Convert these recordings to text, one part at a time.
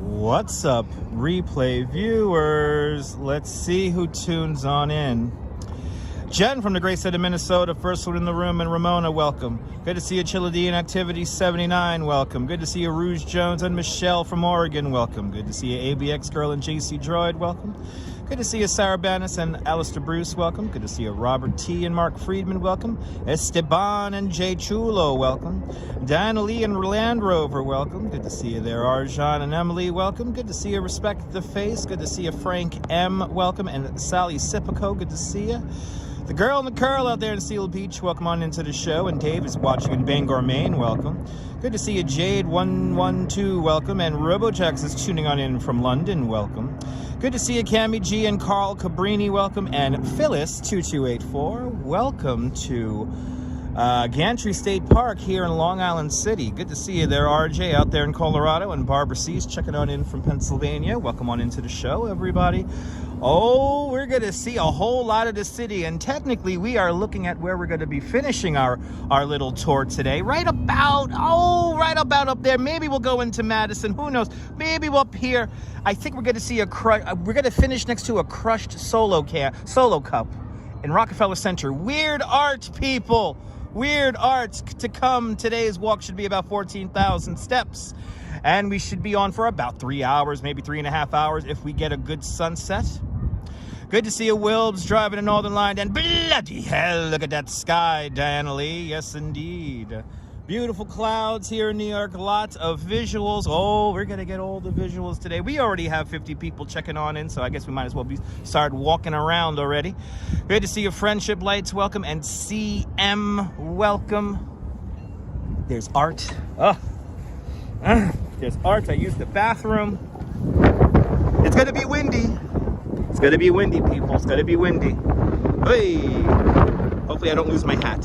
What's up, replay viewers? Let's see who tunes on in. Jen from the great state of Minnesota, first one in the room, and Ramona, welcome. Good to see you, Chilladee and Activity 79, welcome. Good to see you, Rouge Jones and Michelle from Oregon, welcome. Good to see you, ABX Girl and JC Droid, welcome. Good to see you, Sarah Banis and Alistair Bruce, welcome. Good to see you, Robert T. and Mark Friedman, welcome. Esteban and Jay Chulo, welcome. Diana Lee and Land Rover, welcome. Good to see you there, Arjan and Emily, welcome. Good to see you, Respect the Face. Good to see you, Frank M., welcome. And Sally Sipico, good to see you. The girl and the curl out there in Seal Beach, welcome on into the show. And Dave is watching in Bangor, Maine, welcome. Good to see you, Jade112, welcome. And RoboJax is tuning on in from London, welcome. Good to see you, Cami G and Carl Cabrini, welcome. And Phyllis2284, welcome to Gantry State Park here in Long Island City. Good to see you there, RJ, out there in Colorado. And Barbara C's checking on in from Pennsylvania. Welcome on into the show, everybody. Oh, we're going to see a whole lot of the city, and technically we are looking at where we're going to be finishing our little tour today. Right about up there. Maybe we'll go into Madison. Who knows? Maybe we'll up here. I think we're going to see we're going to finish next to a crushed solo cup in Rockefeller Center. Weird art, people. Weird art to come. Today's walk should be about 14,000 steps. And we should be on for about 3 hours, maybe 3.5 hours if we get a good sunset. Good to see you, Wilbs, driving a Northern Line. And bloody hell, look at that sky, Diana Lee. Yes, indeed. Beautiful clouds here in New York. Lots of visuals. Oh, we're going to get all the visuals today. We already have 50 people checking on in, so I guess we might as well start walking around already. Good to see you, Friendship Lights. Welcome. And CM, welcome. There's art. There's art. I used the bathroom. It's going to be windy. It's going to be windy, people. It's going to be windy. Hey! Hopefully I don't lose my hat.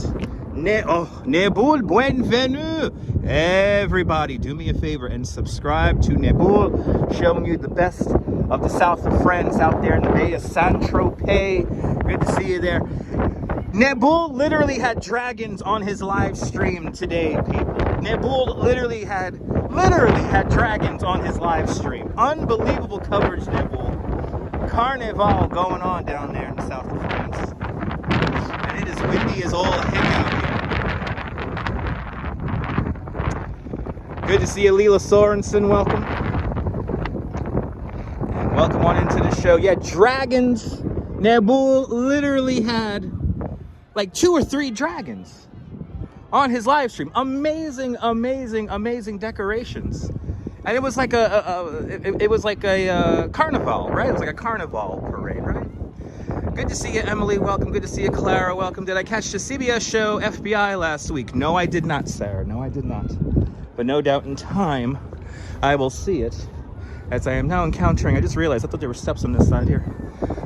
Nebul, bienvenue! Everybody, do me a favor and subscribe to Nebul, showing you the best of the South of France out there in the Bay of Saint-Tropez. Good to see you there. Nebul literally had dragons on his live stream today, people. Nebul literally had dragons on his live stream. Unbelievable coverage, Nebul. Carnival going on down there in the south of France. And it is windy as all heck out here. Good to see you, Leela Sorensen, welcome. And welcome on into the show. Yeah, dragons. Nebul literally had like 2 or 3 dragons on his live stream. Amazing decorations. And it was like a carnival, right? It was like a carnival parade, right? Good to see you, Emily. Welcome. Good to see you, Clara. Welcome. Did I catch the CBS show FBI last week? No, I did not, Sarah. No, I did not. But no doubt in time, I will see it. As I am now encountering, I just realized, I thought there were steps on this side here.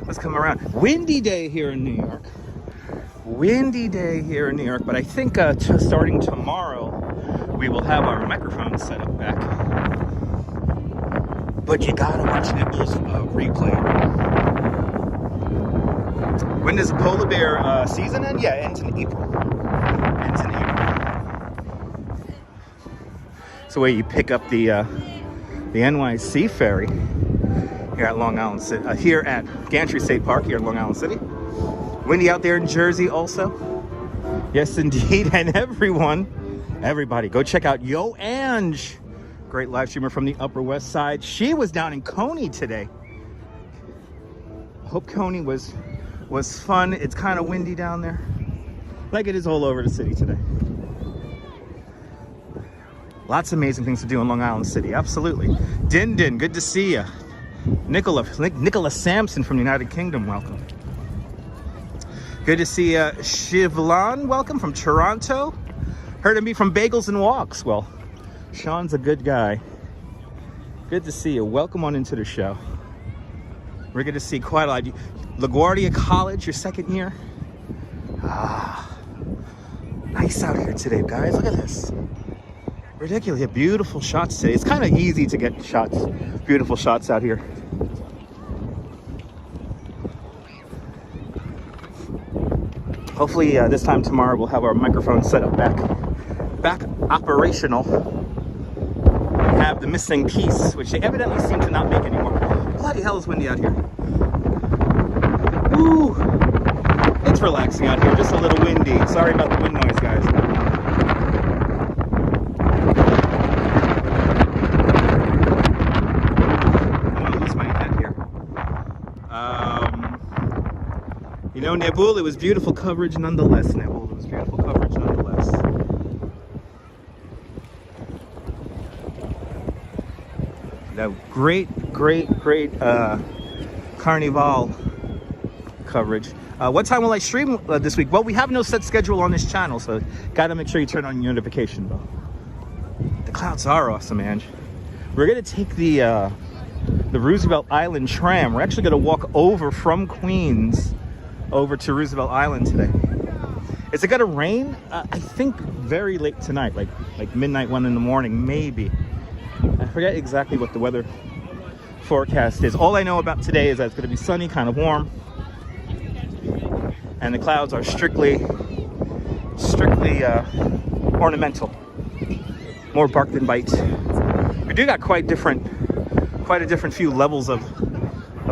Let's come around. Windy day here in New York. Windy day here in New York, but I think starting tomorrow, we will have our microphone set up back. But you gotta watch Nipple's replay. When does the polar bear season end? Yeah, it ends in April. So where you pick up the NYC ferry here at Long Island City, here at Gantry State Park here in Long Island City. Windy out there in Jersey also. Yes, indeed. And everybody, go check out Yo Ange. Great live streamer from the Upper West Side. She was down in Coney today. I hope Coney was fun. It's kind of windy down there, like it is all over the city today. Lots of amazing things to do in Long Island City. Absolutely. Din, good to see you. Nicola Sampson from the United Kingdom, welcome. Good to see Shivlan, welcome from Toronto. Heard of me from Bagels and Walks. Well, Sean's a good guy. Good to see you. Welcome on into the show. We're going to see quite a lot. LaGuardia College, your second year. Nice out here today, guys. Look at this. Ridiculous. Beautiful shots today. It's kind of easy to get shots, beautiful shots out here. Hopefully this time tomorrow we'll have our microphone set up back operational. have the missing piece, which they evidently seem to not make anymore. Bloody hell, it's windy out here. Woo! It's relaxing out here, just a little windy. Sorry about the wind noise, guys. I'm gonna lose my head here. You know, Nebul, it was beautiful coverage nonetheless. Nebul, it was beautiful coverage nonetheless. That great Carnival coverage. What time will I stream this week? Well, we have no set schedule on this channel, so gotta make sure you turn on your notification bell. The clouds are awesome, Ange. We're gonna take the Roosevelt Island tram. We're actually gonna walk over from Queens over to Roosevelt Island today. Is it gonna rain? I think very late tonight, like midnight, 1 in the morning, maybe. I forget exactly what the weather forecast is. All I know about today is that it's gonna be sunny, kind of warm. And the clouds are strictly ornamental. More bark than bite. We do got quite a different few levels of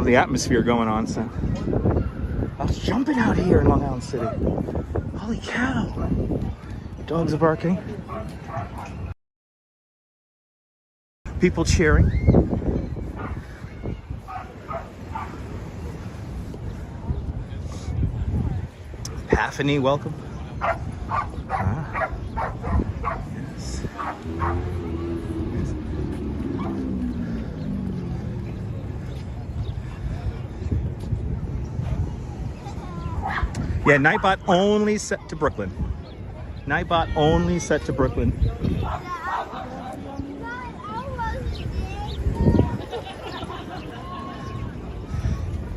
the atmosphere going on. So I was jumping out here in Long Island City. Holy cow! Dogs are barking. People cheering. Paffany, welcome. Yes. Yeah, Nightbot only set to Brooklyn. Nightbot only set to Brooklyn.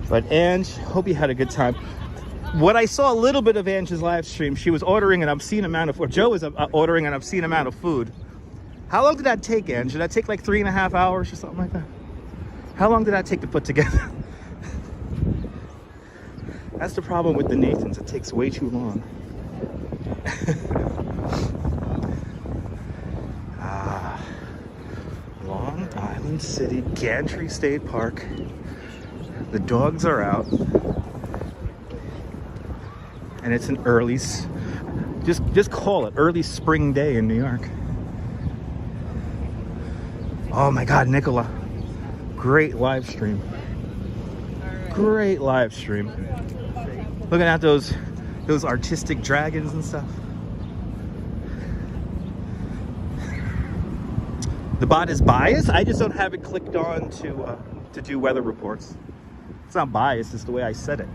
But Ange, hope you had a good time. What I saw a little bit of Ange's live stream, she was ordering an obscene amount of, or Joe was ordering an obscene amount of food. How long did that take, Ange? Did that take like 3.5 hours or something like that? How long did that take to put together? That's the problem with the Nathans. It takes way too long. Long Island City, Gantry State Park. The dogs are out. And it's an early, just call it early spring day in New York. Oh my God, Nicola. Great live stream. Great live stream. Looking at those artistic dragons and stuff. The bot is biased. I just don't have it clicked on to do weather reports. It's not biased, it's the way I said it.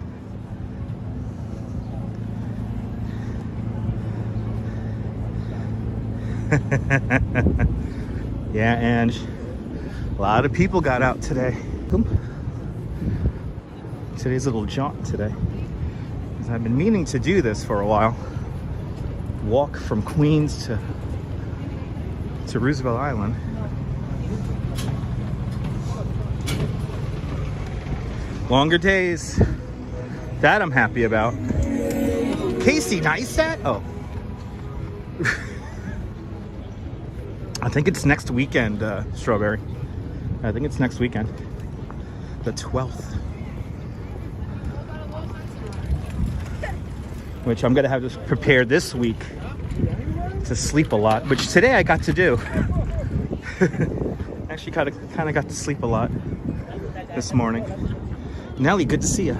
Yeah, and a lot of people got out today. Today's a little jaunt today. I've been meaning to do this for a while. Walk from Queens to Roosevelt Island. Longer days. That I'm happy about. Casey Neistat? Oh. I think it's next weekend, Strawberry. I think it's next weekend. The 12th. Which I'm gonna have to prepare this week to sleep a lot, which today I got to do. Actually kind of got to sleep a lot this morning. Nelly, good to see you.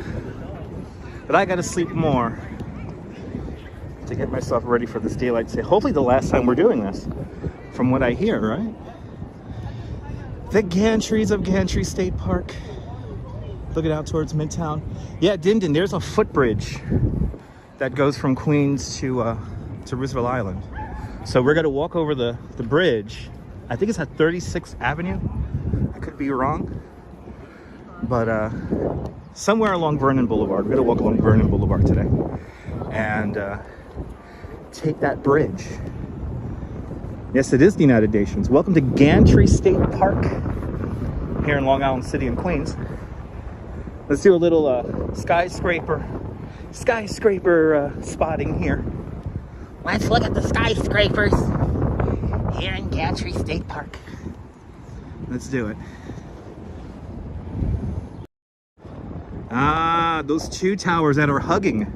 But I gotta sleep more to get myself ready for this daylight saving. Hopefully the last time we're doing this, from what I hear, right? The Gantrys of Gantry State Park. Looking out towards Midtown. Yeah, Dindin, there's a footbridge that goes from Queens to Roosevelt Island. So we're gonna walk over the bridge. I think it's at 36th Avenue. I could be wrong. But somewhere along Vernon Boulevard. We're gonna walk along Vernon Boulevard today. And take that bridge. Yes, it is the United Nations. Welcome to Gantry State Park here in Long Island City in Queens. Let's do a little skyscraper spotting here. Let's look at the skyscrapers here in Gantry State Park. Let's do it. Ah, those two towers that are hugging.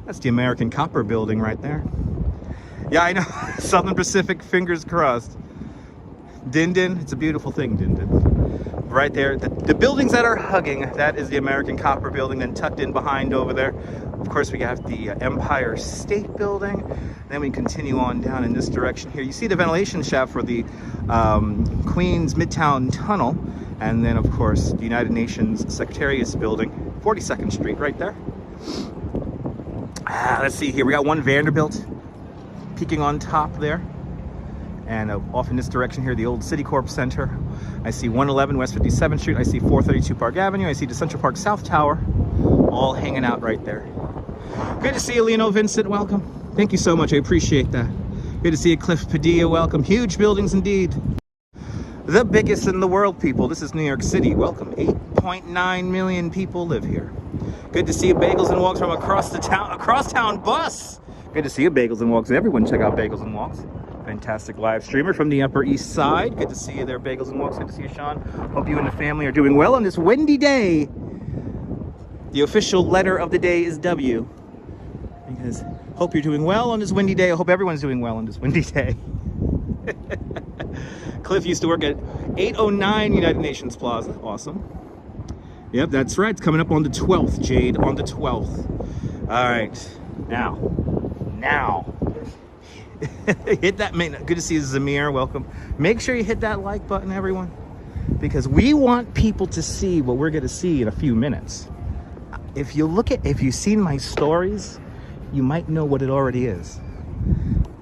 That's the American Copper building right there. Yeah, I know. Southern Pacific, fingers crossed. Din Din, it's a beautiful thing, Din Din. Right there, the buildings that are hugging, that is the American Copper building, then tucked in behind over there. Of course, we have the Empire State Building. Then we continue on down in this direction here. You see the ventilation shaft for the Queens Midtown Tunnel. And then, of course, the United Nations Secretariat's building, 42nd Street right there. Let's see here. We got one Vanderbilt peeking on top there. And off in this direction here, the old Citicorp Center. I see 111 West 57th Street. I see 432 Park Avenue. I see the Central Park South Tower, all hanging out right there. Good to see you, Leno Vincent. Welcome. Thank you so much. I appreciate that. Good to see you, Cliff Padilla. Welcome. Huge buildings indeed. The biggest in the world, people. This is New York City. Welcome. 8.9 million people live here. Good to see you, Bagels and Walks from across town bus. Good to see you, Bagels and Walks. Everyone check out Bagels and Walks. Fantastic live streamer from the Upper East Side. Good to see you there, Bagels and Walks. Good to see you, Sean. Hope you and the family are doing well on this windy day. The official letter of the day is W. Because hope you're doing well on this windy day. I hope everyone's doing well on this windy day. Cliff used to work at 809 United Nations Plaza. Awesome. Yep, that's right. It's coming up on the 12th, Jade, on the 12th. All right. Now. Hit that. Good to see you, Zamir. Welcome. Make sure you hit that like button, everyone, because we want people to see what we're going to see in a few minutes. If you've seen my stories, you might know what it already is.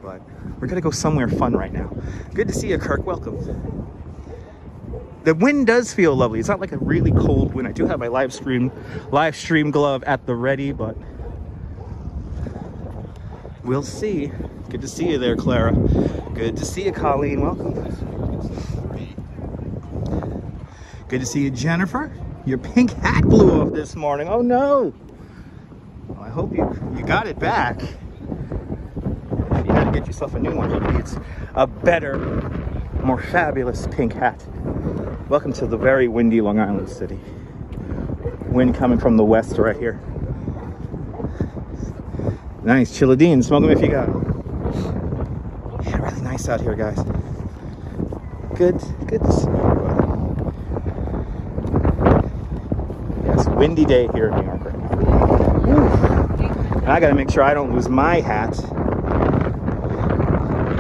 But we're going to go somewhere fun right now. Good to see you, Kirk. Welcome. The wind does feel lovely. It's not like a really cold wind. I do have my live stream glove at the ready, but we'll see. Good to see you there, Clara. Good to see you, Colleen. Welcome. Good to see you, Jennifer. Your pink hat blew off this morning. Oh no. Well, I hope you got it back. If you had to get yourself a new one, hopefully it's a better, more fabulous pink hat. Welcome to the very windy Long Island City. Wind coming from the west right here. Nice, Chilladine. Smoke them if you got them. Yeah, really nice out here, guys. Good to see everybody. Yes, windy day here in New York right now. And I gotta make sure I don't lose my hat.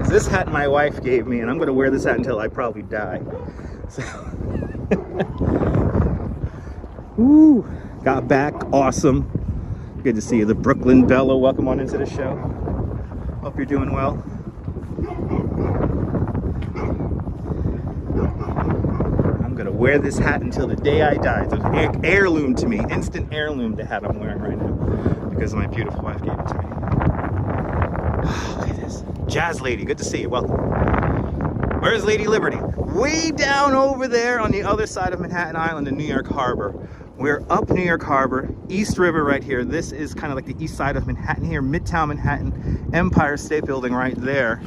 This hat my wife gave me, and I'm gonna wear this hat until I probably die. So, woo, got back, awesome. Good to see you, the Brooklyn Bella. Welcome on into the show. Hope you're doing well. I'm gonna wear this hat until the day I die. It's an heirloom to me, instant heirloom, the hat I'm wearing right now, because my beautiful wife gave it to me. Look at this. Jazz Lady, good to see you, welcome. Where's Lady Liberty? Way down over there on the other side of Manhattan Island in New York Harbor. We're up New York Harbor, East River right here. This is kind of like the east side of Manhattan here, Midtown Manhattan, Empire State Building right there.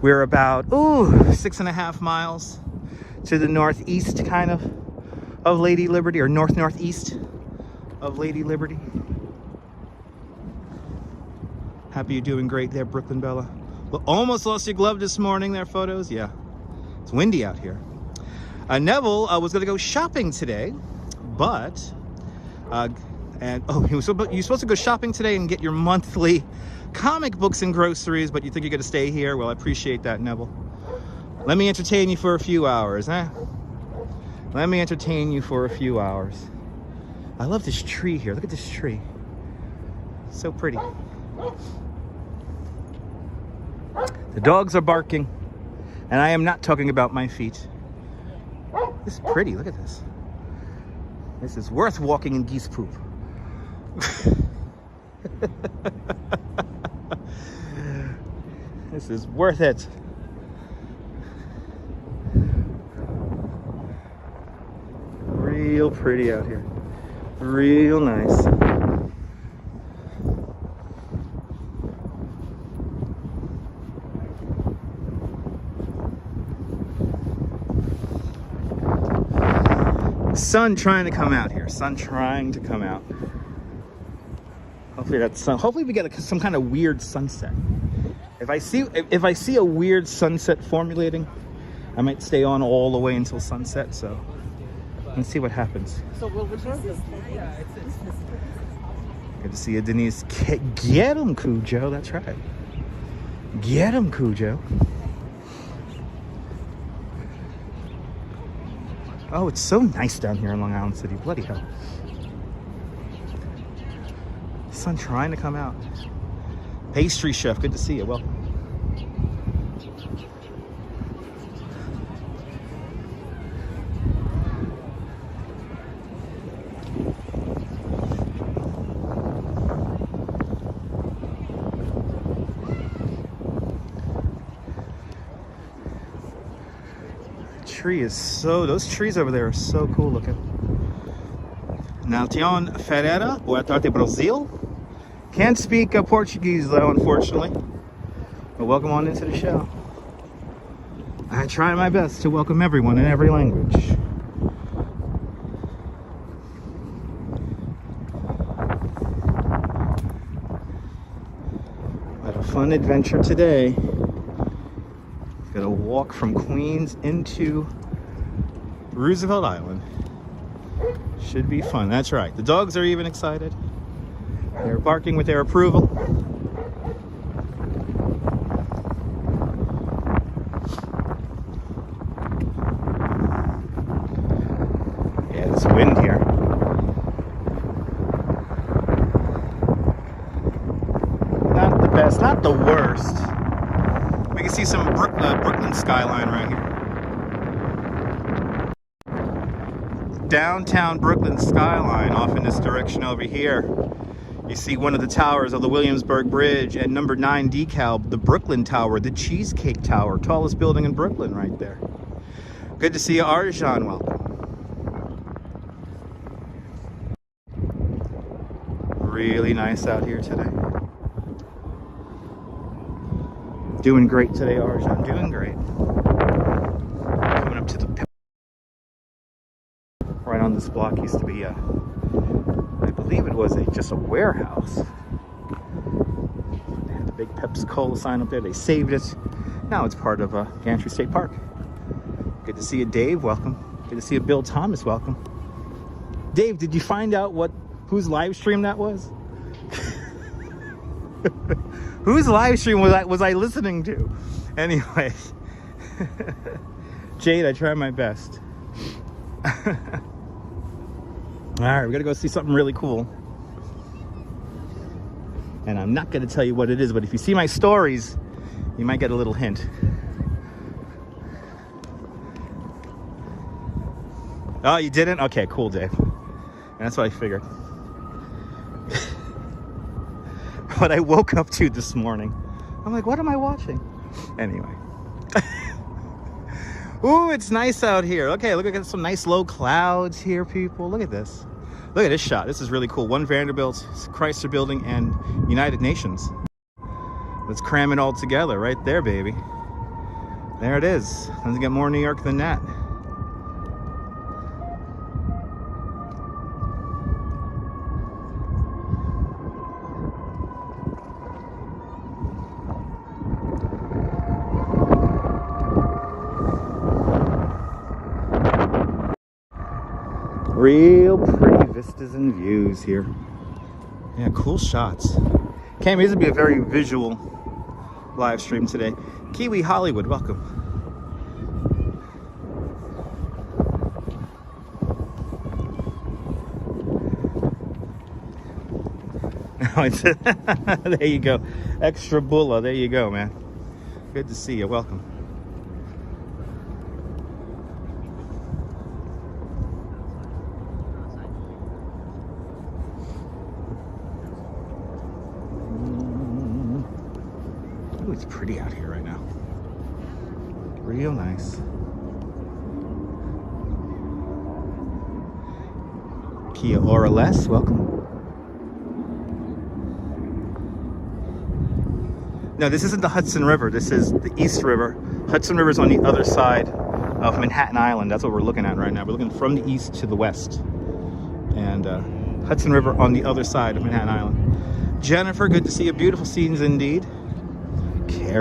We're about, 6.5 miles to the northeast kind of Lady Liberty, or northeast of Lady Liberty. Happy you're doing great there, Brooklyn Bella. Well, almost lost your glove this morning there, photos. Yeah, it's windy out here. Neville was gonna go shopping today, but you're supposed to go shopping today and get your monthly comic books and groceries, but you think you're gonna stay here? Well, I appreciate that, Neville. Let me entertain you for a few hours, huh? Let me entertain you for a few hours. I love this tree here. Look at this tree. So pretty. The dogs are barking, and I am not talking about my feet. This is pretty. Look at this. This is worth walking in geese poop. This is worth it. Real pretty out here. Real nice. sun trying to come out here. Sun trying to come out. Hopefully that's sun. Hopefully we get some kind of weird sunset. If I see a weird sunset formulating, I might stay on all the way until sunset. So let's see what happens. So we'll reserve this. Good to see you, Denise. Get him, Cujo. That's right. Get him, Cujo. Oh, it's so nice down here in Long Island City. Bloody hell. Sun trying to come out. Pastry chef, good to see you. Welcome. Tree is so, those trees over there are so cool looking. Naltion Ferreira, boa tarde, Brazil. Can't speak Portuguese though, unfortunately. But welcome on into the show. I try my best to welcome everyone in every language. What a fun adventure today. Got to walk from Queens into Roosevelt Island. Should be fun. That's right. The dogs are even excited. They're barking with their approval. Yeah, there's wind here. Not the best, not the worst. We can see some Brooklyn skyline right here. Downtown Brooklyn skyline off in this direction over here. You see one of the towers of the Williamsburg Bridge and number 9 decal, the Brooklyn Tower, the Cheesecake Tower, tallest building in Brooklyn right there. Good to see you, Arjan. Welcome. Really nice out here today. Doing great today, Arjan. Doing great. Coming up to the right on this block used to be I believe it was just a warehouse. They had the big Pepsi Cola sign up there. They saved it. Now it's part of Gantry State Park. Good to see you, Dave. Welcome. Good to see you, Bill Thomas. Welcome. Dave, did you find out whose live stream that was? Whose live stream was I listening to? Anyway, Jade, I try my best. All right, we gotta go see something really cool. And I'm not gonna tell you what it is, but if you see my stories, you might get a little hint. Oh, you didn't? Okay, cool, Dave. And that's what I figured. What I woke up to this morning. I'm like, what am I watching? Anyway. Ooh, it's nice out here. Okay, look at some nice low clouds here, people. Look at this. Look at this shot. This is really cool. One Vanderbilt, Chrysler Building, and United Nations. Let's cram it all together right there, baby. There it is. Doesn't get more New York than that. Real pretty vistas and views here. Yeah, cool shots. Cam, this would be a very visual live stream today. Kiwi Hollywood, welcome. There you go. Extra bulla. There you go, man. Good to see you. Welcome. It's pretty out here right now. Real nice. Kia ora less, welcome. No, this isn't the Hudson River. This is the East River. Hudson River's on the other side of Manhattan Island. That's what we're looking at right now. We're looking from the east to the west. And Hudson River on the other side of Manhattan Island. Jennifer, good to see you. Beautiful scenes indeed.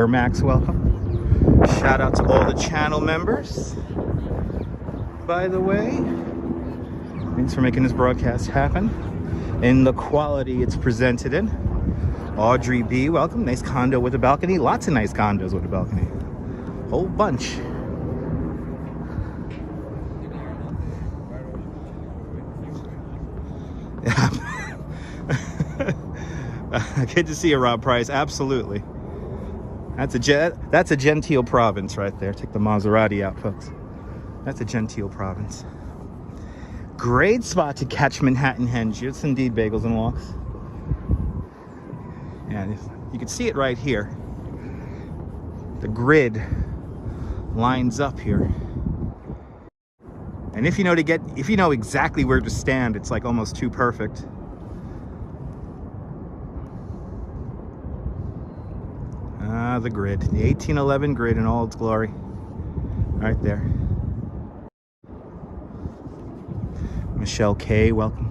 Max, welcome. Shout out to all the channel members, by the way. Thanks for making this broadcast happen in the quality it's presented in. Audrey B, welcome. Nice condo with a balcony. Lots of nice condos with a balcony. Whole bunch. Good to see you, Rob Price. Absolutely. That's a genteel province right there. Take the Maserati out, folks. That's a genteel province. Great spot to catch Manhattan henge. It's indeed bagels and walks. And you can see it right here. The grid lines up here. And if you know exactly where to stand, it's like almost too perfect. The grid, the 1811 grid in all its glory, right there. Michelle K, welcome.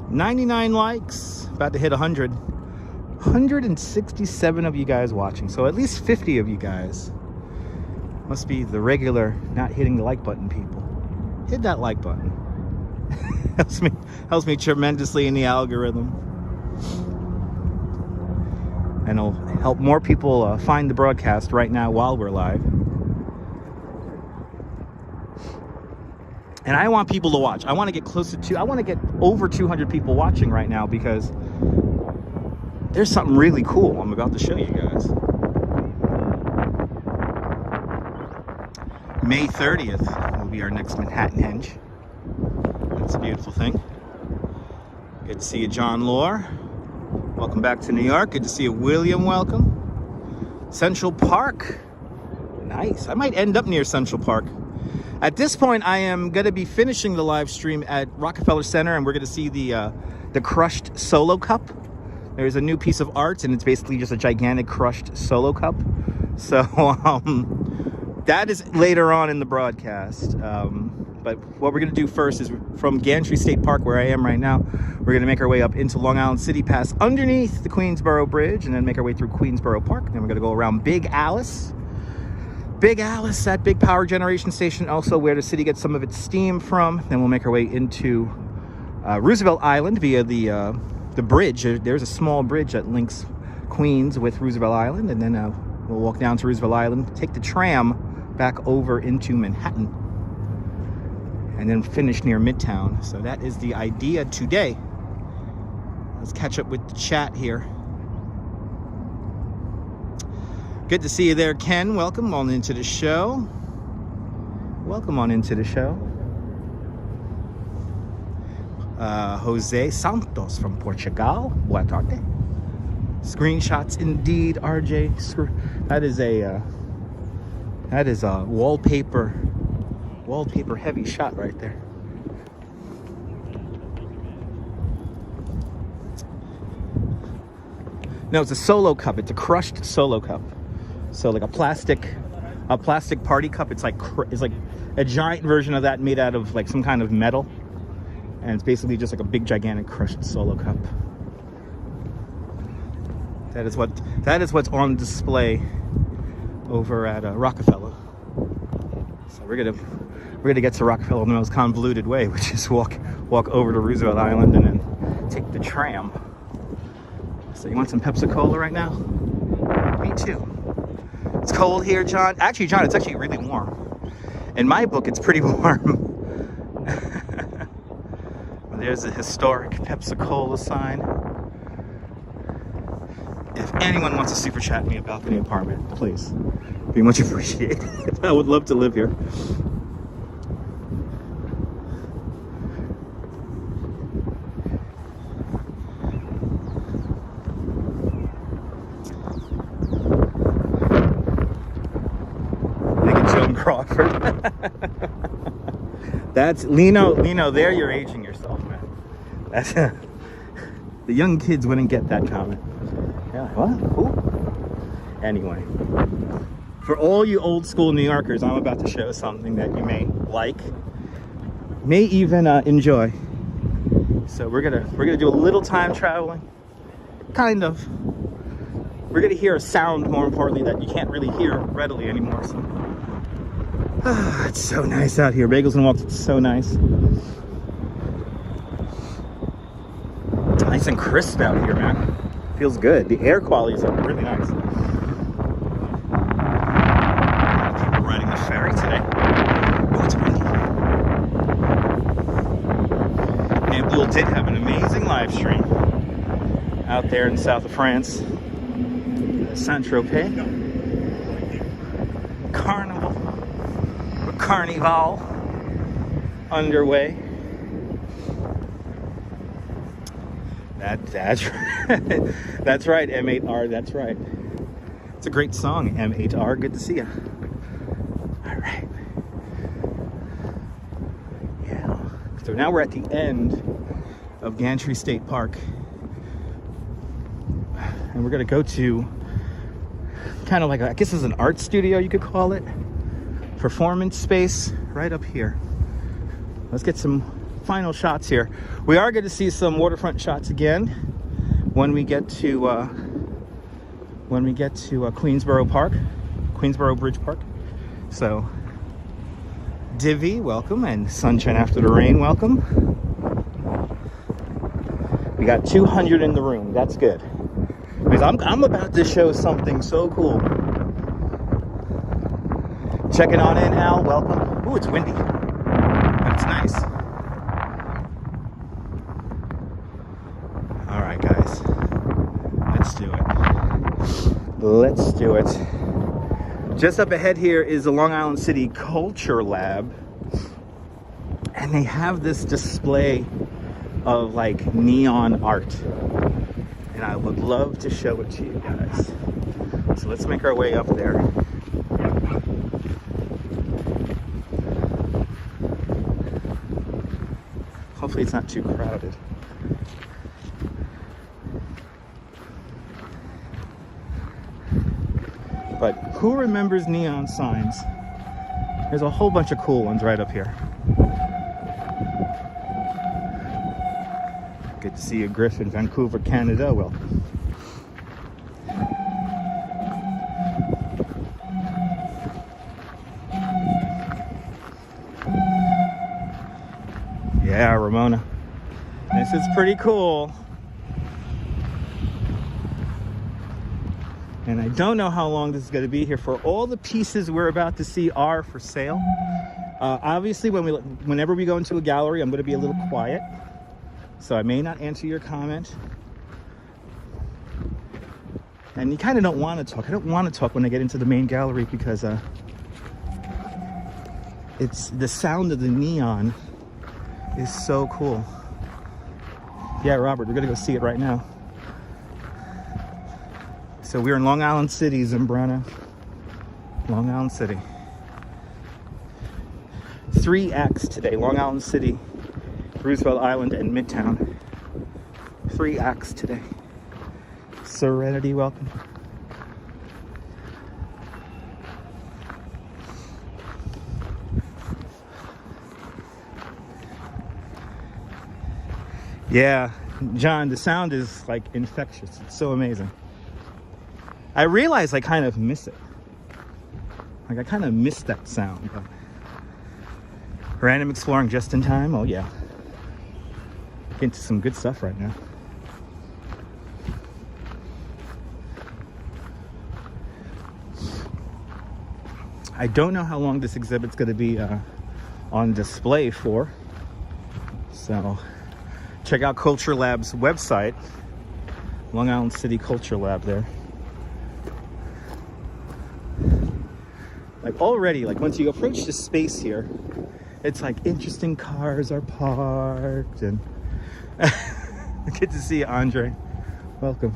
$99 likes, about to hit 100. 167 of you guys watching, so at least 50 of you guys must be the regular not hitting the like button people. Hit that like button. helps me tremendously in the algorithm, and it'll help more people find the broadcast right now while we're live. And I want people to watch. I want to get over 200 people watching right now, because there's something really cool I'm about to show you guys. May 30th will be our next Manhattan henge. That's a beautiful thing. Good to see you, John Lore. Welcome back to New York. Good to see you, William. Welcome. Central Park. Nice. I might end up near Central Park. At this point, I am going to be finishing the live stream at Rockefeller Center, and we're going to see the crushed Solo Cup. There's a new piece of art, and it's basically just a gigantic crushed Solo Cup. So that is later on in the broadcast. But what we're going to do first is, from Gantry State Park, where I am right now, we're going to make our way up into Long Island City, pass underneath the Queensboro Bridge, and then make our way through Queensboro Park. Then we're going to go around Big Alice. Big Alice, that big power generation station, also where the city gets some of its steam from. Then we'll make our way into Roosevelt Island via the bridge. There's a small bridge that links Queens with Roosevelt Island, and then we'll walk down to Roosevelt Island, take the tram back over into Manhattan, and then finish near Midtown. So that is the idea today. Let's catch up with the chat here. Good to see you there, Ken. Welcome on into the show. Welcome on into the show. Jose Santos from Portugal. Boa tarde. Screenshots indeed, RJ. That is a wallpaper heavy shot right there. No, it's a Solo Cup. It's a crushed Solo Cup. So like a plastic party cup. It's like a giant version of that, made out of like some kind of metal, and it's basically just like a big gigantic crushed Solo Cup. That is what's on display over at Rockefeller. So we're gonna get to Rockefeller in the most convoluted way, which is walk over to Roosevelt Island and then take the tram. So you want some Pepsi Cola right now? Me too. It's cold here, John. Actually, John, it's actually really warm. In my book, it's pretty warm. There's a historic Pepsi Cola sign. If anyone wants to super chat me a balcony apartment, please. Be much appreciated. I would love to live here. Crawford. That's Lino. There you're aging yourself, man. The young kids wouldn't get that comment. Yeah, like, what? Cool. Anyway, for all you old school New Yorkers, I'm about to show something that you may like, may even enjoy. So we're gonna do a little time traveling, kind of. We're gonna hear a sound, more importantly, that you can't really hear readily anymore. So, it's so nice out here. Bagels and Walks, it's so nice. Nice and crisp out here, man. Feels good. The air quality is really nice. People riding the ferry today. Oh, it's windy. Gimble did have an amazing live stream out there in the south of France. Saint-Tropez. Carnival underway. That's right. That's right, M8R, that's right. It's a great song, M8R. Good to see you. All right. Yeah. So now we're at the end of Gantry State Park. And we're gonna go to kind of like, I guess it's an art studio, you could call it. Performance space right up here. Let's get some final shots here. We are going to see some waterfront shots again when we get to Queensboro Bridge Park. So Divvy, welcome, and Sunshine After the Rain, welcome. We got 200 in the room. That's good. Because I'm about to show something so cool. Checking on in, Al, welcome. Ooh, it's windy, but it's nice. All right, guys, let's do it. Let's do it. Just up ahead here is the Long Island City Culture Lab, and they have this display of like neon art, and I would love to show it to you guys. So let's make our way up there. Hopefully it's not too crowded. But who remembers neon signs? There's a whole bunch of cool ones right up here. Good to see you, Griffin, Vancouver, Canada. Welcome. Yeah, Ramona. This is pretty cool. And I don't know how long this is going to be here for. All the pieces we're about to see are for sale. Obviously, whenever we go into a gallery, I'm going to be a little quiet. So I may not answer your comment. And you kind of don't want to talk. I don't want to talk when I get into the main gallery because it's the sound of the neon is so cool. Yeah, Robert, we're gonna go see it right now. So we're in Long Island City, Zimbrana. Long Island City. 3 acts today. Long Island City, Roosevelt Island, and Midtown. 3 acts today. Serenity, welcome. Yeah, John, the sound is like infectious. It's so amazing. I realize I kind of miss it. Like I kind of miss that sound. But random exploring just in time. Oh yeah. Get into some good stuff right now. I don't know how long this exhibit's going to be on display for. So check out Culture Lab's website, Long Island City Culture Lab there. Like already, like once you approach the space here, it's like interesting cars are parked and good to see you, Andre. Welcome.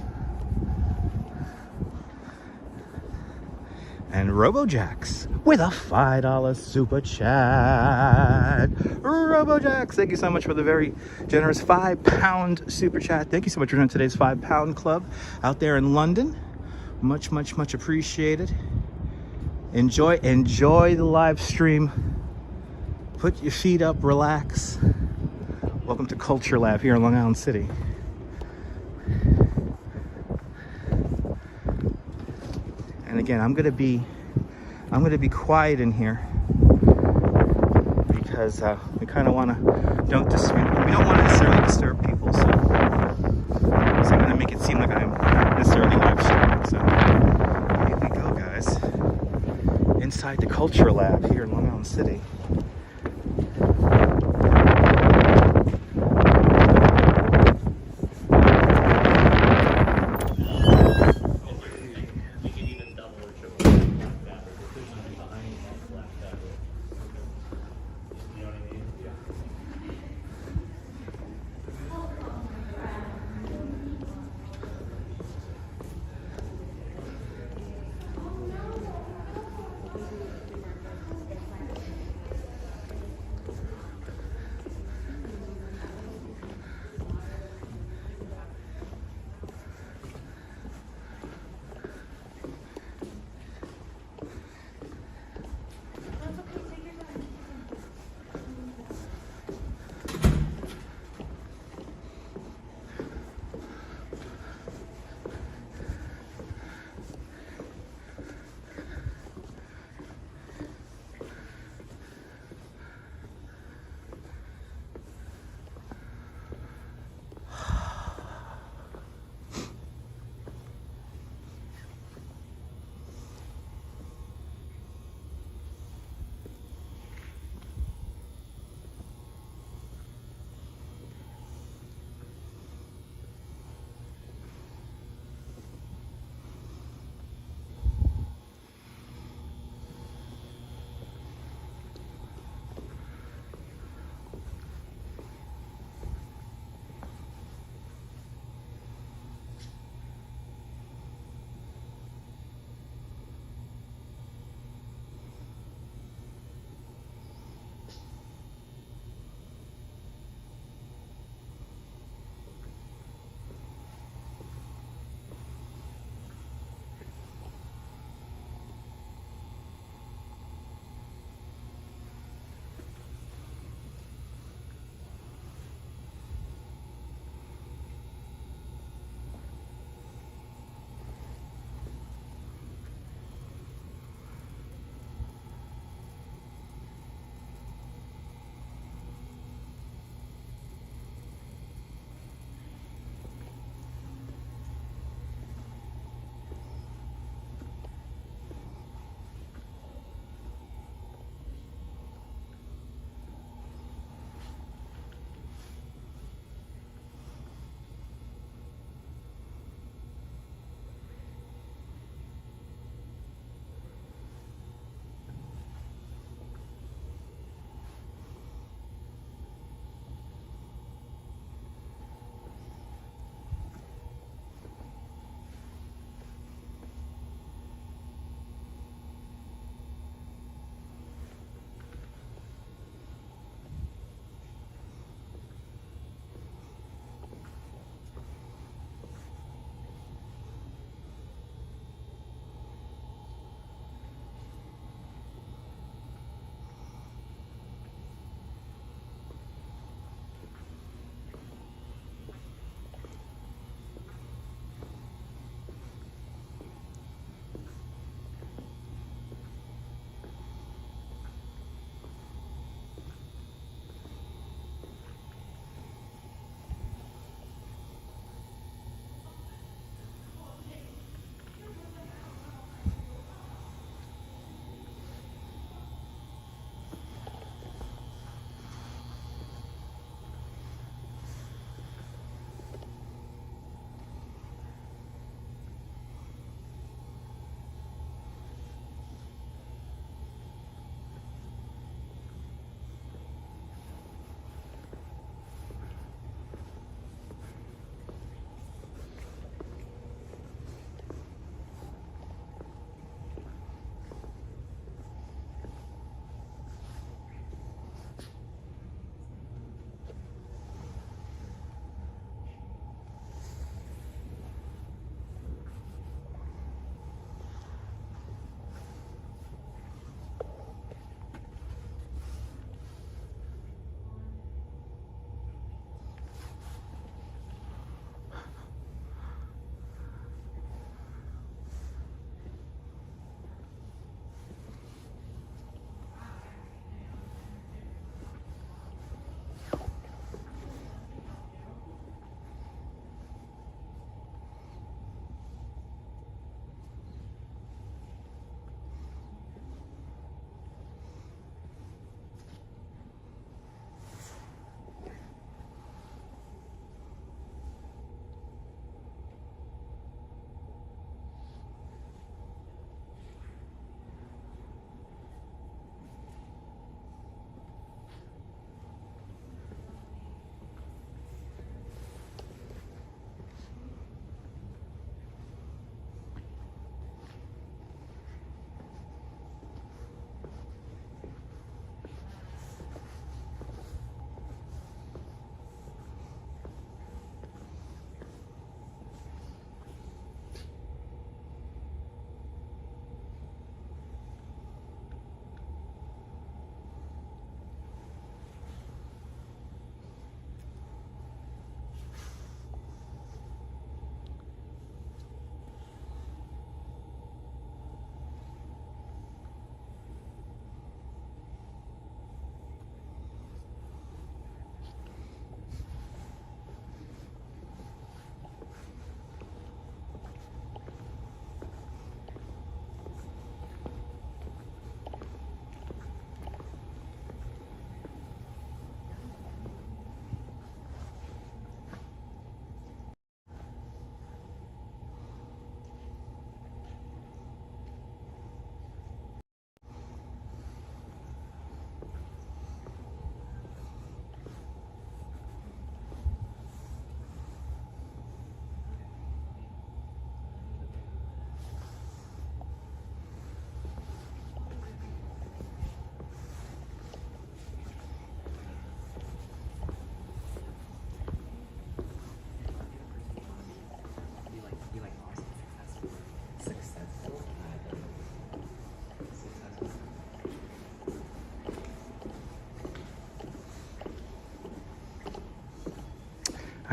And RoboJax with a $5 super chat. RoboJax, thank you so much for the very generous £5 super chat. Thank you so much for doing today's £5 club out there in London. Much, much, much appreciated. Enjoy the live stream. Put your feet up, relax. Welcome to Culture Lab here in Long Island City. And again, I'm gonna be quiet in here because we kind of want to we don't want to necessarily disturb people. So I'm gonna make it seem like I'm not necessarily live streaming. So here we go, guys. Inside the Culture Lab here in Long Island City.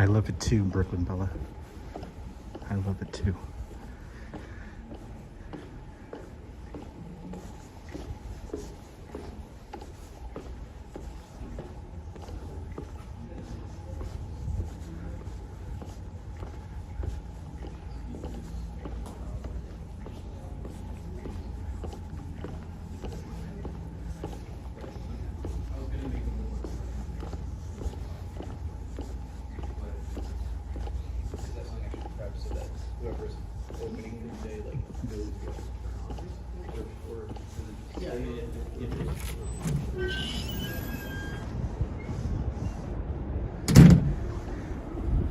I love it too, Brooklyn Bella. I love it too.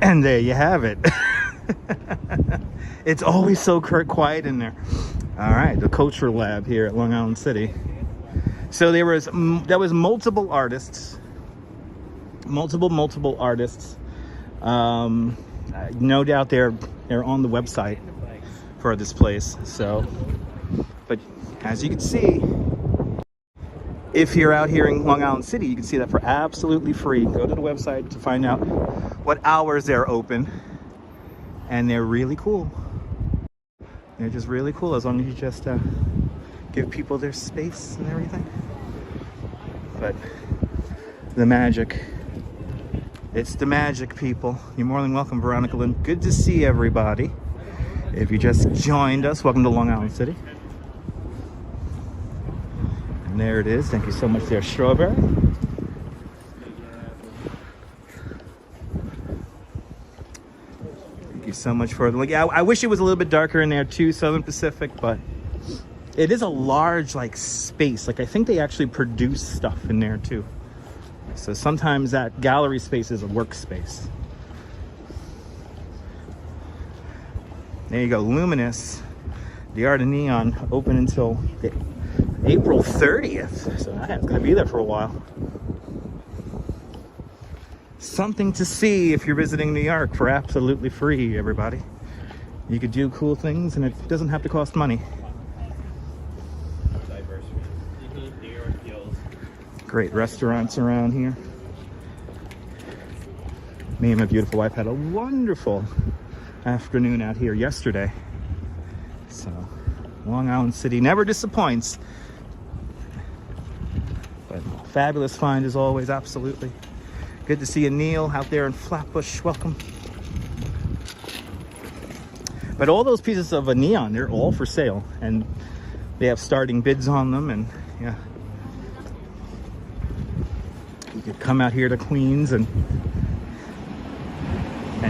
And there you have it. It's always so quiet in there. All right, the culture lab here at Long Island City. So there was multiple artists, multiple artists. No doubt they're on the website for this place. So, but as you can see, if you're out here in Long Island City, you can see that for absolutely free. Go to the website to find out what hours they're open, and they're really cool. They're just really cool as long as you just give people their space and everything. But the magic, it's the magic, people. You're more than welcome, Veronica Lynn. Good to see everybody. If you just joined us, welcome to Long Island City. And there it is. Thank you so much there, Strawberry. Thank you so much for the link. Yeah, I wish it was a little bit darker in there too, Southern Pacific, but it is a large space. I think they actually produce stuff in there too. So sometimes that gallery space is a workspace. There you go, Luminous, the Art of Neon, open until April 30th. So I'm gonna be there for a while. Something to see if you're visiting New York for absolutely free, everybody. You could do cool things and it doesn't have to cost money. Great restaurants around here. Me and my beautiful wife had a wonderful afternoon out here yesterday. So Long Island City never disappoints. But fabulous find as always, absolutely. Good to see you, Neil, out there in Flatbush. Welcome. But all those pieces of a neon, they're all for sale, and they have starting bids on them. And yeah, you could come out here to Queens and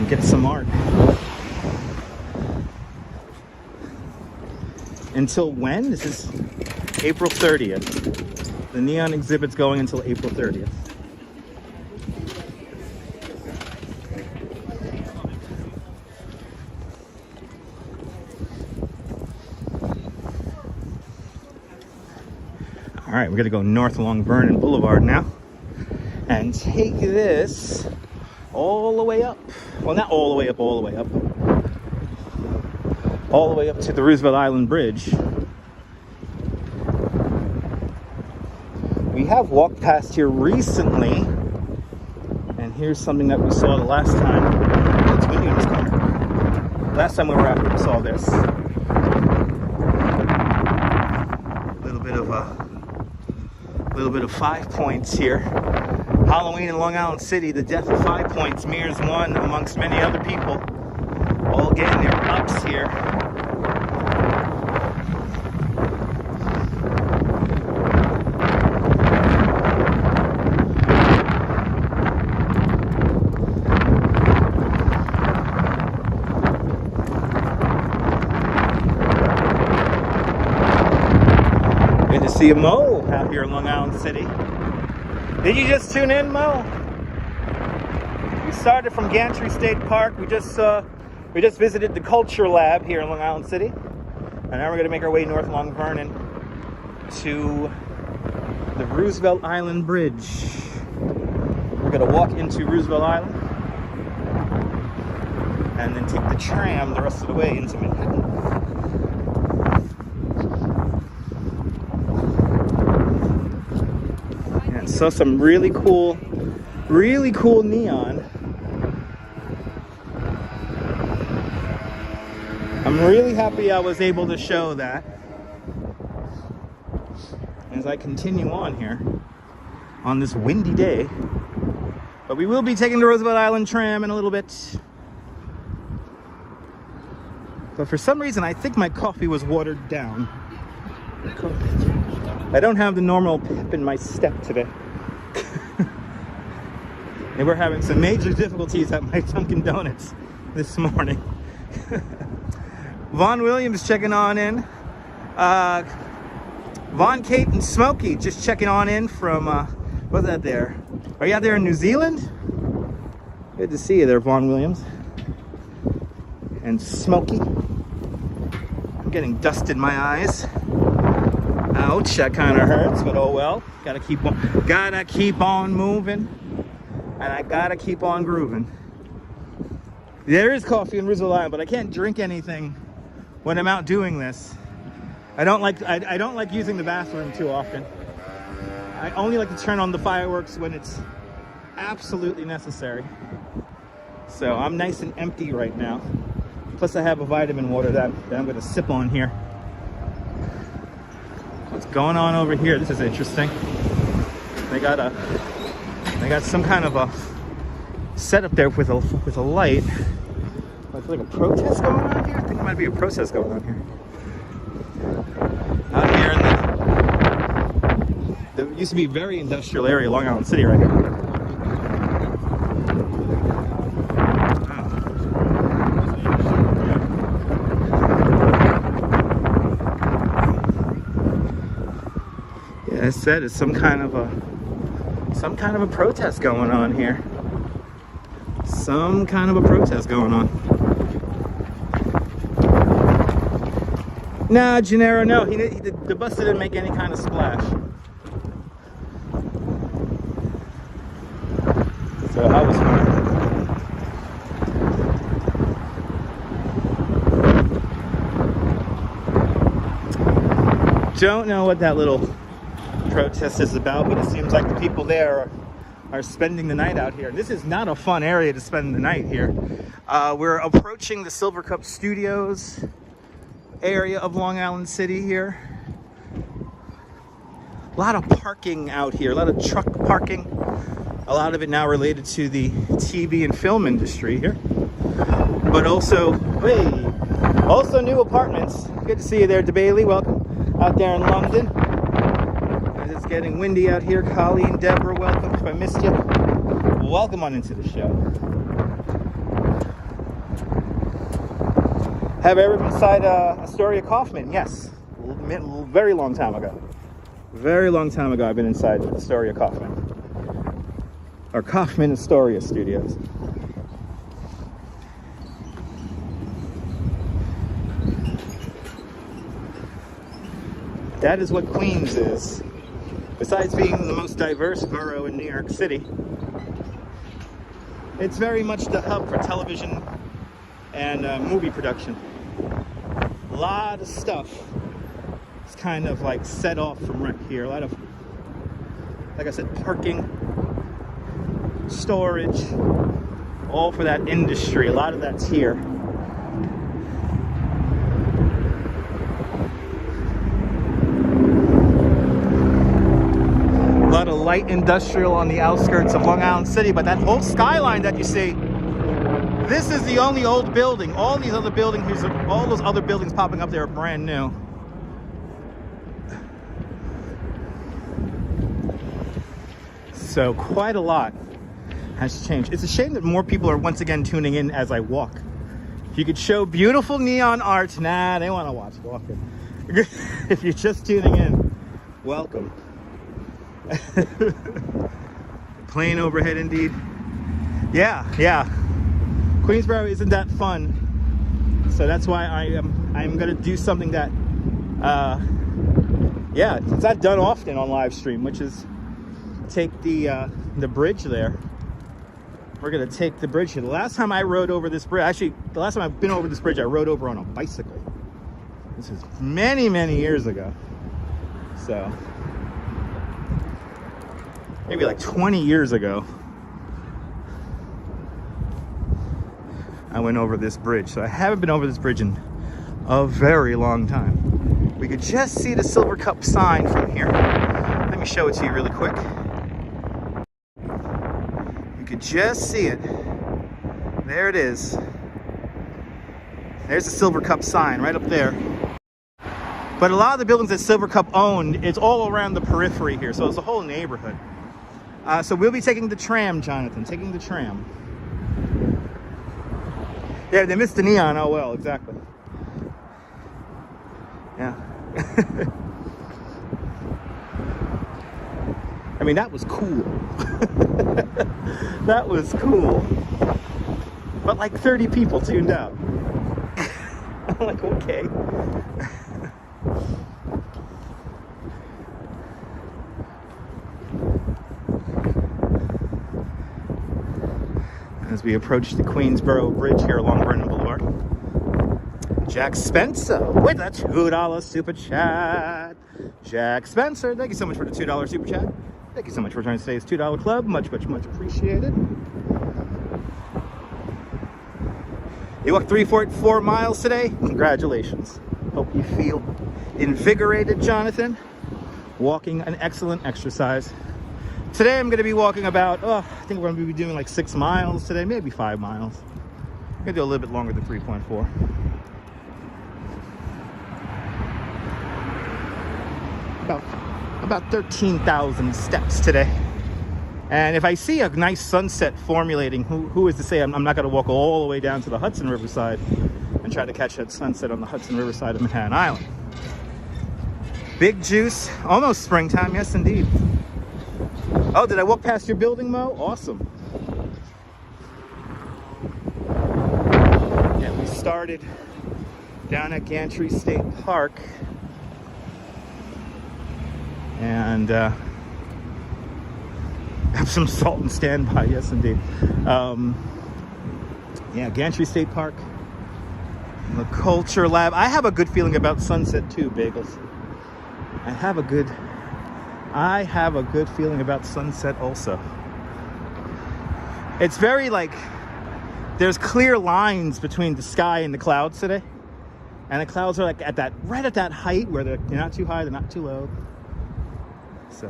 get some art. Until when? This is April 30th. The neon exhibit's going until April 30th. All right, we're gonna go north along Vernon Boulevard now and take this all the way up. Well, not all the way up, all the way up. All the way up to the Roosevelt Island Bridge. We have walked past here recently, and here's something that we saw the last time. It's windy in this corner. Last time we were out here, we saw this. A little bit of 5 Points here. Halloween in Long Island City, the death of 5 Points. Mears one amongst many other people, all getting their ups here. Good to see you, Mo, out here in Long Island City. Did you just tune in, Mo? We started from Gantry State Park. We just visited the Culture Lab here in Long Island City, and now we're going to make our way north along Vernon to the Roosevelt Island Bridge. We're going to walk into Roosevelt Island and then take the tram the rest of the way into Manhattan. And saw some really cool neon I'm really happy I was able to show that as I continue on here on this windy day. But we will be taking the Roosevelt Island tram in a little bit. But for some reason, I think my coffee was watered down. I don't have the normal pep in my step today. And we're having some major difficulties at my Dunkin' Donuts this morning. Vaughn Williams checking on in. Vaughn, Kate, and Smokey just checking on in from, what's that there? Are you out there in New Zealand? Good to see you there, Vaughn Williams. And Smokey. I'm getting dust in my eyes. Ouch, that kind of hurts, but oh well. Gotta keep on moving. And I gotta keep on grooving. There is coffee in Roosevelt Island, but I can't drink anything when I'm out doing this. I don't like using the bathroom too often. I only like to turn on the fireworks when it's absolutely necessary. So I'm nice and empty right now. Plus I have a vitamin water that I'm gonna sip on here. What's going on over here? This is interesting. They got some kind of a setup there with a light. It's like a protest going on here. I think there might be a protest going on here. Out here in there used to be a very industrial area, Long Island City, right here. Yeah, I said it's some kind of a protest going on here. Some kind of a protest going on. Nah, Gennaro, no. The bus didn't make any kind of splash. So I was fine. Don't know what that little protest is about, but it seems like the people there are spending the night out here. This is not a fun area to spend the night here. We're approaching the Silver Cup Studios area of Long Island City here. A lot of parking out here, a lot of truck parking. A lot of it now related to the TV and film industry here. But also, also new apartments. Good to see you there, DeBailey. Welcome out there in London. It's getting windy out here. Colleen, Deborah, welcome. If I missed you, welcome on into the show. Have I ever been inside Astoria Kaufman? Yes. Very long time ago. Very long time ago I've been inside Astoria Kaufman. Or Kaufman Astoria Studios. That is what Queens is. Besides being the most diverse borough in New York City, it's very much the hub for television and movie production. A lot of stuff is kind of like set off from right here. A lot of, like I said, parking, storage, all for that industry. A lot of that's here. A lot of light industrial on the outskirts of Long Island City, but that whole skyline that you see, this is the only old building. All these other buildings, all those other buildings popping up there are brand new. So quite a lot has changed. It's a shame that more people are once again tuning in as I walk. If you could show beautiful neon art, nah, they want to watch walking. If you're just tuning in, welcome. Plane overhead indeed. Yeah. Queensboro isn't that fun, so that's why I'm gonna do something that it's not done often on live stream, which is take the bridge there. We're gonna take the bridge here. The last time I rode over this bridge, actually the last time I've been over this bridge, I rode over on a bicycle. This is many years ago, so maybe like 20 years ago. I went over this bridge, so I haven't been over this bridge in a very long time. We could just see the Silver Cup sign from here. Let me show it to you really quick. You could just see it. There it is. There's the Silver Cup sign right up there. But a lot of the buildings that Silver Cup owned, it's all around the periphery here, so it's a whole neighborhood. So we'll be taking the tram, Jonathan, taking the tram. Yeah, they missed the neon. Oh well, exactly. Yeah. I mean, that was cool. That was cool. But like 30 people tuned out. I'm like, okay. As we approach the Queensboro Bridge here along Vernon Boulevard. Jack Spencer with a $2 super chat. Jack Spencer, thank you so much for the $2 super chat. Thank you so much for joining today's $2 club. Much, much, much appreciated. You walked 3.4 miles today. Congratulations. Hope you feel invigorated, Jonathan. Walking, an excellent exercise. Today I'm going to be walking about, I think we're going to be doing like 6 miles today, maybe 5 miles. I'm going to do a little bit longer than 3.4. About 13,000 steps today. And if I see a nice sunset formulating, who is to say I'm not going to walk all the way down to the Hudson River side and try to catch that sunset on the Hudson River side of Manhattan Island. Big juice, almost springtime, yes indeed. Oh, did I walk past your building, Mo? Awesome. Yeah, we started down at Gantry State Park. And have some salt and standby, yes indeed. Yeah, Gantry State Park. The Culture Lab. I have a good feeling about sunset too, Bagels. I have a good feeling about sunset also. It's very like, there's clear lines between the sky and the clouds today. And the clouds are like right at that height where they're not too high, they're not too low. So,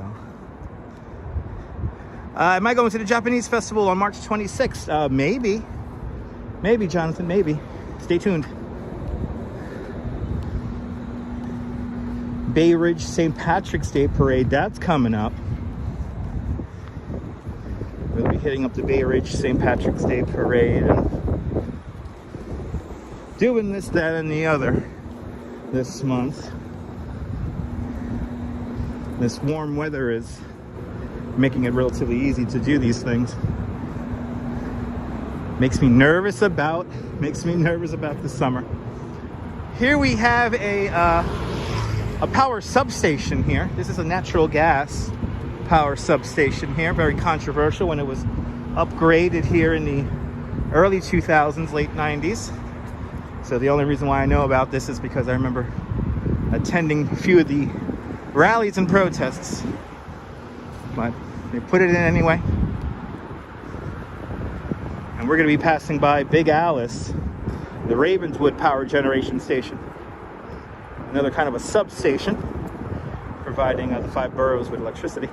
am I going to the Japanese festival on March 26th? Maybe, Jonathan, maybe. Stay tuned. Bay Ridge St. Patrick's Day Parade, that's coming up. We'll be hitting up the Bay Ridge St. Patrick's Day Parade and doing this, that, and the other this month. This warm weather is making it relatively easy to do these things. Makes me nervous about the summer. Here we have a power substation here. This is a natural gas power substation here. Very controversial when it was upgraded here in the early 2000s, late 90s. So the only reason why I know about this is because I remember attending a few of the rallies and protests. But they put it in anyway. And we're going to be passing by Big Alice, the Ravenswood power generation station. Another kind of a substation, providing the 5 boroughs with electricity.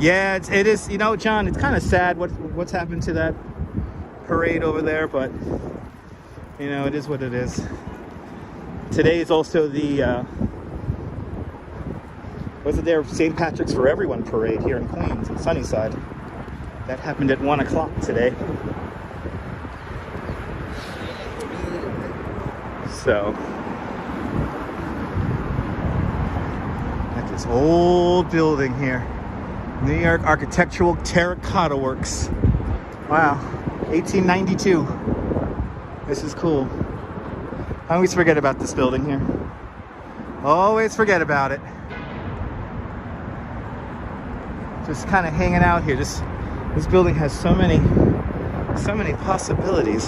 Yeah, it is, you know, John, it's kind of sad what's happened to that parade over there, but, you know, it is what it is. Today is also the, wasn't there St. Patrick's for Everyone parade here in Queens, in Sunnyside. That happened at 1 o'clock today. So, at this old building here, New York Architectural Terracotta Works. Wow, 1892. This is cool. I always forget about this building here. Always forget about it. Just kind of hanging out here. This building has so many possibilities.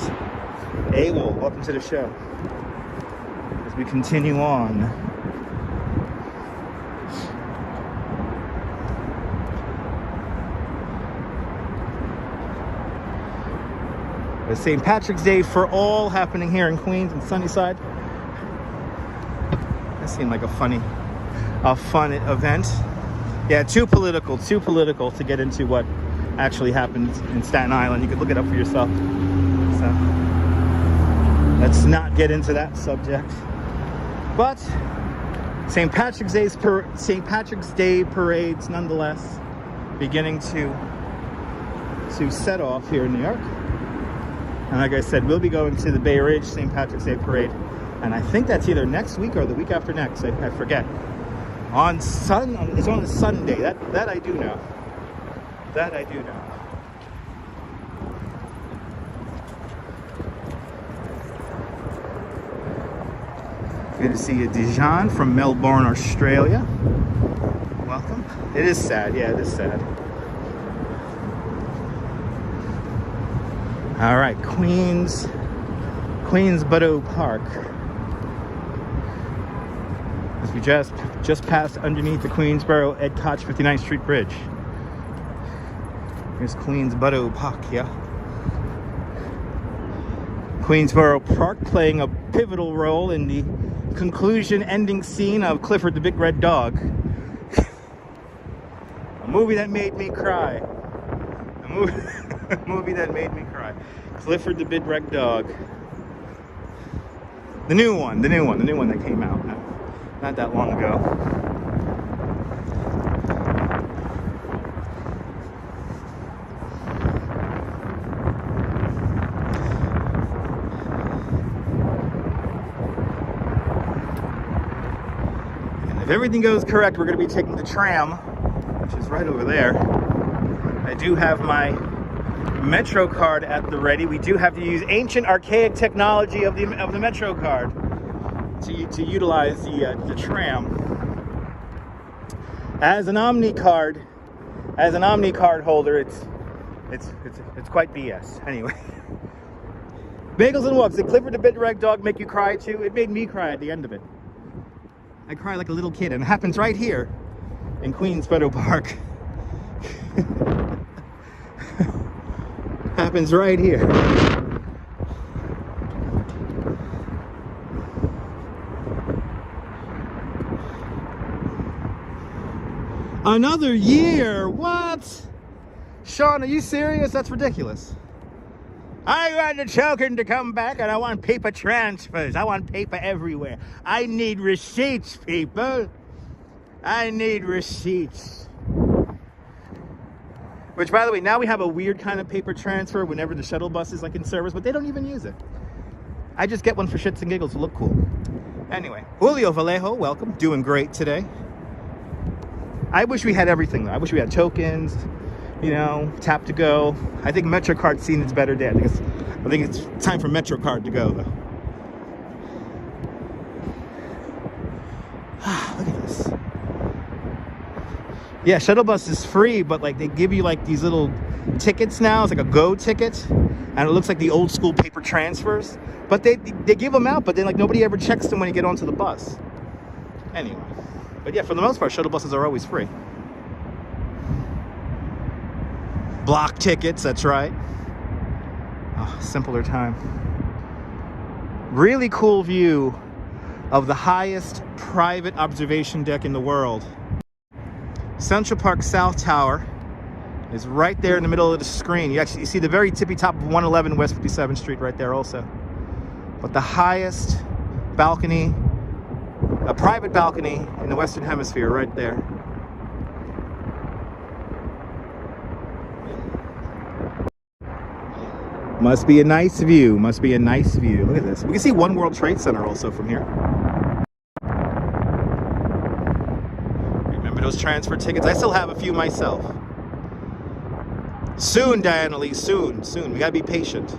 AWOL, welcome to the show. As we continue on. The St. Patrick's Day for All happening here in Queens and Sunnyside. That seemed like a fun event. Yeah, too political to get into what actually happens in Staten Island. You could look it up for yourself. So let's not get into that subject. But St. Patrick's Day parades nonetheless beginning to set off here in New York. And like I said, we'll be going to the Bay Ridge St. Patrick's Day parade, and I think that's either next week or the week after next. I forget. It's on a Sunday. That I do know. That I do know. Good to see you, Dijon from Melbourne, Australia. Welcome. It is sad. Yeah, it is sad. All right, Queensborough Park. As we just passed underneath the Queensborough Ed Koch 59th Street Bridge. Here's Queensborough Park, yeah. Queensborough Park playing a pivotal role in the conclusion ending scene of Clifford the Big Red Dog. A movie that made me cry. A movie that made me cry. Clifford the Big Red Dog. The new one that came out not that long ago. And if everything goes correct, we're going to be taking the tram, which is right over there. I do have my Metro card at the ready. We do have to use ancient archaic technology of the Metro card to utilize the tram. As an Omni card holder, it's quite BS. Anyway, Bagels and Walks. Did Clifford the Big Red Dog make you cry too? It made me cry at the end of it. I cry like a little kid, and it happens right here in Queensborough Park. Happens right here. Another year? What? Sean, are you serious? That's ridiculous. I want the token to come back, and I want paper transfers. I want paper everywhere. I need receipts, people. I need receipts. Which, by the way, now we have a weird kind of paper transfer whenever the shuttle bus is like in service, but they don't even use it. I just get one for shits and giggles to look cool. Anyway, Julio Vallejo, welcome. Doing great today. I wish we had everything, though. I wish we had tokens, you know, tap to go. I think MetroCard's seen its better day. I think it's time for MetroCard to go, though. Look at this. Yeah, shuttle bus is free, but like they give you like these little tickets now. It's like a Go ticket, and it looks like the old school paper transfers. But they give them out, but then like nobody ever checks them when you get onto the bus. Anyway, but yeah, for the most part, shuttle buses are always free. Block tickets, that's right. Oh, simpler time. Really cool view of the highest private observation deck in the world. Central Park South Tower is right there in the middle of the screen. You see the very tippy top of 111 West 57th Street right there also. But the highest balcony, a private balcony in the Western Hemisphere right there. Must be a nice view. Must be a nice view. Look at this. We can see One World Trade Center also from here. Remember those transfer tickets? I still have a few myself. Soon, Diana Lee. Soon. We gotta be patient.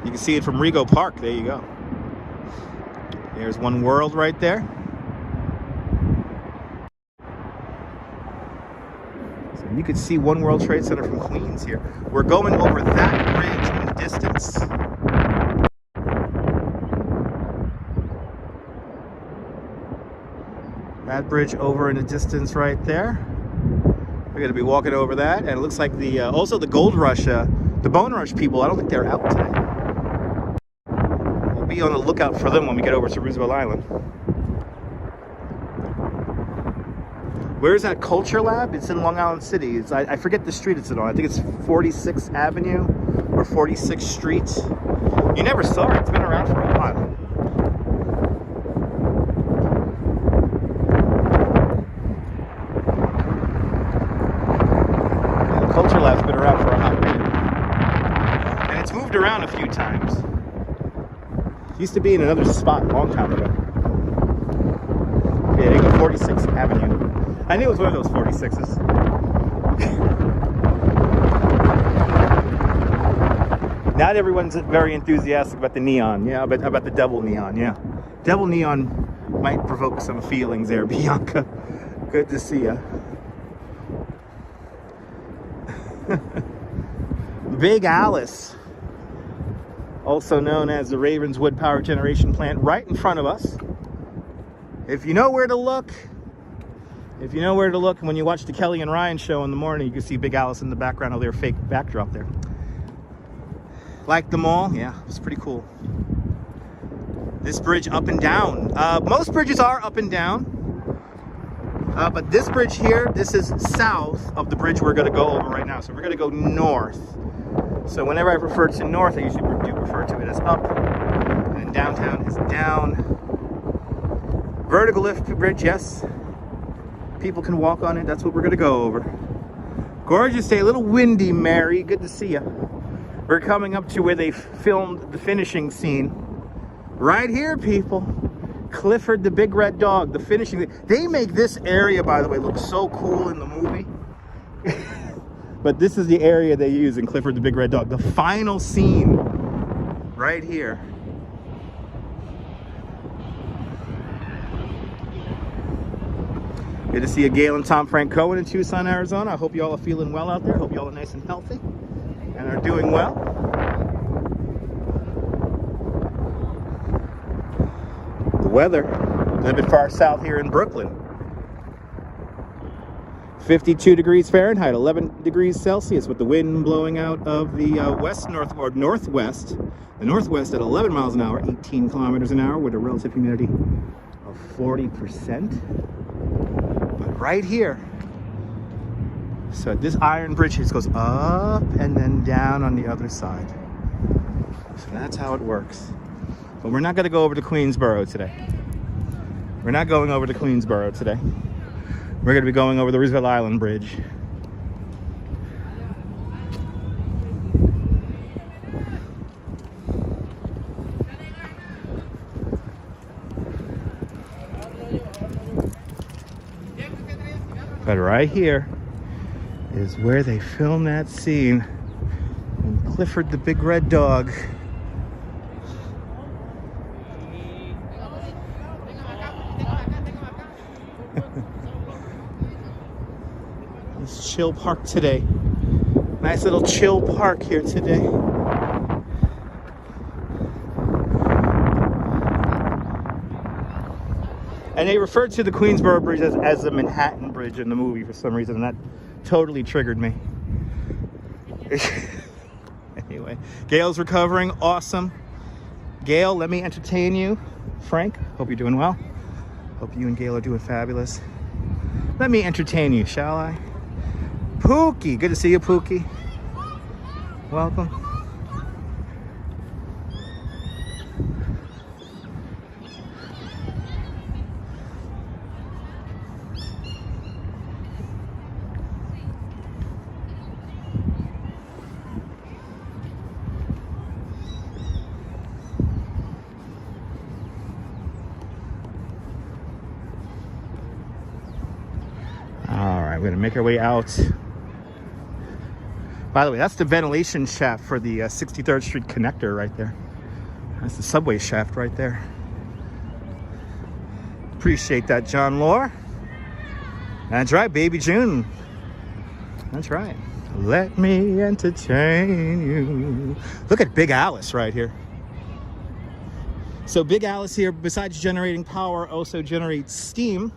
You can see it from Rego Park. There you go. There's One World right there. So you can see One World Trade Center from Queens here. We're going over that bridge in the distance. That bridge over in the distance right there. Look We're gonna be walking over that, and it looks like the also the Gold Rush, the Bone Rush people. I don't think they're out today. We'll be on the lookout for them when we get over to Roosevelt Island. Where's that Culture Lab? It's in Long Island City. I forget the street it's on. I think it's 46th Avenue or 46th Street. You never saw it. It's been around for a while. Culture Lab's been around for a hot minute. And it's moved around a few times. It used to be in another spot a long time ago. Yeah, they go 46th Avenue. I knew it was one of those 46s. Not everyone's very enthusiastic about the neon. Yeah, about the double neon, yeah. Double neon might provoke some feelings there, Bianca. Good to see ya. Big Alice, also known as the Ravenswood Power Generation Plant, right in front of us. If you know where to look, and when you watch the Kelly and Ryan show in the morning, you can see Big Alice in the background of their fake backdrop there. Like the mall, yeah, it's pretty cool. This bridge up and down. Most bridges are up and down. But this bridge here, this is south of the bridge we're going to go over right now. So we're going to go north. So whenever I refer to north, I usually do refer to it as up. And downtown is down. Vertical lift bridge, yes. People can walk on it. That's what we're going to go over. Gorgeous day. A little windy, Mary. Good to see you. We're coming up to where they filmed the finishing scene. Right here, people. Clifford the Big Red Dog, the finishing. They make this area, by the way, look so cool in the movie. But this is the area they use in Clifford the Big Red Dog. The final scene right here. Good to see you, Gail and Tom Frank Cohen in Tucson, Arizona. I hope you all are feeling well out there. Hope you all are nice and healthy and are doing well. Weather a little bit far south here in Brooklyn. 52 degrees Fahrenheit, 11 degrees Celsius, with the wind blowing out of the northwest at 11 miles an hour, 18 kilometers an hour, with a relative humidity of 40%. But right here, so this iron bridge just goes up and then down on the other side. So that's how it works. But we're not going to go over to Queensboro today. We're not going over to Queensboro today. We're going to be going over the Roosevelt Island Bridge. But right here is where they filmed that scene in Clifford the Big Red Dog. It's chill park today. Nice little chill park here today. And they referred to the Queensboro Bridge as the Manhattan Bridge in the movie for some reason, and that totally triggered me. Anyway, Gail's recovering. Awesome. Gail, let me entertain you. Frank, hope you're doing well. Hope you and Gail are doing fabulous. Let me entertain you, shall I? Pookie, good to see you, Pookie. Welcome. All right, we're gonna make our way out. By the way, that's the ventilation shaft for the 63rd Street connector right there. That's the subway shaft right there. Appreciate that, John Lore. That's right, Baby June. That's right. Let me entertain you. Look at Big Alice right here. So Big Alice here, besides generating power, also generates steam.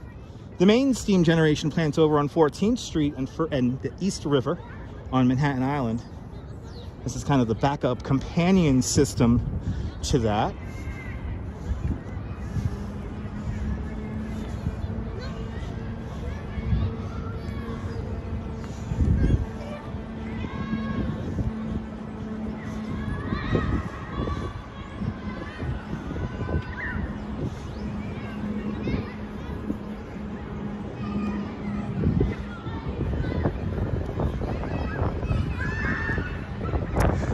The main steam generation plant's over on 14th Street and the East River on Manhattan Island. This is kind of the backup companion system to that.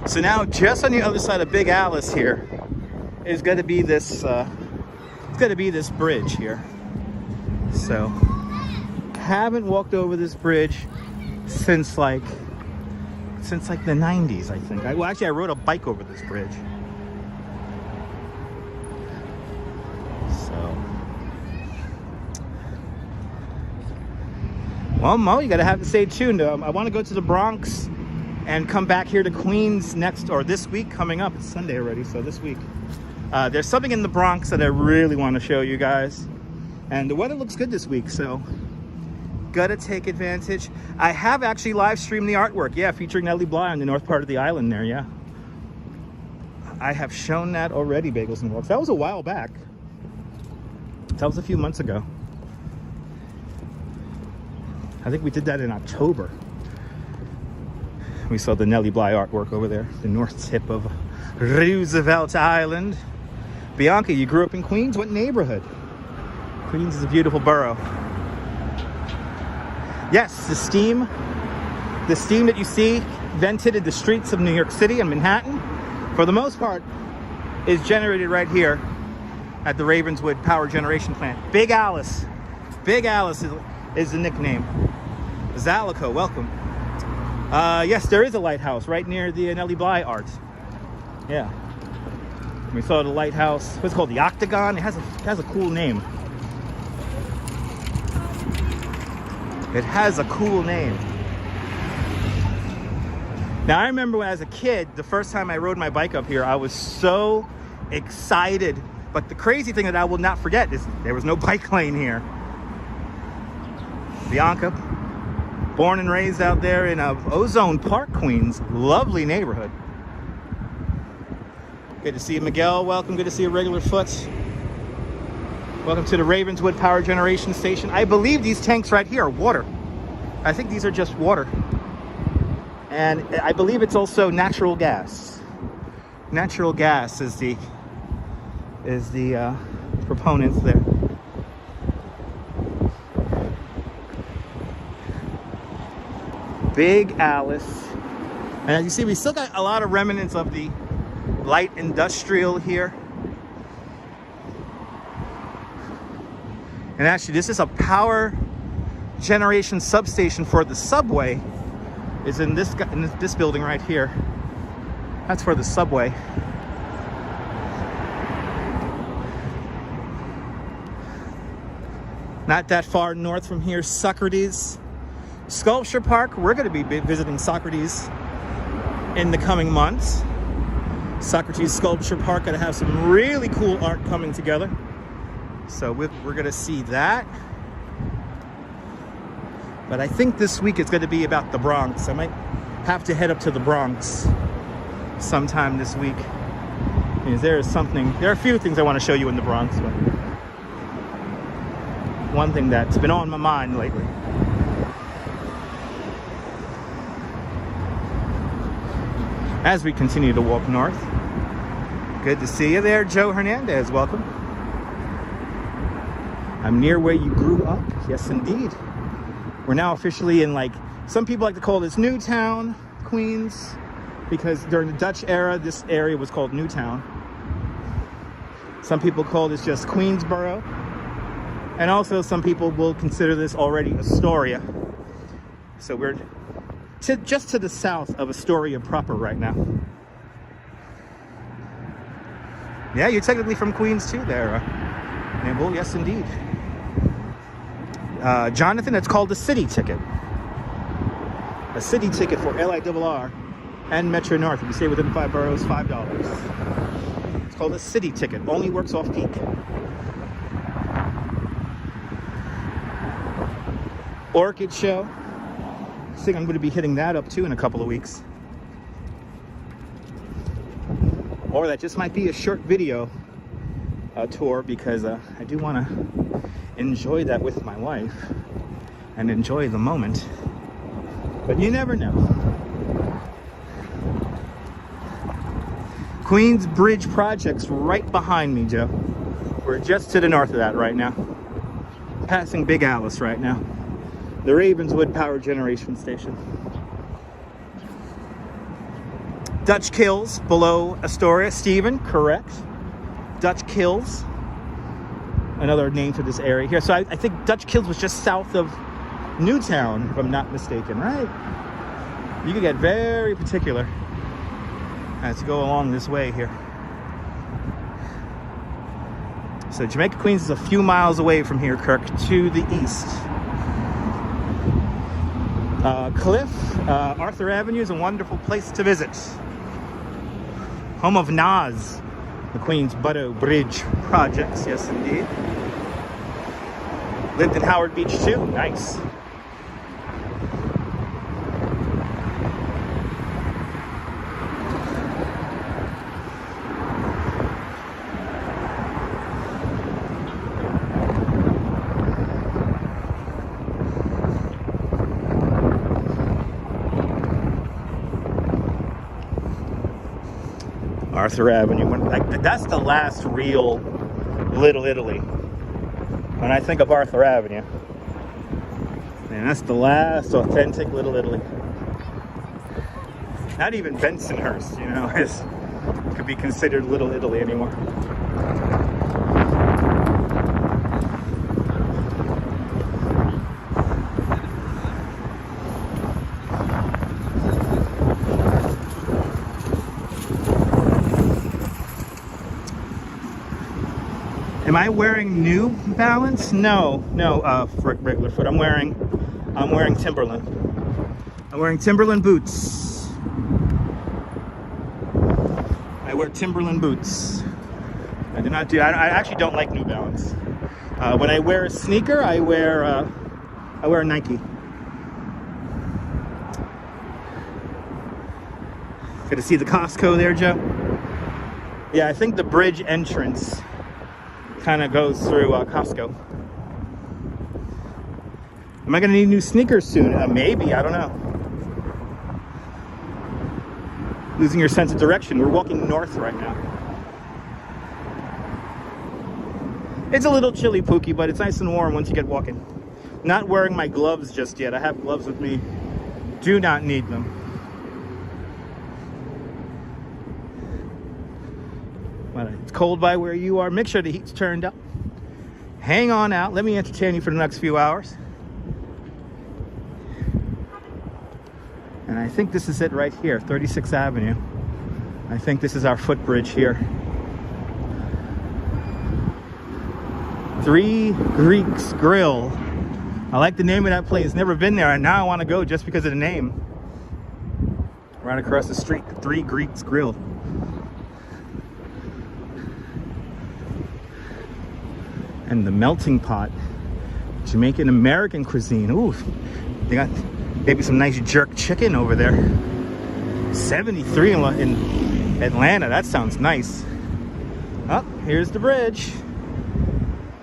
So now, just on the other side of Big Alice here is going to be this. It's going to be this bridge here. So, haven't walked over this bridge since like the 90s, I think. Well, actually, I rode a bike over this bridge. So, well, Mo, you got to have to stay tuned. I want to go to the Bronx and come back here to Queens next, or this week coming up. It's Sunday already, so this week. There's something in the Bronx that I really want to show you guys. And the weather looks good this week, so gotta take advantage. I have actually live streamed the artwork, yeah, featuring Nellie Bly on the north part of the island there, yeah. I have shown that already, Bagels and Walks. That was a while back. That was a few months ago. I think we did that in October. We saw the Nellie Bly artwork over there, the north tip of Roosevelt Island. Bianca, you grew up in Queens? What neighborhood? Queens is a beautiful borough. Yes, the steam that you see vented in the streets of New York City and Manhattan, for the most part, is generated right here at the Ravenswood Power Generation Plant. Big Alice. Big Alice is the nickname. Zalico, welcome. Yes, there is a lighthouse right near the Nellie Bly art. Yeah. We saw the lighthouse. What's it called? The Octagon? It has a cool name. It has a cool name. Now, I remember when, as a kid, the first time I rode my bike up here, I was so excited. But the crazy thing that I will not forget is there was no bike lane here. Bianca, born and raised out there in Ozone Park, Queens. Lovely neighborhood. Good to see you, Miguel. Welcome. Good to see you, Regular Foot. Welcome to the Ravenswood Power Generation Station. I believe these tanks right here are water. I think these are just water. And I believe it's also natural gas. Natural gas is the proponents there. Big Alice. And as you see, we still got a lot of remnants of the light industrial here. And actually, this is a power generation substation for the subway. Is in this building right here. That's for the subway. Not that far north from here, Socrates Sculpture Park. We're going to be visiting Socrates in the coming months. Socrates Sculpture Park going to have some really cool art coming together. So we're going to see that. But I think this week it's going to be about the Bronx. I might have to head up to the Bronx sometime this week. Because there are a few things I want to show you in the Bronx. But one thing that's been on my mind lately. As we continue to walk north. Good to see you there, Joe Hernandez. Welcome. I'm near where you grew up. Yes, indeed. We're now officially in, like, some people like to call this Newtown, Queens, because during the Dutch era, this area was called Newtown. Some people call this just Queensboro. And also some people will consider this already Astoria. So we're just to the south of Astoria proper right now. Yeah, you're technically from Queens too there, Gimble. Yes, indeed. Jonathan, it's called a city ticket. A city ticket for LIRR and Metro North. If you stay within 5 boroughs, $5. It's called a city ticket. Only works off peak. Orchid Show. I think I'm going to be hitting that up too in a couple of weeks. Or that just might be a short video tour, because I do want to enjoy that with my wife and enjoy the moment. But you never know. Queens Bridge Project's right behind me, Joe. We're just to the north of that right now. Passing Big Alice right now. The Ravenswood Power Generation Station. Dutch Kills below Astoria. Stephen, correct. Dutch Kills. Another name for this area here. So I think Dutch Kills was just south of Newtown, if I'm not mistaken, right? You can get very particular as you go along this way here. So Jamaica Queens is a few miles away from here, Kirk, to the east. Cliff, Arthur Avenue is a wonderful place to visit. Home of Nas, the Queens Butto Bridge projects, yes indeed. Lived in Howard Beach too, nice. Arthur Avenue, that's the last real Little Italy. When I think of Arthur Avenue, man, that's the last authentic Little Italy. Not even Bensonhurst, you know, could be considered Little Italy anymore. Am I wearing New Balance? No, regular foot. I'm wearing Timberland. I'm wearing Timberland boots. I wear Timberland boots. I actually don't like New Balance. When I wear a sneaker, I wear Nike. Good to see the Costco there, Joe. Yeah, I think the bridge entrance kind of goes through Costco. Am I going to need new sneakers soon? Maybe, I don't know. Losing your sense of direction. We're walking north right now. It's a little chilly, Pookie, but it's nice and warm once you get walking. Not wearing my gloves just yet. I have gloves with me. Do not need them. It's cold by where you are. Make sure the heat's turned up. Hang on out. Let me entertain you for the next few hours. And I think this is it right here, 36th Avenue. I think this is our footbridge here. Three Greeks Grill. I like the name of that place. Never been there, and now I want to go just because of the name. Right across the street, the Three Greeks Grill. And the Melting Pot, Jamaican American cuisine. Ooh, they got maybe some nice jerk chicken over there. 73 in Atlanta, that sounds nice. Oh, here's the bridge.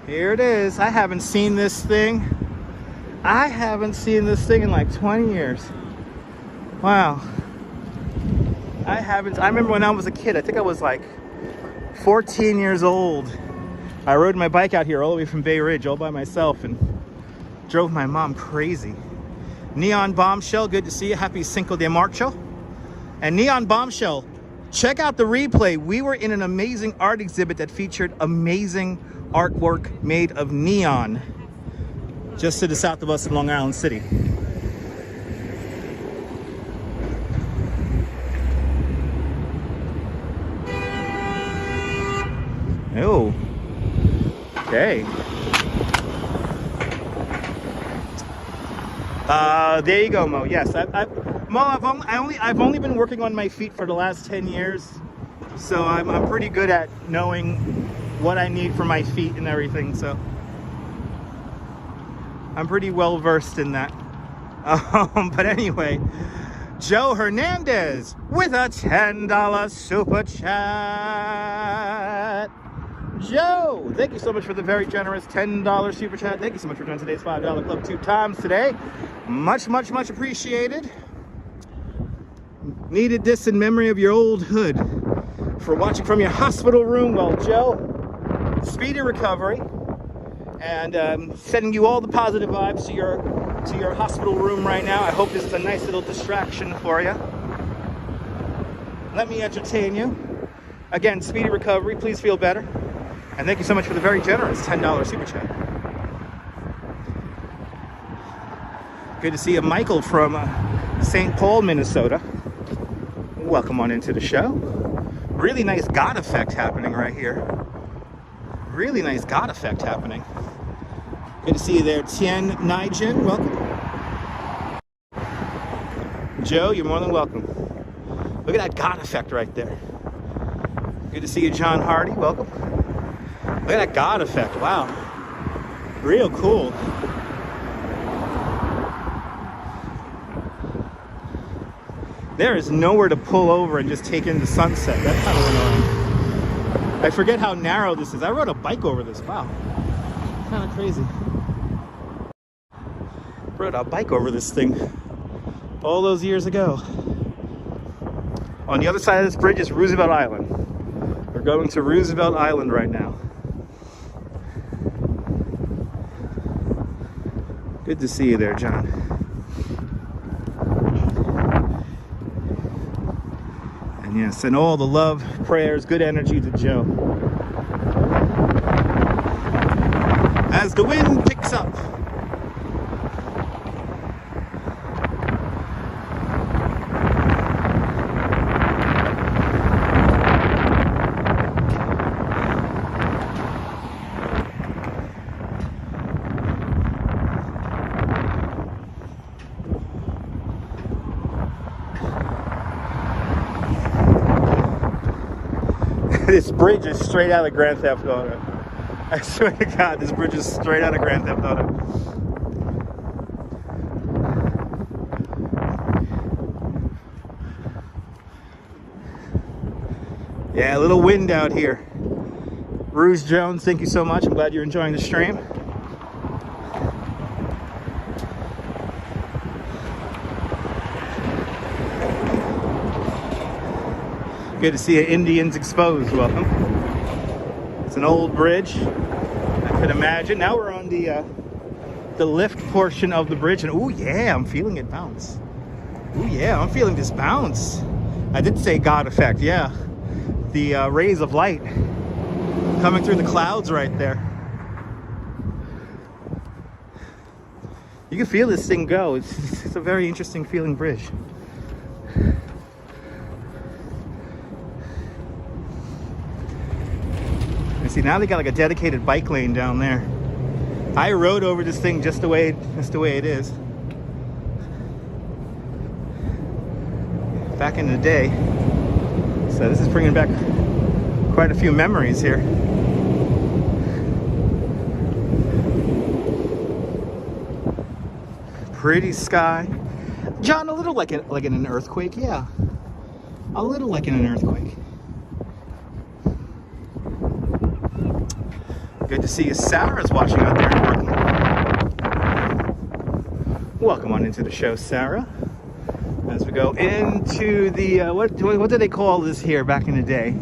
Here it is. I haven't seen this thing. In like 20 years. Wow. I remember when I was a kid, I think I was like 14 years old. I rode my bike out here all the way from Bay Ridge all by myself and drove my mom crazy. Neon Bombshell, good to see you. Happy Cinco de Marcho. And Neon Bombshell, check out the replay. We were in an amazing art exhibit that featured amazing artwork made of neon just to the south of us in Long Island City. Oh. Okay. There you go, Mo. Yes, I've only been working on my feet for the last 10 years, so I'm pretty good at knowing what I need for my feet and everything. So I'm pretty well versed in that. But anyway, Joe Hernandez with a $10 super chat. Joe, thank you so much for the very generous $10 super chat. Thank you so much for joining today's $5 club 2 times today. Much, much, much appreciated. Needed this in memory of your old hood for watching from your hospital room. Well, Joe, speedy recovery, and sending you all the positive vibes to your hospital room right now. I hope this is a nice little distraction for you. Let me entertain you. Again, speedy recovery. Please feel better. And thank you so much for the very generous $10 super chat. Good to see you, Michael from St. Paul, Minnesota. Welcome on into the show. Really nice God effect happening right here. Really nice God effect happening. Good to see you there, Tien Nijin. Welcome. Joe, you're more than welcome. Look at that God effect right there. Good to see you, John Hardy. Welcome. Look at that God effect. Wow. Real cool. There is nowhere to pull over and just take in the sunset. That's kind of annoying. I forget how narrow this is. I rode a bike over this. Wow. Kind of crazy. Rode a bike over this thing all those years ago. On the other side of this bridge is Roosevelt Island. We're going to Roosevelt Island right now. Good to see you there, John. And yes, and all the love, prayers, good energy to Joe. As the wind picks up. This bridge is straight out of Grand Theft Auto. I swear to God, this bridge is straight out of Grand Theft Auto. Yeah, a little wind out here. Ruse Jones, thank you so much. I'm glad you're enjoying the stream. Good to see you, Indians Exposed. Welcome. It's an old bridge, I could imagine. Now we're on the lift portion of the bridge, and oh yeah, I'm feeling it bounce. Oh yeah, I'm feeling this bounce. I did say God effect, yeah. The rays of light coming through the clouds right there. You can feel this thing go. It's a very interesting feeling bridge. See, now they got like a dedicated bike lane down there. I rode over this thing just the way it is. Back in the day. So this is bringing back quite a few memories here. Pretty sky. John, a little like in an earthquake, yeah. A little like in an earthquake. Good to see you. Sarah's watching out there in Brooklyn. Welcome on into the show, Sarah. As we go into the what did they call this here back in the day?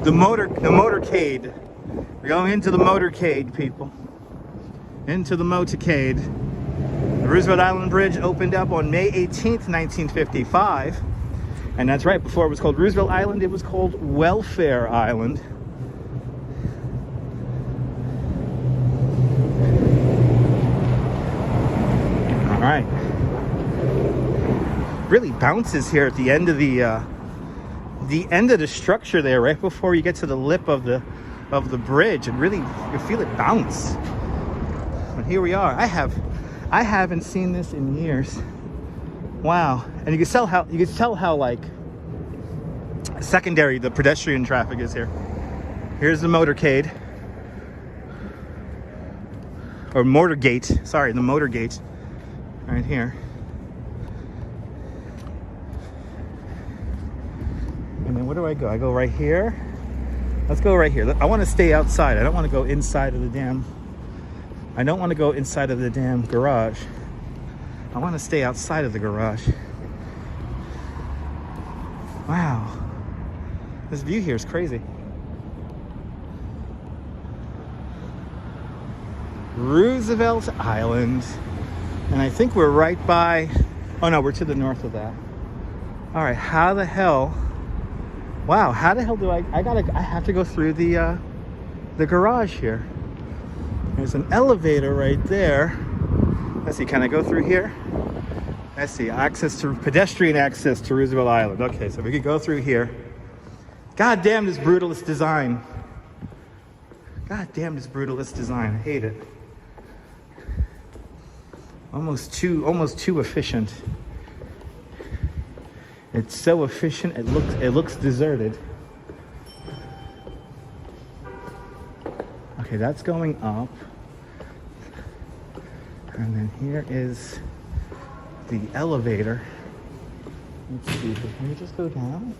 The motorcade. We're going into the motorcade, people. Into the motorcade. The Roosevelt Island Bridge opened up on May 18th, 1955. And that's right, before it was called Roosevelt Island, it was called Welfare Island. All right. Really bounces here at the end of the structure there, right before you get to the lip of the bridge, and really you feel it bounce. But here we are. I haven't seen this in years. Wow. And you can tell how like secondary the pedestrian traffic is here. Here's the motorcade. or motor gate. Sorry, the motor gate right here. And then where do I go? I go right here. Let's go right here. I want to stay outside. I don't want to go inside of the damn. I don't want to go inside of the damn garage. I want to stay outside of the garage. Wow. This view here is crazy. Roosevelt Island. And I think we're right by, oh no, we're to the north of that. All right, how the hell, wow, how the hell do I have to go through the garage here. There's an elevator right there. Let's see, can I go through here? Let's see, pedestrian access to Roosevelt Island. Okay, so we could go through here. God damn this brutalist design. God damn this brutalist design. I hate it. Almost too efficient. It's so efficient it looks deserted. Okay, that's going up. And then here is the elevator. Let's see, can we just go down?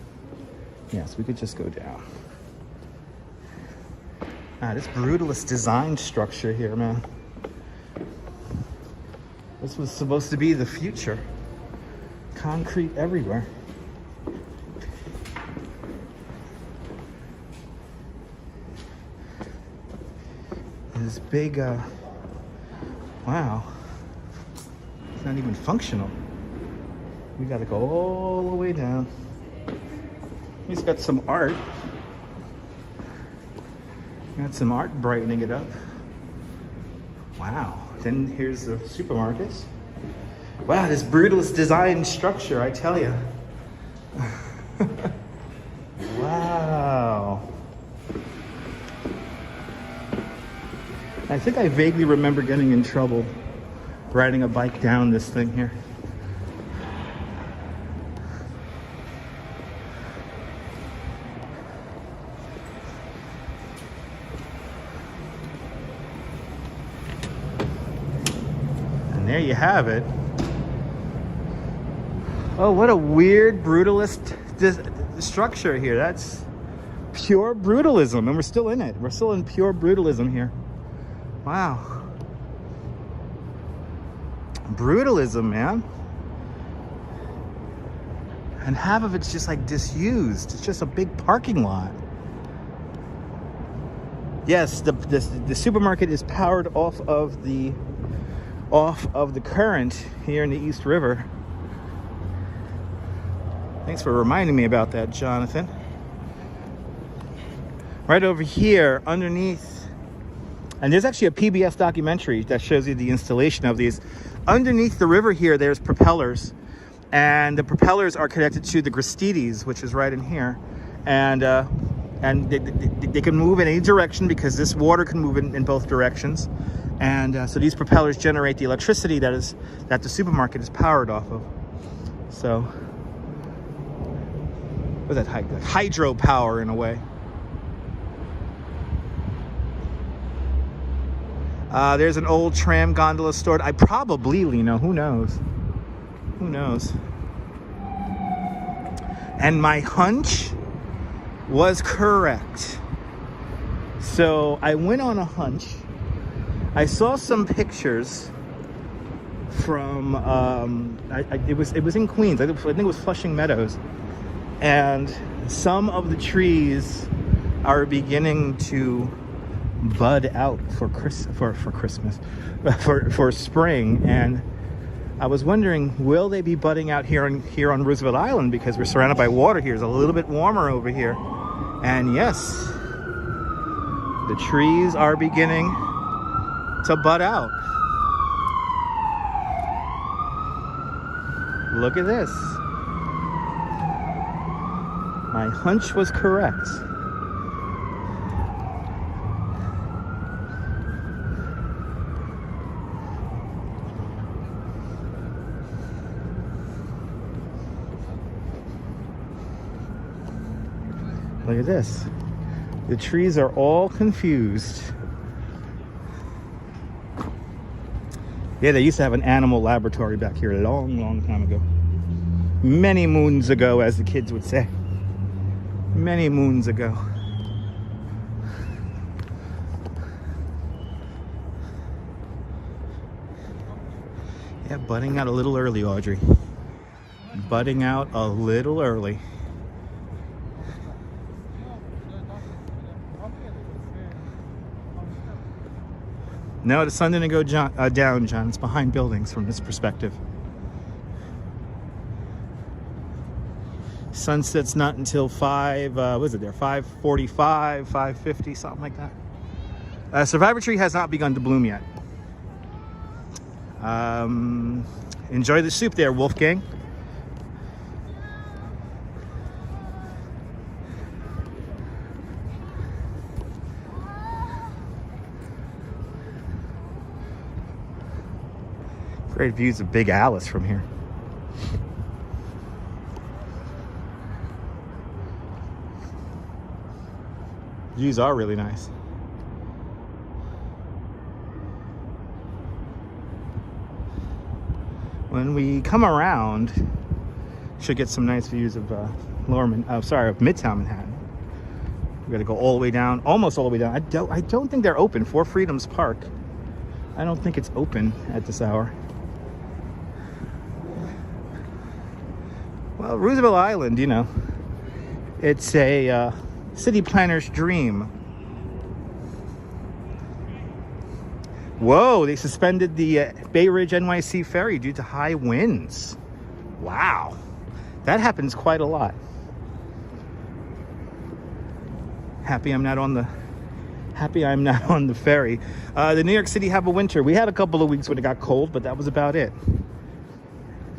Yes, we could just go down. This brutalist design structure here, man. This was supposed to be the future. Concrete everywhere. This big, wow. It's not even functional. We gotta go all the way down. He's got some art. Got some art brightening it up. Wow. Then here's the supermarket. Wow, this brutalist design structure, I tell you. Wow. I think I vaguely remember getting in trouble riding a bike down this thing here. There you have it. Oh, what a weird brutalist structure here. That's pure brutalism, and we're still in it. We're still in pure brutalism here. Wow. Brutalism, man. And half of it's just like disused. It's just a big parking lot. Yes, the supermarket is powered off of the current here in the East River. Thanks for reminding me about that, Jonathan. Right over here underneath, and there's actually a PBS documentary that shows you the installation of these. Underneath the river here, there's propellers, and the propellers are connected to the Gristedes, which is right in here, and they can move in any direction because this water can move in both directions. And so these propellers generate the electricity that the supermarket is powered off of. So, what's that? Hydropower in a way. There's an old tram gondola stored. I probably know. Who knows? Who knows? And my hunch was correct. So I went on a hunch. I saw some pictures from it was in Queens. I think it was Flushing Meadows, and some of the trees are beginning to bud out for spring. And I was wondering, will they be budding out here on Roosevelt Island, because we're surrounded by water here. It's a little bit warmer over here, and yes, the trees are beginning to bud out. Look at this. My hunch was correct. Look at this. The trees are all confused. Yeah, they used to have an animal laboratory back here a long, long time ago. Many moons ago, as the kids would say. Many moons ago. Yeah, budding out a little early, Audrey. Budding out a little early. No, the sun didn't go down, John. It's behind buildings from this perspective. Sunset's not until 5:45, 5:50, something like that. Survivor Tree has not begun to bloom yet. Enjoy the soup there, Wolfgang. Great views of Big Alice from here. Views are really nice. When we come around, should get some nice views of of Midtown Manhattan. We got to go all the way down, almost all the way down. I don't think they're open. For Freedoms Park, I don't think it's open at this hour. Well, Roosevelt Island, you know, it's a city planner's dream. Whoa, they suspended the Bay Ridge NYC ferry due to high winds. Wow, that happens quite a lot. Happy I'm not on the ferry. The New York City have a winter. We had a couple of weeks when it got cold, but that was about it.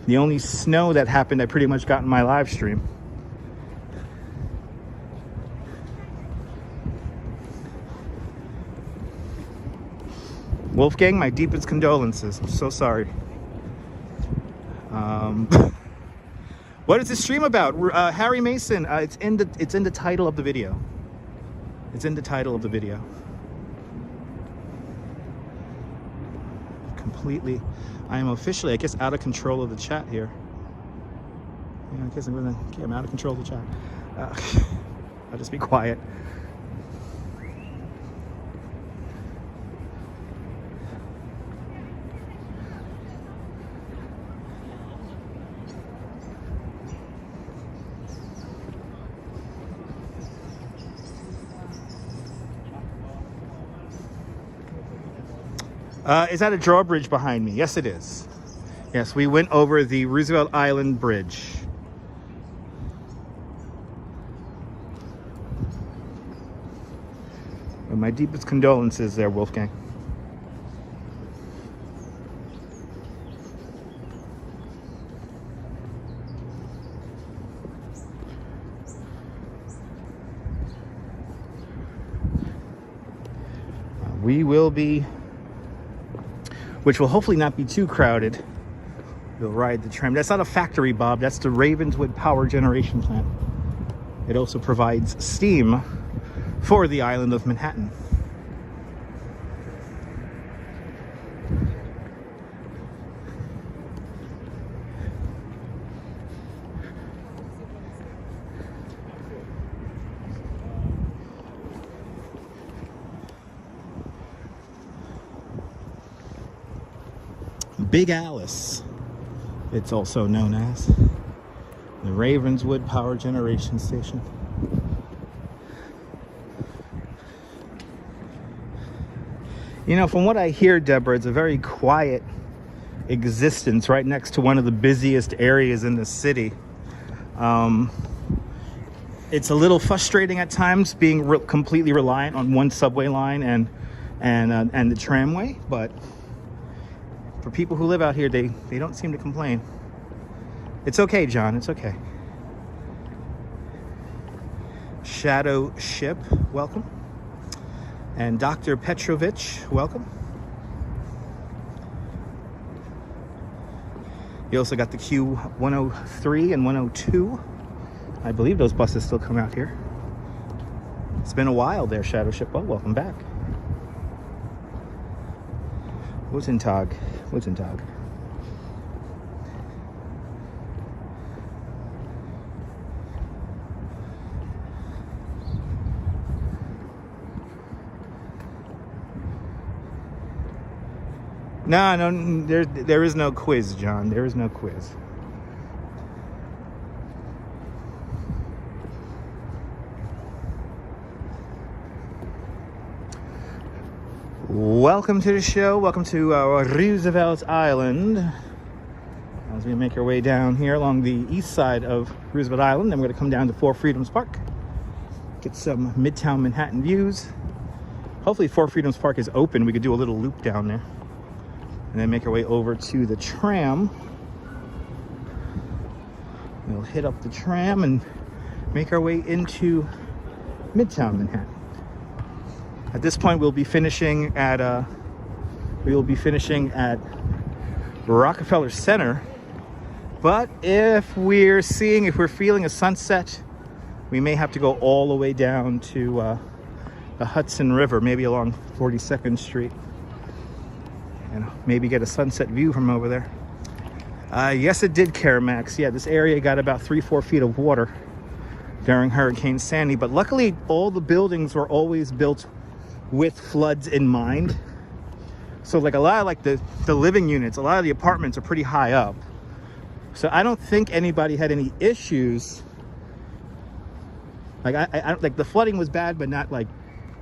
The only snow that happened, I pretty much got in my live stream. Wolfgang, my deepest condolences. I'm so sorry. What is this stream about? Harry Mason. It's in the title of the video. It's in the title of the video. Completely. I am officially, I guess, out of control of the chat here. Yeah, I guess I'm out of control of the chat. I'll just be quiet. Is that a drawbridge behind me? Yes, it is. Yes, we went over the Roosevelt Island Bridge. And my deepest condolences there, Wolfgang. We will be, which will hopefully not be too crowded. We'll ride the tram. That's not a factory, Bob. That's the Ravenswood power generation plant. It also provides steam for the island of Manhattan. Big Alice, it's also known as the Ravenswood Power Generation Station. You know, from what I hear, Deborah, it's a very quiet existence right next to one of the busiest areas in the city. It's a little frustrating at times being completely reliant on one subway line and the tramway, but for people who live out here, they don't seem to complain. It's okay, John. It's okay. Shadow Ship, welcome. And Dr. Petrovich, welcome. You also got the Q103 and 102. I believe those buses still come out here. It's been a while there, Shadow Ship. Well, welcome back. Guten Tag. Guten Tag. No, there is no quiz, John. There is no quiz. Welcome to the show. Welcome to Roosevelt Island. As we make our way down here along the east side of Roosevelt Island, then we're going to come down to FOR Freedoms Park. Get some Midtown Manhattan views. Hopefully FOR Freedoms Park is open. We could do a little loop down there. And then make our way over to the tram. We'll hit up the tram and make our way into Midtown Manhattan. At this point, we'll be finishing at Rockefeller Center. But if we're feeling a sunset, we may have to go all the way down to the Hudson River, maybe along 42nd Street. And maybe get a sunset view from over there. Yes, it did, Caramax. Yeah, this area got about 3-4 feet of water during Hurricane Sandy. But luckily, all the buildings were always built with floods in mind. So like a lot of the living units, a lot of the apartments are pretty high up. So I don't think anybody had any issues. Like I don't like the flooding was bad, but not like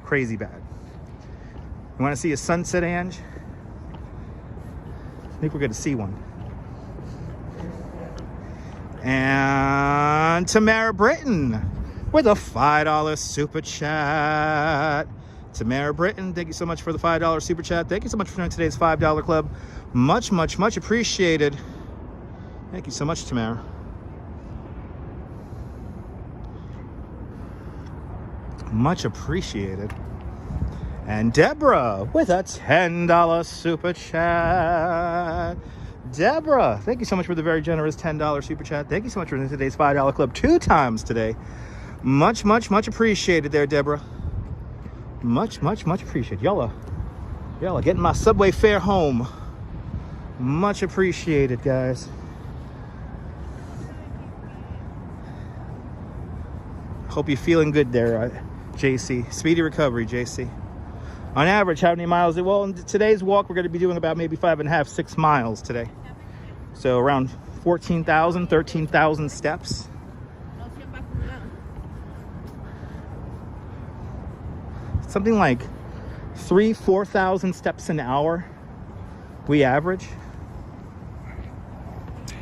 crazy bad. You want to see a sunset, Ange? I think we're going to see one. And Tamara Britton with a $5 super chat. Tamara Britton, thank you so much for the $5 super chat. Thank you so much for joining today's $5 club. Much, much, much appreciated. Thank you so much, Tamara. Much appreciated. And Deborah with a $10 super chat. Deborah, thank you so much for the very generous $10 super chat. Thank you so much for today's $5 club 2 times today. Much, much, much appreciated there, Deborah. Much, much, much appreciated. Y'all are getting my subway fare home. Much appreciated, guys. Hope you're feeling good there, JC. Speedy recovery, JC. On average, how many miles? Well, in today's walk, we're going to be doing about maybe 5.5, 6 miles today. So around 14,000, 13,000 steps. Something like 3,000, 4,000 steps an hour we average.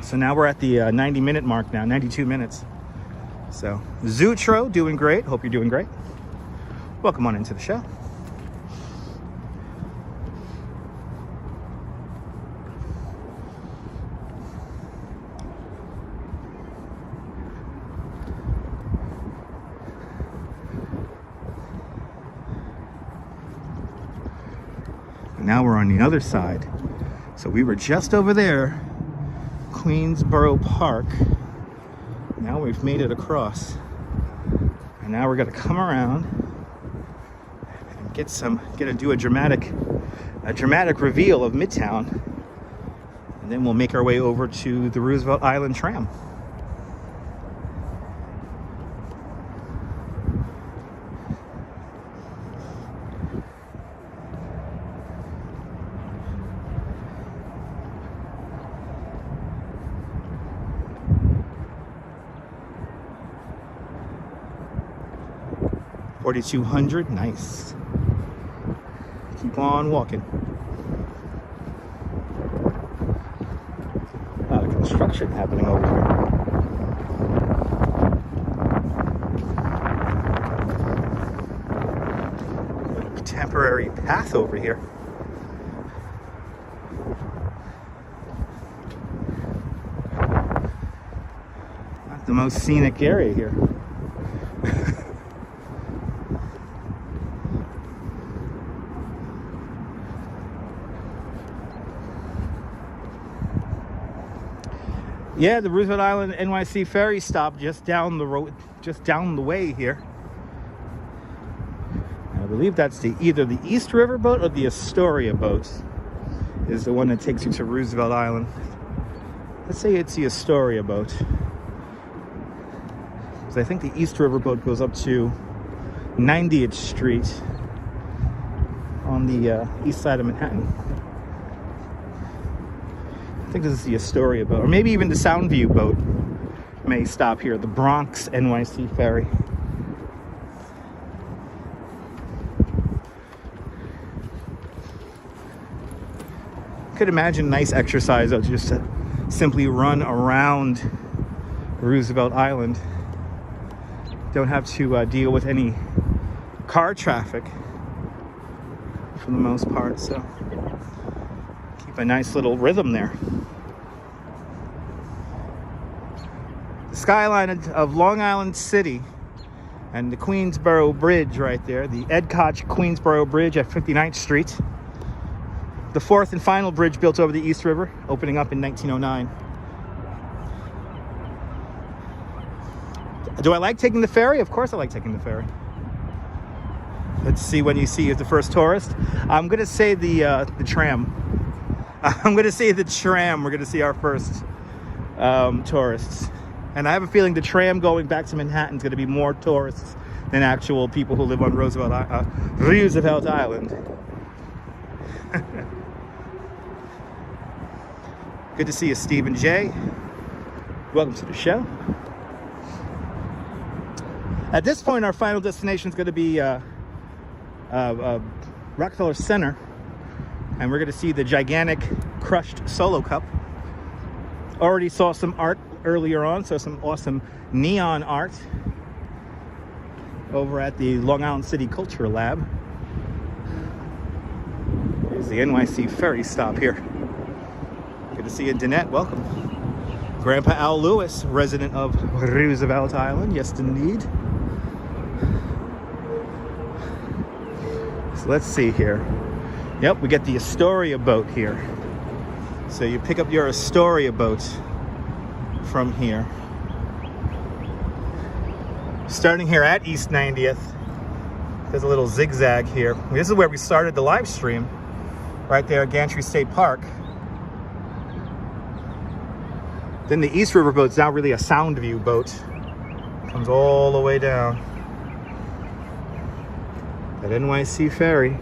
So now we're at the 90-minute mark now, 92 minutes. So Zutro, doing great. Hope you're doing great. Welcome on into the show. Now we're on the other side. So we were just over there, Queensboro Park. Now we've made it across. And now we're gonna come around and do a dramatic reveal of Midtown. And then we'll make our way over to the Roosevelt Island tram. $4,200, nice. Keep on walking. A lot of construction happening over here. A temporary path over here. Not the most scenic area here. Yeah, the Roosevelt Island NYC ferry stop just down the road, just down the way here. I believe that's either the East River boat or the Astoria boat is the one that takes you to Roosevelt Island. Let's say it's the Astoria boat. Because I think the East River boat goes up to 90th Street on the east side of Manhattan. I think this is the Astoria boat, or maybe even the Soundview boat may stop here, the Bronx NYC ferry. Could imagine nice exercise though, just to simply run around Roosevelt Island. Don't have to deal with any car traffic for the most part, so keep a nice little rhythm there. The skyline of Long Island City and the Queensboro Bridge right there, the Ed Koch Queensboro Bridge at 59th Street. The fourth and final bridge built over the East River, opening up in 1909. Do I like taking the ferry? Of course I like taking the ferry. Let's see when you see the first tourist. I'm going to say the tram. I'm going to say the tram. We're going to see our first tourists. And I have a feeling the tram going back to Manhattan is going to be more tourists than actual people who live on Roosevelt Island. Good to see you, Stephen J. Welcome to the show. At this point, our final destination is going to be Rockefeller Center, and we're going to see the gigantic crushed Solo Cup. Already saw some art earlier on, so some awesome neon art over at the Long Island City Culture Lab. Here's the NYC ferry stop here. Good to see you, Danette. Welcome. Grandpa Al Lewis, resident of Roosevelt Island. Yes, indeed. So let's see here. Yep, we get the Astoria boat here. So you pick up your Astoria boat from here. Starting here at East 90th. There's a little zigzag here. This is where we started the live stream. Right there at Gantry State Park. Then the East River boat's now really a Soundview boat. Comes all the way down. That NYC ferry.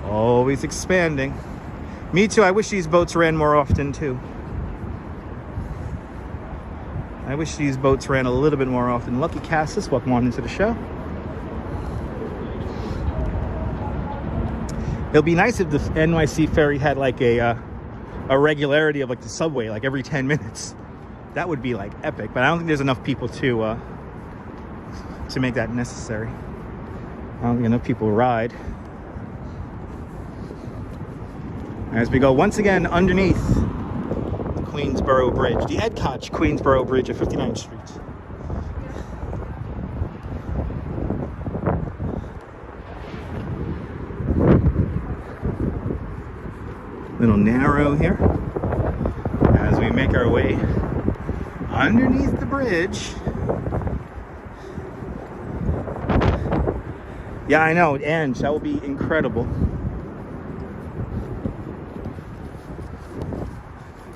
Always expanding. Me too, I wish these boats ran more often too. I wish these boats ran a little bit more often. Lucky Cassis, welcome on into the show. It'll be nice if the NYC ferry had like a regularity of like the subway, like every 10 minutes. That would be like epic, but I don't think there's enough people to make that necessary. I don't think enough people ride. As we go once again underneath the Queensboro Bridge, the Ed Koch Queensboro Bridge at 59th Street. Little narrow here as we make our way underneath the bridge. Yeah, I know, and that will be incredible.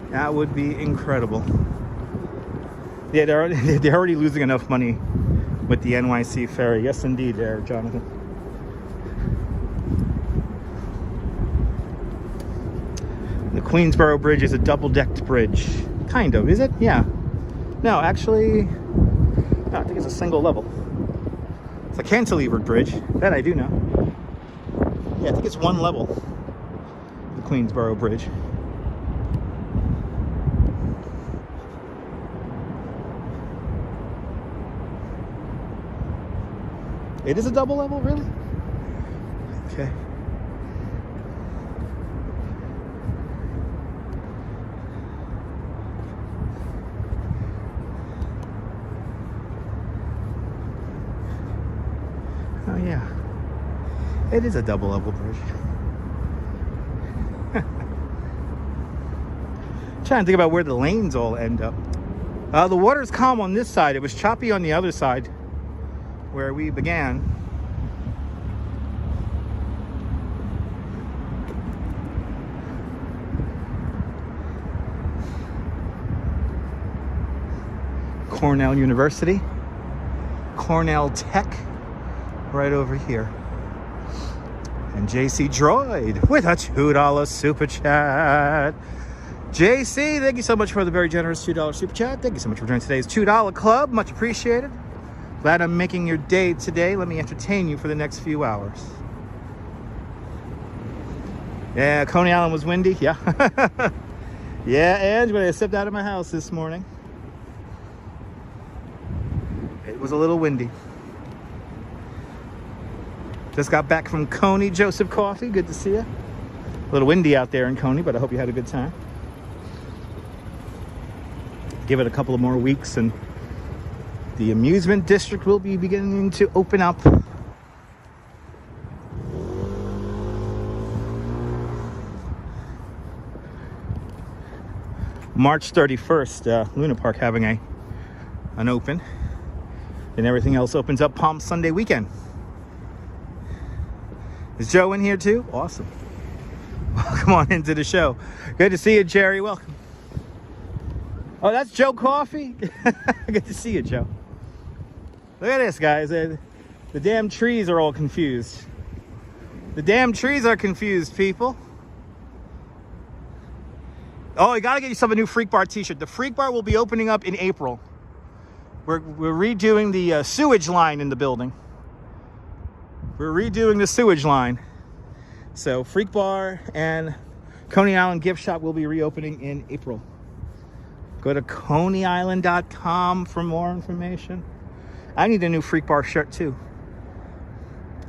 That would be incredible. Yeah, they're already losing enough money with the NYC ferry. Yes, indeed, there, Jonathan. The Queensboro Bridge is a double-decked bridge. Kind of, is it? Yeah. No, actually, no, I think it's a single level. It's a cantilevered bridge. That I do know. Yeah, I think it's one level. The Queensboro Bridge. It is a double level, really? Okay. Oh yeah, it is a double level bridge. Trying to think about where the lanes all end up. The water's calm on this side. It was choppy on the other side where we began. Cornell University, Cornell Tech, right over here. And JC Droid with a $2 super chat. JC, thank you so much for the very generous $2 super chat. Thank you so much for joining today's $2 club. Much appreciated. Glad I'm making your day today. Let me entertain you for the next few hours. Yeah, Coney Island was windy. Yeah. Yeah, and when I stepped out of my house this morning, it was a little windy. Just got back from Coney, Joseph Coffee. Good to see you. A little windy out there in Coney, but I hope you had a good time. Give it a couple of more weeks and the amusement district will be beginning to open up. March 31st, Luna Park having an open. And everything else opens up Palm Sunday weekend. Is Joe in here too? Awesome. Welcome on into the show. Good to see you, Jerry. Welcome. Oh, that's Joe Coffee? Good to see you, Joe. Look at this, guys. The damn trees are all confused. The damn trees are confused, people. Oh, you gotta get yourself a new Freak Bar t-shirt. The Freak Bar will be opening up in April. We're redoing the sewage line in the building. We're redoing the sewage line. So Freak Bar and Coney Island Gift Shop will be reopening in April. Go to coneyisland.com for more information. I need a new Freak Bar shirt too.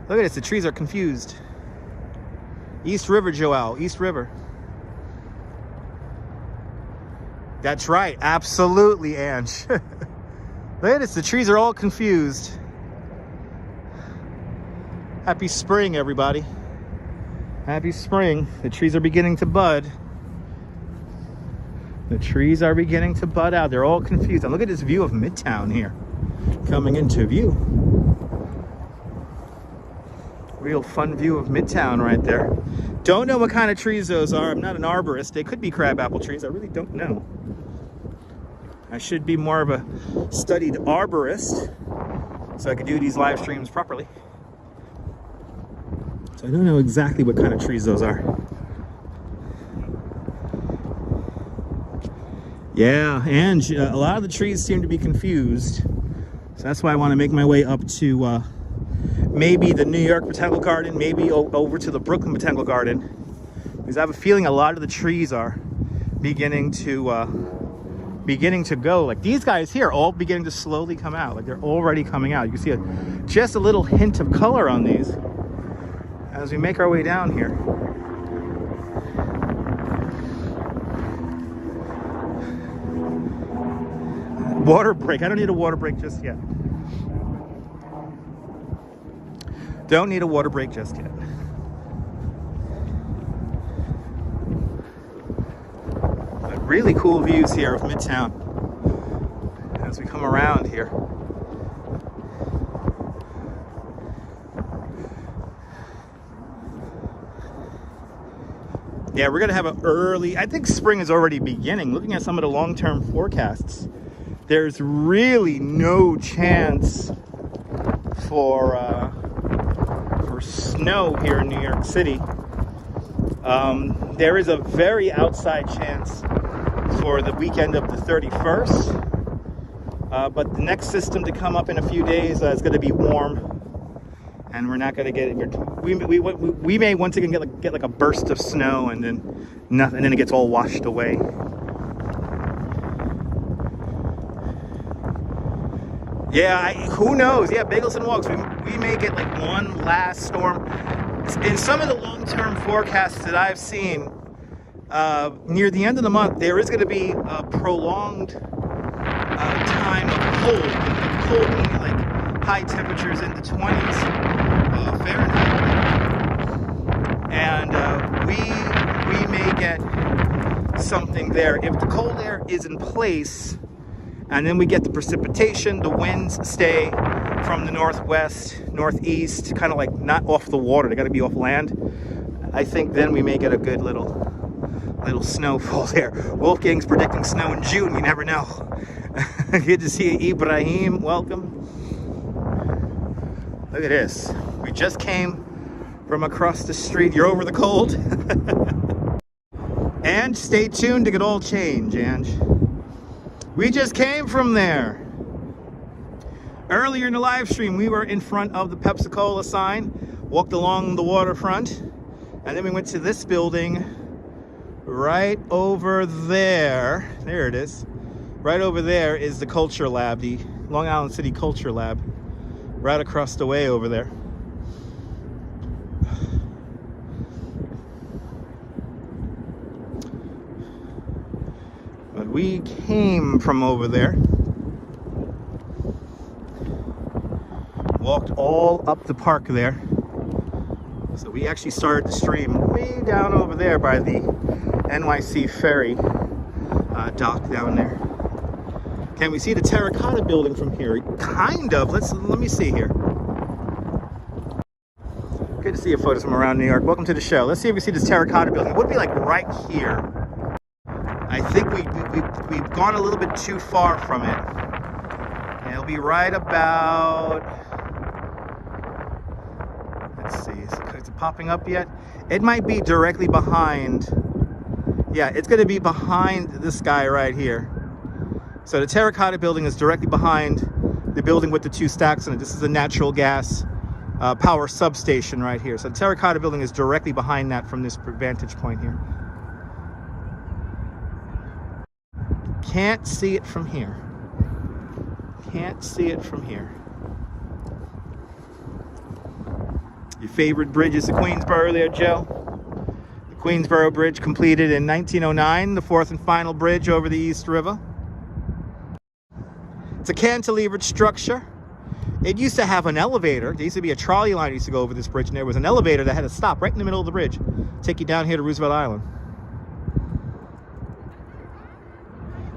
Look at this, the trees are confused. East River, Joel, East River. That's right, absolutely, Ange. Look at this, the trees are all confused. Happy spring, everybody. Happy spring. The trees are beginning to bud. The trees are beginning to bud out. They're all confused. And look at this view of Midtown here. Coming into view. Real fun view of Midtown right there. Don't know what kind of trees those are. I'm not an arborist. They could be crabapple trees. I really don't know. I should be more of a studied arborist so I could do these live streams properly. So I don't know exactly what kind of trees those are. Yeah, and a lot of the trees seem to be confused. So that's why I want to make my way up to maybe the New York Botanical Garden, maybe over to the Brooklyn Botanical Garden. Because I have a feeling a lot of the trees are beginning to go. Like these guys here, all beginning to slowly come out. Like they're already coming out. You can see just a little hint of color on these as we make our way down here. Water break. I don't need a water break just yet. Don't need a water break just yet. But really cool views here of Midtown as we come around here. Yeah, we're gonna have an early, I think spring is already beginning. Looking at some of the long-term forecasts, there's really no chance for snow here in New York City. There is a very outside chance for the weekend of the 31st. But the next system to come up in a few days is going to be warm. And we're not going to get it. We may once again get like a burst of snow and then nothing, and then it gets all washed away. Yeah, who knows? Yeah, Bagels and Walks. We may get like one last storm. In some of the long-term forecasts that I've seen, near the end of the month, there is going to be a prolonged time of cold. Cold meaning like high temperatures in the 20s Fahrenheit. And we may get something there. If the cold air is in place, and then we get the precipitation, the winds stay from the northwest, northeast, kind of like not off the water, they got to be off land. I think then we may get a good little snowfall there. Wolfgang's predicting snow in June, you never know. Good to see you, Ibrahim. Welcome. Look at this. We just came from across the street. You're over the cold. And stay tuned to get all change, Ange. We just came from there. Earlier in the live stream, we were in front of the Pepsi-Cola sign, walked along the waterfront, and then we went to this building right over there. There it is. Right over there is the Culture Lab, the Long Island City Culture Lab, right across the way over there. But we came from over there, walked all up the park there. So we actually started the stream way down over there by the NYC ferry dock down there. Can we see the terracotta building from here? Kind of. Let me see here. Good to see your photos from around New York. Welcome to the show. Let's see if we see this terracotta building. It would be like right here. I think we've gone a little bit too far from it. And it'll be right about, let's see, is it popping up yet? It might be directly behind. Yeah, it's going to be behind this guy right here. So the terracotta building is directly behind the building with the two stacks in it. This is a natural gas power substation right here. So the terracotta building is directly behind that from this vantage point here. Can't see it from here. Can't see it from here. Your favorite bridge is the Queensboro there, Joe. The Queensboro Bridge completed in 1909, the fourth and final bridge over the East River. It's a cantilevered structure. It used to have an elevator. There used to be a trolley line that used to go over this bridge, and there was an elevator that had to stop right in the middle of the bridge, take you down here to Roosevelt Island.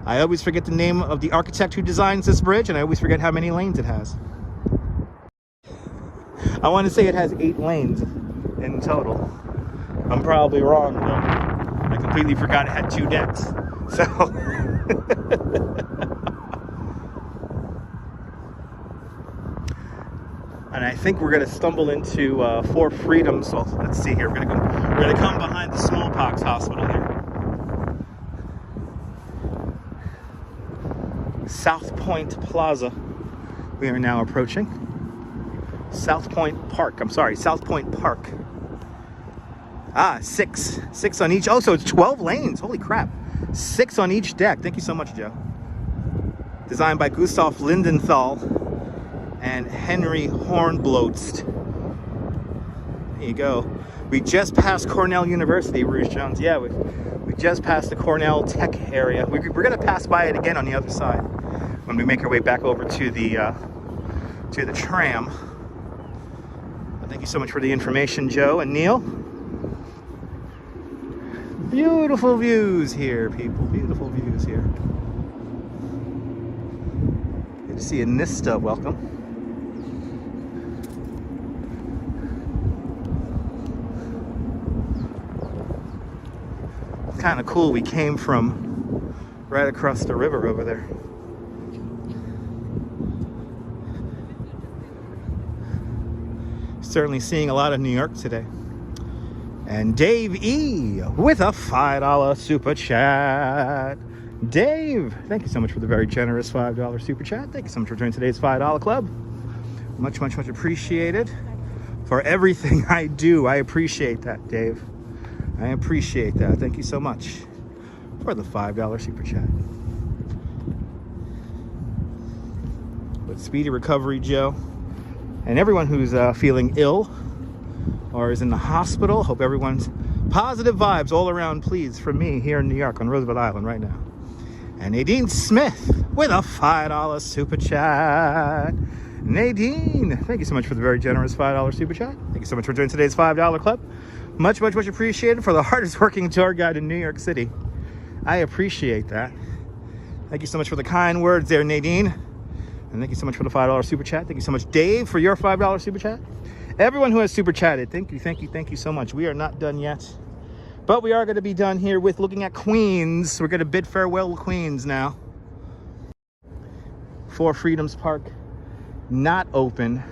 I always forget the name of the architect who designs this bridge, and I always forget how many lanes it has. I want to say it has 8 lanes in total. I'm probably wrong, though. I completely forgot it had 2 decks. So... And I think we're going to stumble into FOR Freedom. So let's see here. We're going to come behind the smallpox hospital here. South Point Plaza. We are now approaching. South Point Park. I'm sorry, South Point Park. Ah, 6 on each. Oh, so it's 12 lanes. Holy crap. 6 on each deck. Thank you so much, Joe. Designed by Gustav Lindenthal and Henry Hornblotst. There you go. We just passed Cornell University, Rouge Jones. Yeah, we just passed the Cornell Tech area. We're going to pass by it again on the other side when we make our way back over to the tram. But thank you so much for the information, Joe and Neil. Beautiful views here, people. Beautiful views here. Good to see you, Nista. Welcome. Kind of cool. We came from right across the river over there. Certainly seeing a lot of New York today. And Dave E with a $5 super chat. Dave, thank you so much for the very generous $5 super chat. Thank you so much for joining today's $5 club. Much, much, much appreciated. For everything I do, I appreciate that, Dave. I appreciate that. Thank you so much for the $5 super chat. But speedy recovery, Joe. And everyone who's feeling ill or is in the hospital, hope everyone's positive vibes all around, please, from me here in New York on Roosevelt Island right now. And Nadine Smith with a $5 super chat. Nadine, thank you so much for the very generous $5 super chat. Thank you so much for joining today's $5 club. Much, much, much appreciated for the hardest working tour guide in New York City. I appreciate that. Thank you so much for the kind words there, Nadine. And thank you so much for the $5 super chat. Thank you so much, Dave, for your $5 super chat. Everyone who has super chatted, thank you, thank you, thank you so much. We are not done yet, but we are going to be done here with looking at Queens. We're going to bid farewell to Queens now. FOR Freedoms Park, not open.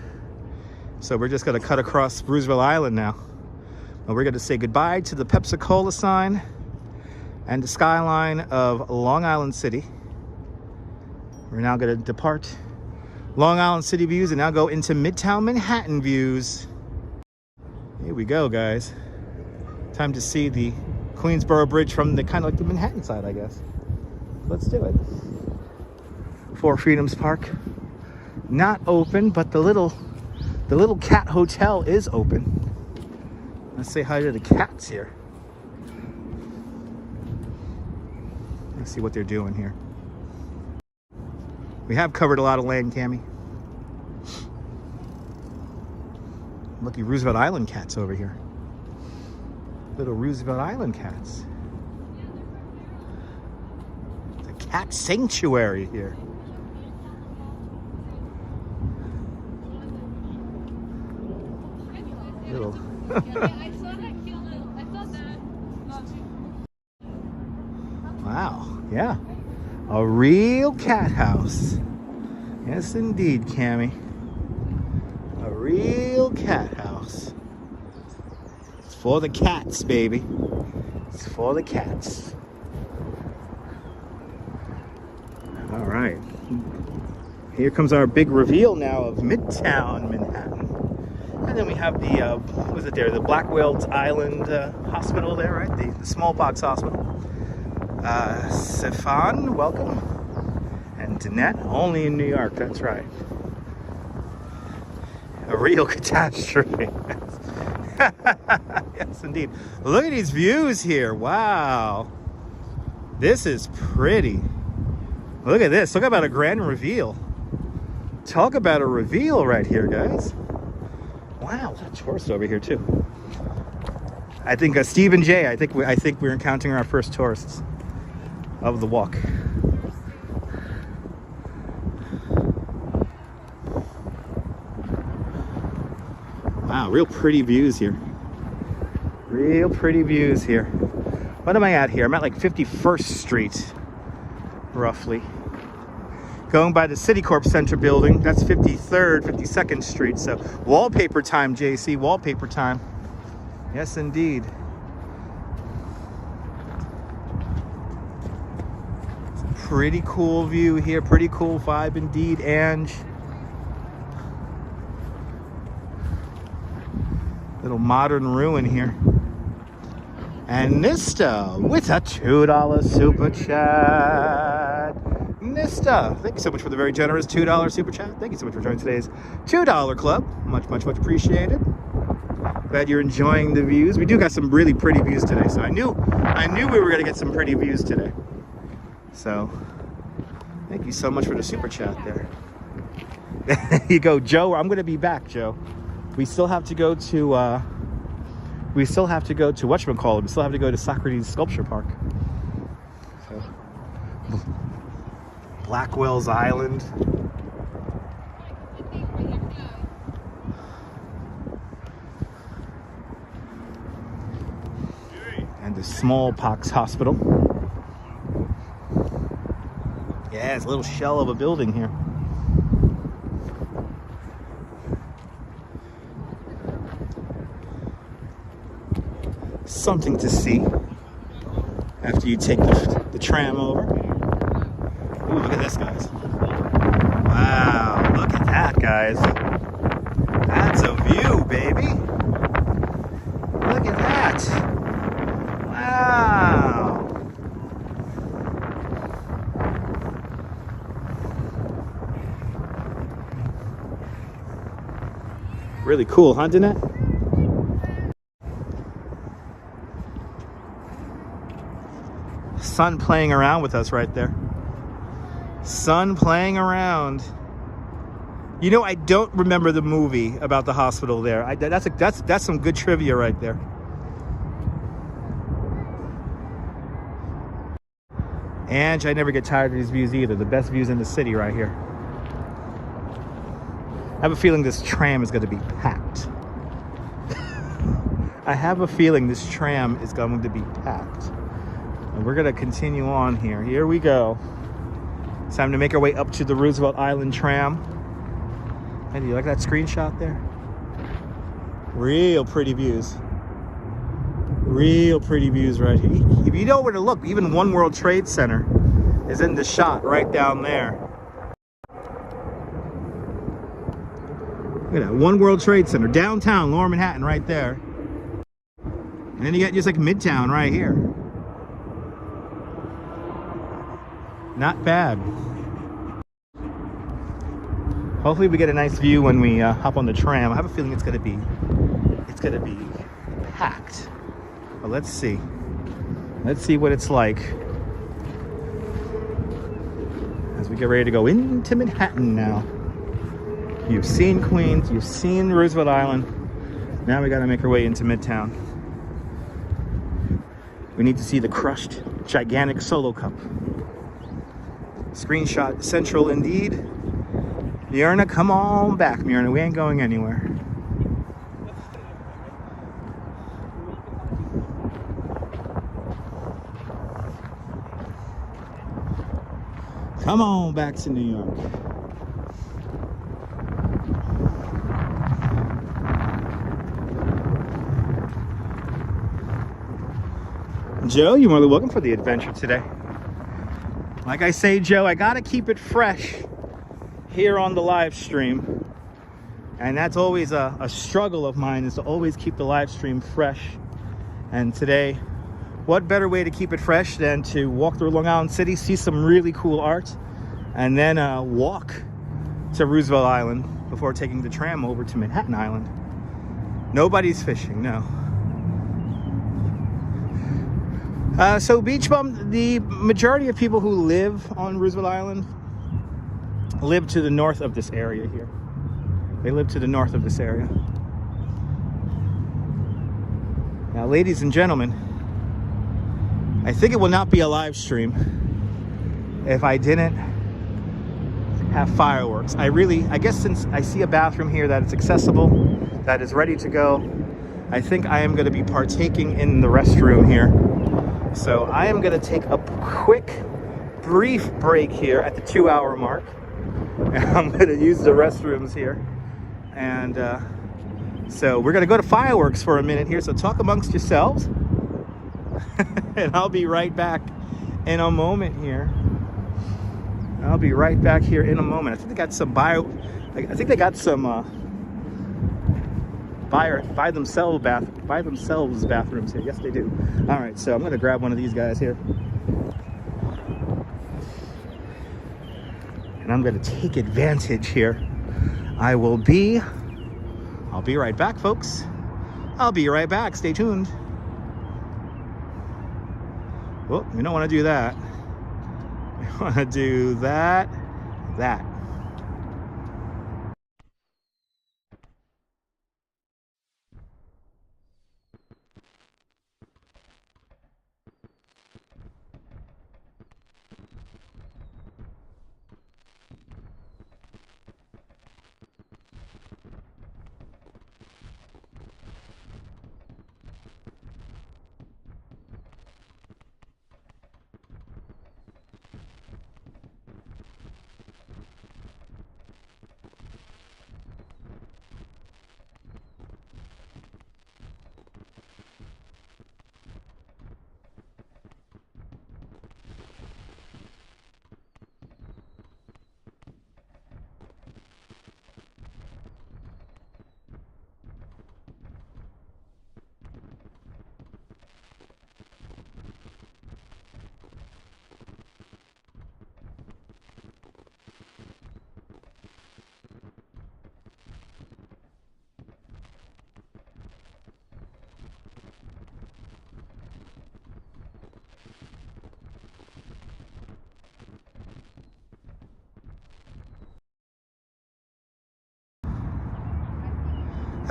So we're just gonna cut across Roosevelt Island now. And we're gonna say goodbye to the Pepsi-Cola sign and the skyline of Long Island City. We're now gonna depart Long Island City views and now go into Midtown Manhattan views. Here we go, guys. Time to see the Queensboro Bridge from the kind of like the Manhattan side, I guess. Let's do it. FOR Freedoms Park, not open, but the little cat hotel is open. Let's say hi to the cats here. Let's see what they're doing here. We have covered a lot of land, Cammy. Lucky Roosevelt Island cats over here. Little Roosevelt Island cats. The cat sanctuary here. Little. Wow, yeah. A real cat house. Yes, indeed, Cammy. A real cat house. It's for the cats, baby. It's for the cats. All right. Here comes our big reveal now of Midtown Manhattan. And then we have the, what was it there? The Roosevelt Island hospital there, right? The smallpox hospital. Stefan, welcome. And Danette, only in New York, that's right. A real catastrophe. Yes, indeed. Look at these views here. Wow. This is pretty. Look at this. Talk about a grand reveal. Talk about a reveal right here, guys. Wow, there's a tourist over here too. I think Steve and Jay. I think we're encountering our first tourists of the walk. Wow, real pretty views here. Real pretty views here. What am I at here? I'm at like 51st Street, roughly. Going by the Citicorp Center building. That's 53rd, 52nd Street. So wallpaper time, JC, wallpaper time. Yes, indeed. It's a pretty cool view here. Pretty cool vibe indeed, Ange. Little modern ruin here. And Nista with a $2 super chat. Nista, thank you so much for the very generous $2 super chat. Thank you so much for joining today's $2 club. Much, much, much appreciated. Glad you're enjoying the views. We do got some really pretty views today, so I knew we were gonna get some pretty views today. So, thank you so much for the super chat there. There you go, Joe. I'm gonna be back, Joe. We still have to go to whatchamacallit. We still have to go to Socrates Sculpture Park. So, Blackwell's Island. And the smallpox hospital. Yeah, it's a little shell of a building here. Something to see after you take the tram over. Ooh, look at this, guys. Wow, look at that, guys. That's a view, baby. Look at that. Wow. Really cool, huh, Danette? Sun playing around with us right there. Sun playing around. You know, I don't remember the movie about the hospital there. That's some good trivia right there. And I never get tired of these views either. The best views in the city right here. I have a feeling this tram is going to be packed. I have a feeling this tram is going to be packed. And we're going to continue on here. Here we go. It's time to make our way up to the Roosevelt Island tram. Hey, do you like that screenshot there? Real pretty views. Real pretty views right here. If you know where to look, even One World Trade Center is in the shot right down there. Look at that, One World Trade Center, downtown, Lower Manhattan right there. And then you got just like Midtown right here. Not bad. Hopefully we get a nice view when we hop on the tram. I have a feeling it's gonna be packed. But let's see. Let's see what it's like as we get ready to go into Manhattan now. You've seen Queens, you've seen Roosevelt Island. Now we gotta make our way into Midtown. We need to see the crushed, gigantic Solo Cup. Screenshot central indeed. Myrna, come on back, Myrna. We ain't going anywhere. Come on back to New York. Joe, you're more than welcome for the adventure today. Like I say, Joe, I gotta keep it fresh here on the live stream. And that's always a struggle of mine, is to always keep the live stream fresh. And today, what better way to keep it fresh than to walk through Long Island City, see some really cool art, and then walk to Roosevelt Island before taking the tram over to Manhattan Island. Nobody's fishing, no. So Beach Bum, the majority of people who live on Roosevelt Island live to the north of this area here. They live to the north of this area. Now, ladies and gentlemen, I think it will not be a live stream if I didn't have fireworks. I guess since I see a bathroom here that is accessible, that is ready to go, I think I am going to be partaking in the restroom here. So I am going to take a quick, brief break here at the 2-hour mark. And I'm going to use the restrooms here. And so we're going to go to fireworks for a minute here. So talk amongst yourselves. And I'll be right back in a moment here. I'll be right back here in a moment. I think they got some by themselves bathrooms here. Yes, they do. All right, so I'm gonna grab one of these guys here, and I'm gonna take advantage here. I'll be right back, folks. I'll be right back. Stay tuned. Well, we don't want to do that. We want to do that.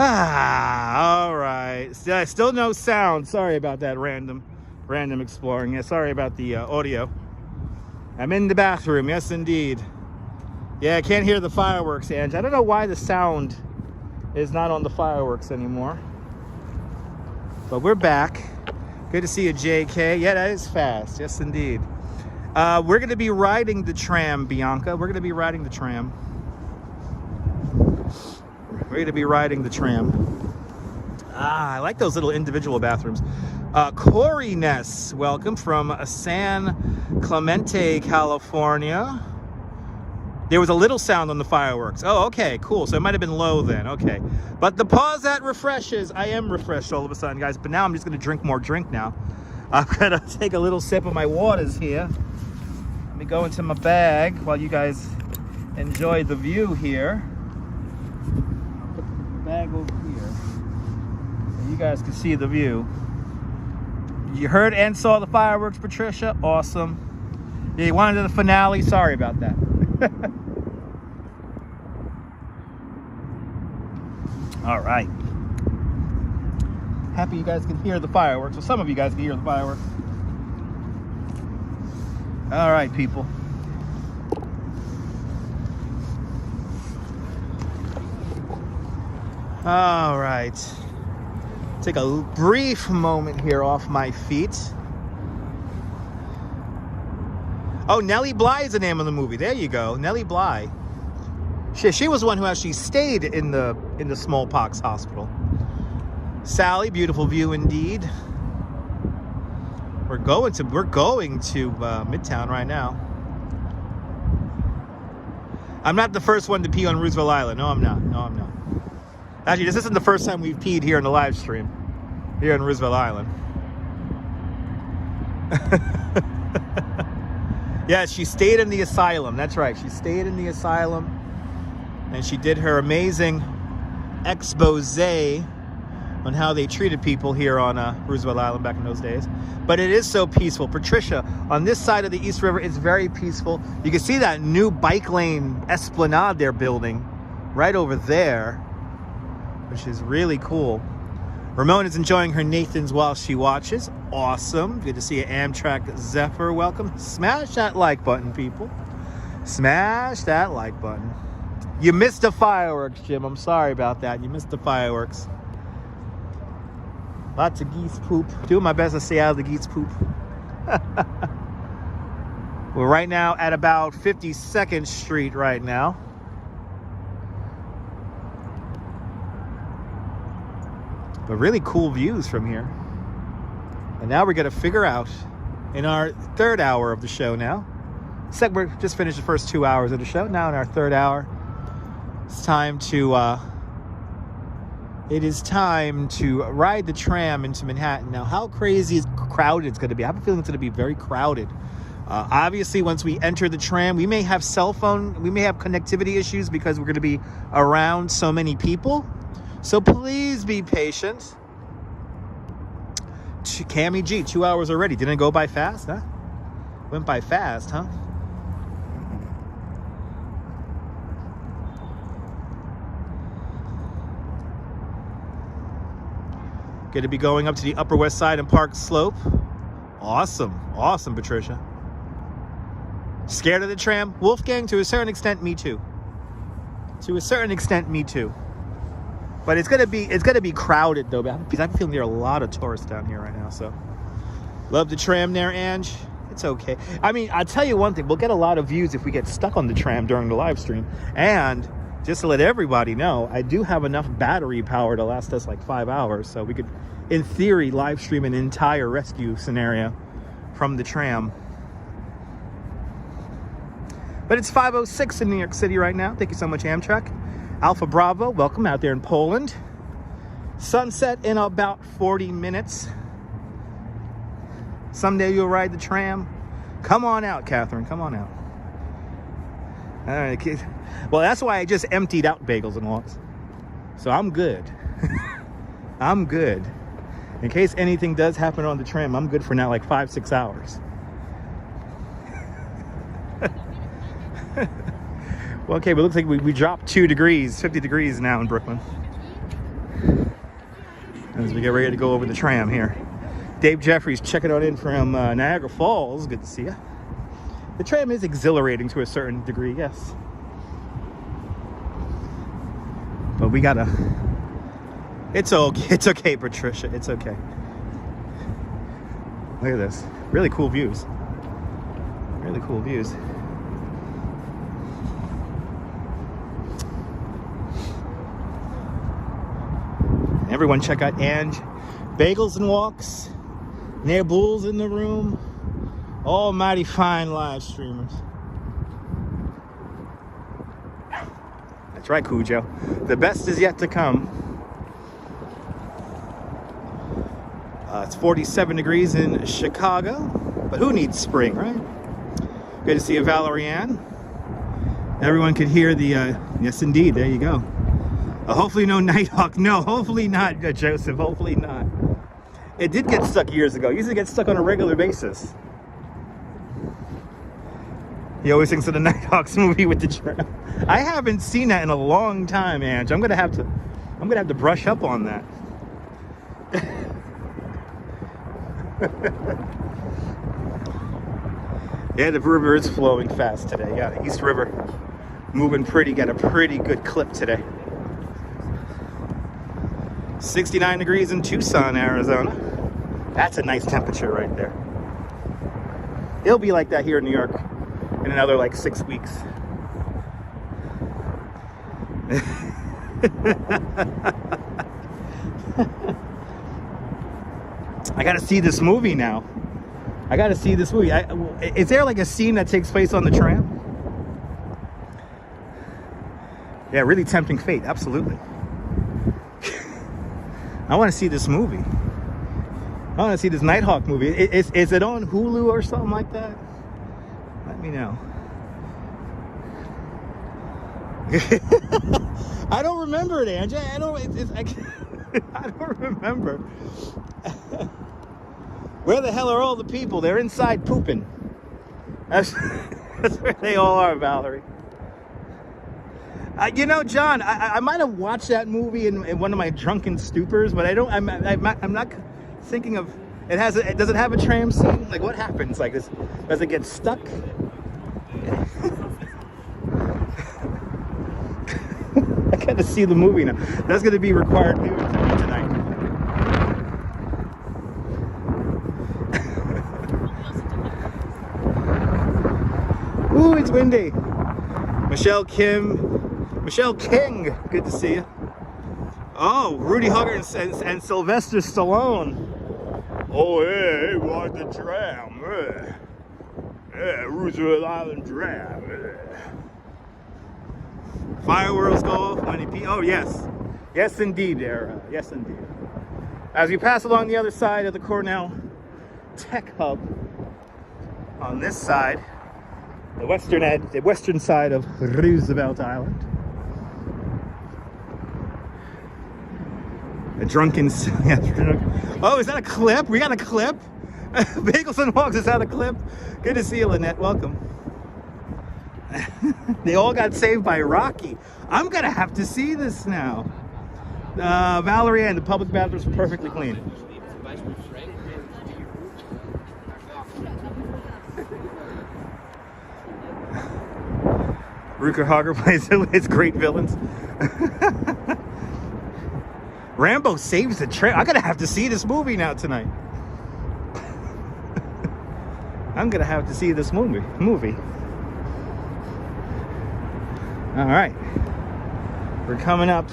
All right. Still no sound. Sorry about that random exploring. Yeah, sorry about the audio. I'm in the bathroom. Yes, indeed. Yeah, I can't hear the fireworks, Ange. I don't know why the sound is not on the fireworks anymore. But we're back. Good to see you, JK. Yeah, that is fast. Yes, indeed. We're going to be riding the tram, Bianca. We're going to be riding the tram. We're going to be riding the tram. I like those little individual bathrooms. Corey Ness, welcome from San Clemente, California. There was a little sound on the fireworks. Oh, okay, cool. So it might have been low then. Okay. But the pause that refreshes. I am refreshed all of a sudden, guys. But now I'm just going to drink more drink now. I'm going to take a little sip of my waters here. Let me go into my bag while you guys enjoy the view here. I'll put the bag over here so you guys can see the view. You heard and saw the fireworks, Patricia? Awesome. Yeah, you wanted the finale? Sorry about that. All right. Happy you guys can hear the fireworks. Well, some of you guys can hear the fireworks. All right, people. All right. Take a brief moment here off my feet. Oh, Nellie Bly is the name of the movie. There you go, Nellie Bly. She was one who actually stayed in the smallpox hospital. Sally, beautiful view indeed. We're going to Midtown right now. I'm not the first one to pee on Roosevelt Island. No, I'm not. No, I'm not. Actually, this isn't the first time we've peed here in the live stream here in Roosevelt Island. Yeah, she stayed in the asylum. That's right. She stayed in the asylum. And she did her amazing expose on how they treated people here on Roosevelt Island back in those days. But it is so peaceful. Patricia, on this side of the East River, it's very peaceful. You can see that new bike lane esplanade they're building right over there, which is really cool. Ramon is enjoying her Nathan's while she watches. Awesome. Good to see you, Amtrak Zephyr. Welcome. Smash that like button, people. Smash that like button. You missed the fireworks, Jim. I'm sorry about that. You missed the fireworks. Lots of geese poop. Doing my best to stay out of the geese poop. We're right now at about 52nd Street right now. But really cool views from here. And now we're going to figure out in our third hour of the show now. We're just finished the first 2 hours of the show. Now in our third hour, it's time to ride the tram into Manhattan. Now, how crazy is crowded it's going to be? I have a feeling it's going to be very crowded. Obviously, once we enter the tram, we may have connectivity issues because we're going to be around so many people. So please be patient. Cammy G, 2 hours already. Didn't it go by fast, huh? Went by fast, huh? Going to be going up to the Upper West Side and Park Slope. Awesome. Awesome, Patricia. Scared of the tram? Wolfgang, to a certain extent, me too. To a certain extent, me too. But it's gonna be crowded though, because I'm feeling there are a lot of tourists down here right now. So, love the tram there, Ange. It's okay. I mean, I'll tell you one thing: we'll get a lot of views if we get stuck on the tram during the live stream. And just to let everybody know, I do have enough battery power to last us like 5 hours, so we could, in theory, live stream an entire rescue scenario from the tram. But it's 5:06 in New York City right now. Thank you so much, Amtrak. Alpha Bravo, welcome out there in Poland. Sunset in about 40 minutes. Someday you'll ride the tram. Come on out, Catherine, come on out. All right, kid. Well, that's why I just emptied out bagels and logs. So I'm good. I'm good. In case anything does happen on the tram, I'm good for now, like 5-6 hours. Well, okay, but it looks like we dropped 2 degrees, 50 degrees now in Brooklyn. As we get ready to go over the tram here. Dave Jeffries checking on in from Niagara Falls. Good to see you. The tram is exhilarating to a certain degree, yes. But we gotta... It's okay, Patricia. It's okay. Look at this. Really cool views. Really cool views. Everyone check out Ange Bagels and Walks. Near Bulls in the room. All mighty fine live streamers. That's right, Cujo. The best is yet to come. It's 47 degrees in Chicago, but who needs spring, right? Good to see you, Valerie Ann. Everyone could hear the, yes indeed, there you go. Hopefully no Nighthawk. No, hopefully not, Joseph, hopefully not. It did get stuck years ago. It used to get stuck on a regular basis. He always thinks of the Nighthawks movie with the tram. I haven't seen that in a long time, Ange. I'm gonna have to brush up on that. Yeah, the river is flowing fast today. Yeah, the East River moving pretty, got a pretty good clip today. 69 degrees in Tucson, Arizona. That's a nice temperature right there. It'll be like that here in New York in another like 6 weeks. I gotta see this movie now. I gotta see this movie. Is there like a scene that takes place on the tram? Yeah, really tempting fate, absolutely. I want to see this movie. I want to see this Nighthawk movie. Is it on Hulu or something like that? Let me know. I don't remember it, Angie. I don't remember. Where the hell are all the people? They're inside pooping. That's where they all are, Valerie. You know, John, I might have watched that movie in one of my drunken stupors, but I'm not thinking of it. Does it have a tram scene? Like, what happens? Like, does it get stuck? I got to see the movie now. That's going to be required viewing tonight. Ooh, it's windy. Michelle King, good to see you. Oh, Rudy Hugger and Sylvester Stallone. Oh, yeah, he walked the tram. Yeah, Roosevelt Island tram. Yeah. Fireworks go off when he oh, yes. Yes, indeed, there. Yes, indeed. As we pass along the other side of the Cornell Tech Hub, on this side, the western side of Roosevelt Island. A drunken... Oh, is that a clip? We got a clip? Bagels and Walks, is that a clip? Good to see you, Lynette. Welcome. They all got saved by Rocky. I'm going to have to see this now. Valerie Ann, the public bathrooms were perfectly clean. Rutger Hauer plays his great villains. Rambo saves the train. I'm gonna have to see this movie now tonight. I'm gonna have to see this movie. All right, we're coming up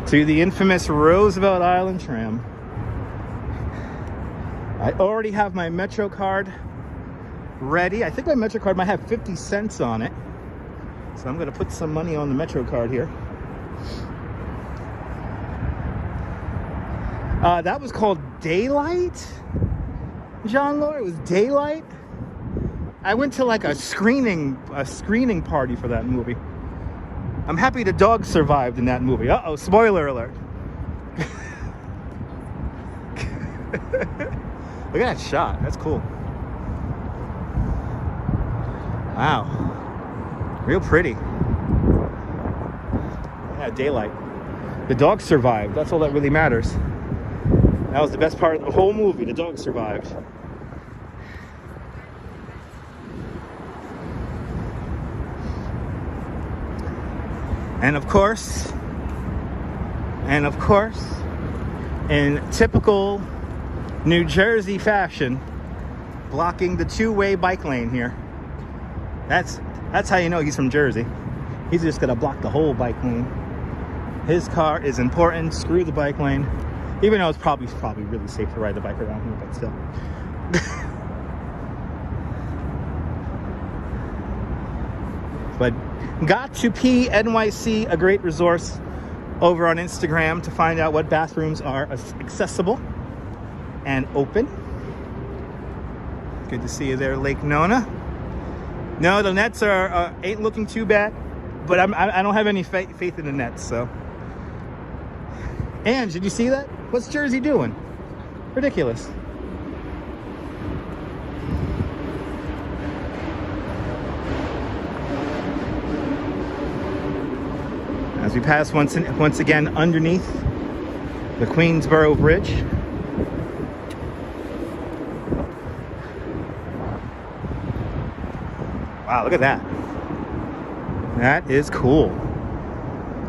to the infamous Roosevelt Island tram. I already have my Metro card ready. I think my Metro card might have 50 cents on it. So I'm going to put some money on the Metro card here. That was called Daylight? John Lord, it was Daylight? I went to like a screening party for that movie. I'm happy the dog survived in that movie. Uh-oh, spoiler alert. Look at that shot. That's cool. Wow. Real pretty. Yeah, Daylight. The dog survived. That's all that really matters. That was the best part of the whole movie. The dog survived. And of course, in typical New Jersey fashion, blocking the two-way bike lane here. That's how you know he's from Jersey. He's just gonna block the whole bike lane. His car is important. Screw the bike lane. Even though it's probably really safe to ride the bike around here, but still. But got to pee NYC, a great resource over on Instagram to find out what bathrooms are accessible and open. Good to see you there, Lake Nona. No, the nets ain't looking too bad, but I don't have any faith in the nets. So, and did you see that? What's Jersey doing? Ridiculous. As we pass once again underneath the Queensboro Bridge. Wow, look at that. That is cool.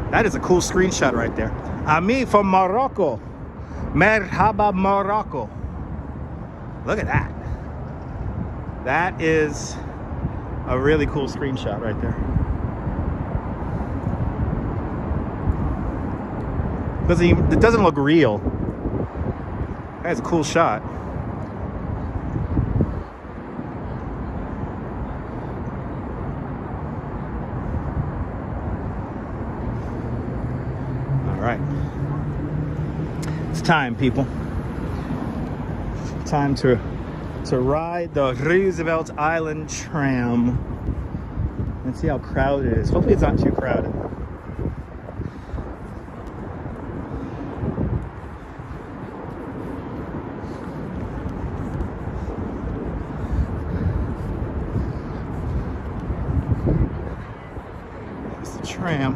That is a cool screenshot right there. Ami from Morocco. Merhaba Morocco. Look at that. That is a really cool screenshot right there. It doesn't look real. That's a cool shot. All right. It's time, people. Time to ride the Roosevelt Island tram. Let's see how crowded it is. Hopefully it's not too crowded. Tram.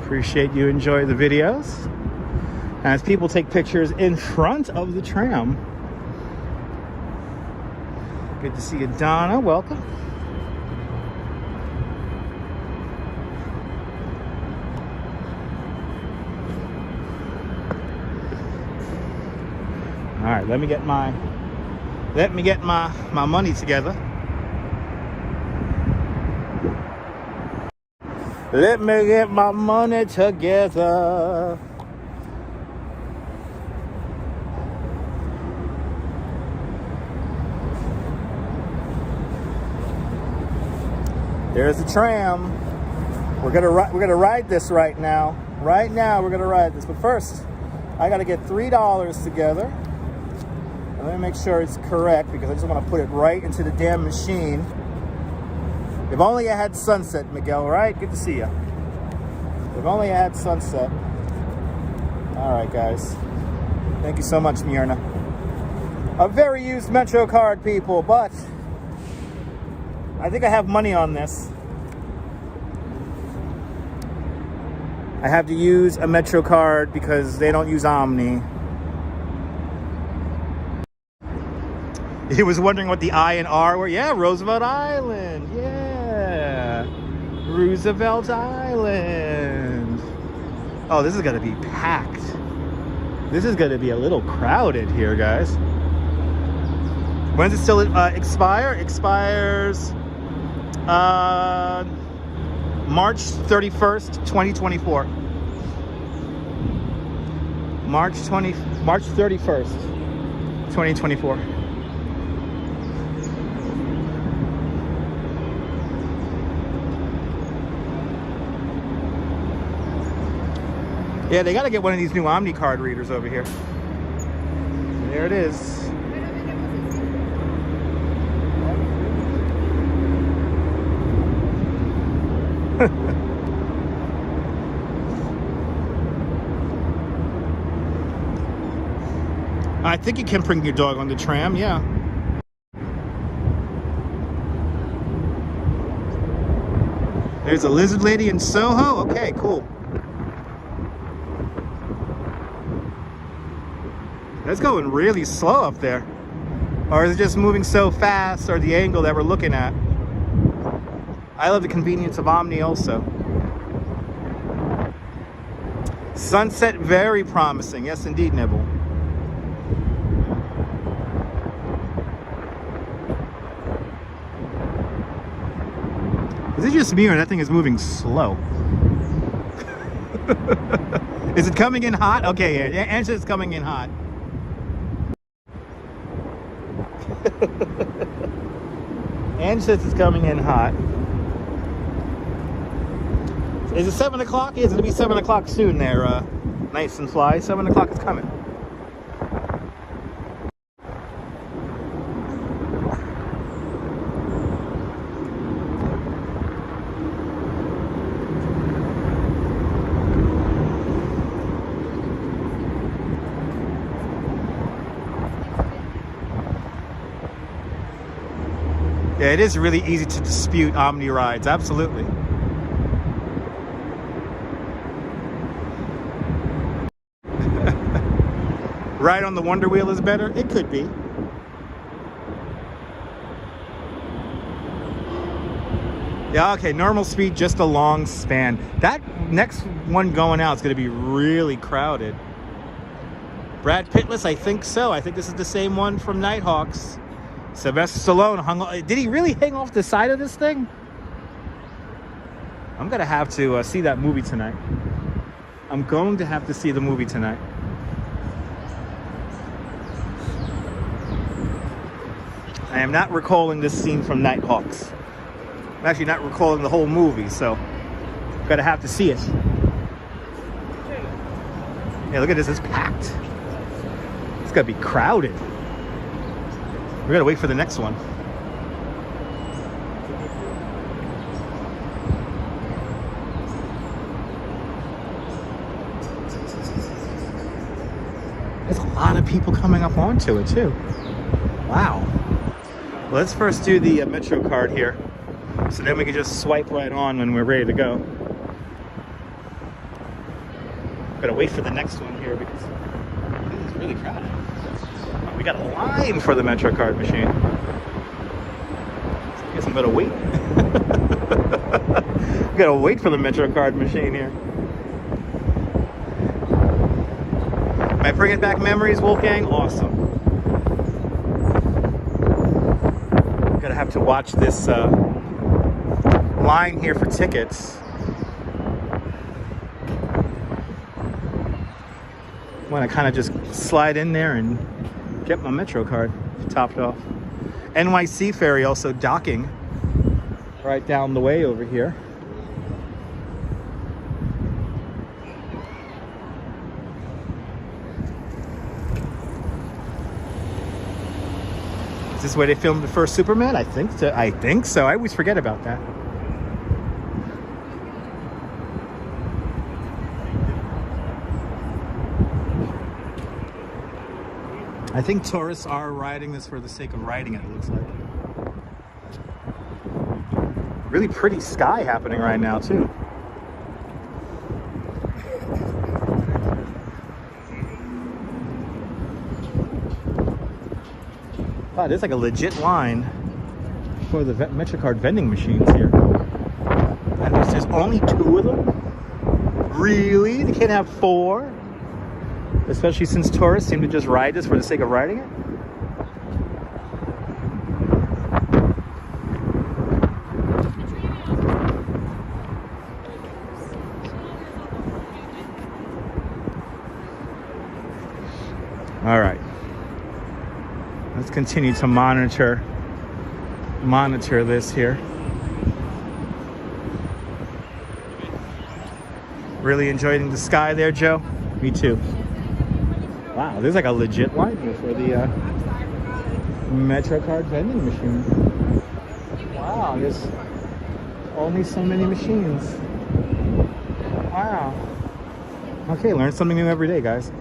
Appreciate you enjoy the videos as people take pictures in front of the tram. Good to see you, Donna. Welcome. All right, let me get my money together. Let me get my money together. There's the tram. We're gonna ride this right now. Right now, we're gonna ride this. But first, I gotta get $3 together. Let me make sure it's correct because I just want to put it right into the damn machine. If only I had sunset, Miguel, right? Good to see you. If only I had sunset. All right, guys. Thank you so much, Myrna. A very used Metro card, people, but I think I have money on this. I have to use a Metro card because they don't use Omni. He was wondering what the I and R were. Yeah, Roosevelt Island. Yeah. Roosevelt Island. Oh, this is going to be packed. This is going to be a little crowded here, guys. When does it still expire? Expires March 31st, 2024. March 31st, 2024. Yeah, they got to get one of these new Omni card readers over here. There it is. I think you can bring your dog on the tram, yeah. There's a lizard lady in Soho? Okay, cool. It's going really slow up there. Or is it just moving so fast, or the angle that we're looking at? I love the convenience of Omni also. Sunset, very promising. Yes, indeed, Nibble. Is it just me or that thing is moving slow? Is it coming in hot? Okay, yeah, answer is coming in hot. Ange says it's coming in hot. Is it 7 o'clock? Yeah, it's going to be 7 o'clock soon there, Nice and Fly. 7 o'clock is coming. Yeah, it is really easy to dispute Omni rides, absolutely. Ride on the Wonder Wheel is better? It could be. Yeah, okay, normal speed, just a long span. That next one going out is going to be really crowded. Brad Pittless, I think so. I think this is the same one from Nighthawks. Sylvester Stallone hung on. Did he really hang off the side of this thing? I'm going to have to see that movie tonight. I'm going to have to see the movie tonight. I am not recalling this scene from Nighthawks. I'm actually not recalling the whole movie, so I'm going to have to see it. Yeah, look at this. It's packed. It's going to be crowded. We gotta wait for the next one. There's a lot of people coming up onto it too. Wow. Well, let's first do the Metro card here, so then we can just swipe right on when we're ready to go. Gotta wait for the next one here because it's really crowded. We got a line for the Metro card machine. So I guess I'm gonna wait. We gotta wait for the Metro card machine here. Am I bringing back memories, Wolfgang? Awesome. Gonna have to watch this line here for tickets. I want to kind of just slide in there and get my Metro card topped off. NYC ferry also docking right down the way over here. Is this where they filmed the first Superman? I think so. I think so. I always forget about that. I think tourists are riding this for the sake of riding it, it looks like. Really pretty sky happening right now, too. Wow, there's like a legit line for the MetroCard vending machines here. And there's only 2 of them? Really? They can't have 4? Especially since tourists seem to just ride this for the sake of riding it. All right. Let's continue to monitor this here. Really enjoying the sky there, Joe? Me too. Wow, there's like a legit line here for the MetroCard vending machine. Wow, there's only so many machines. Wow. Okay, learn something new every day, guys.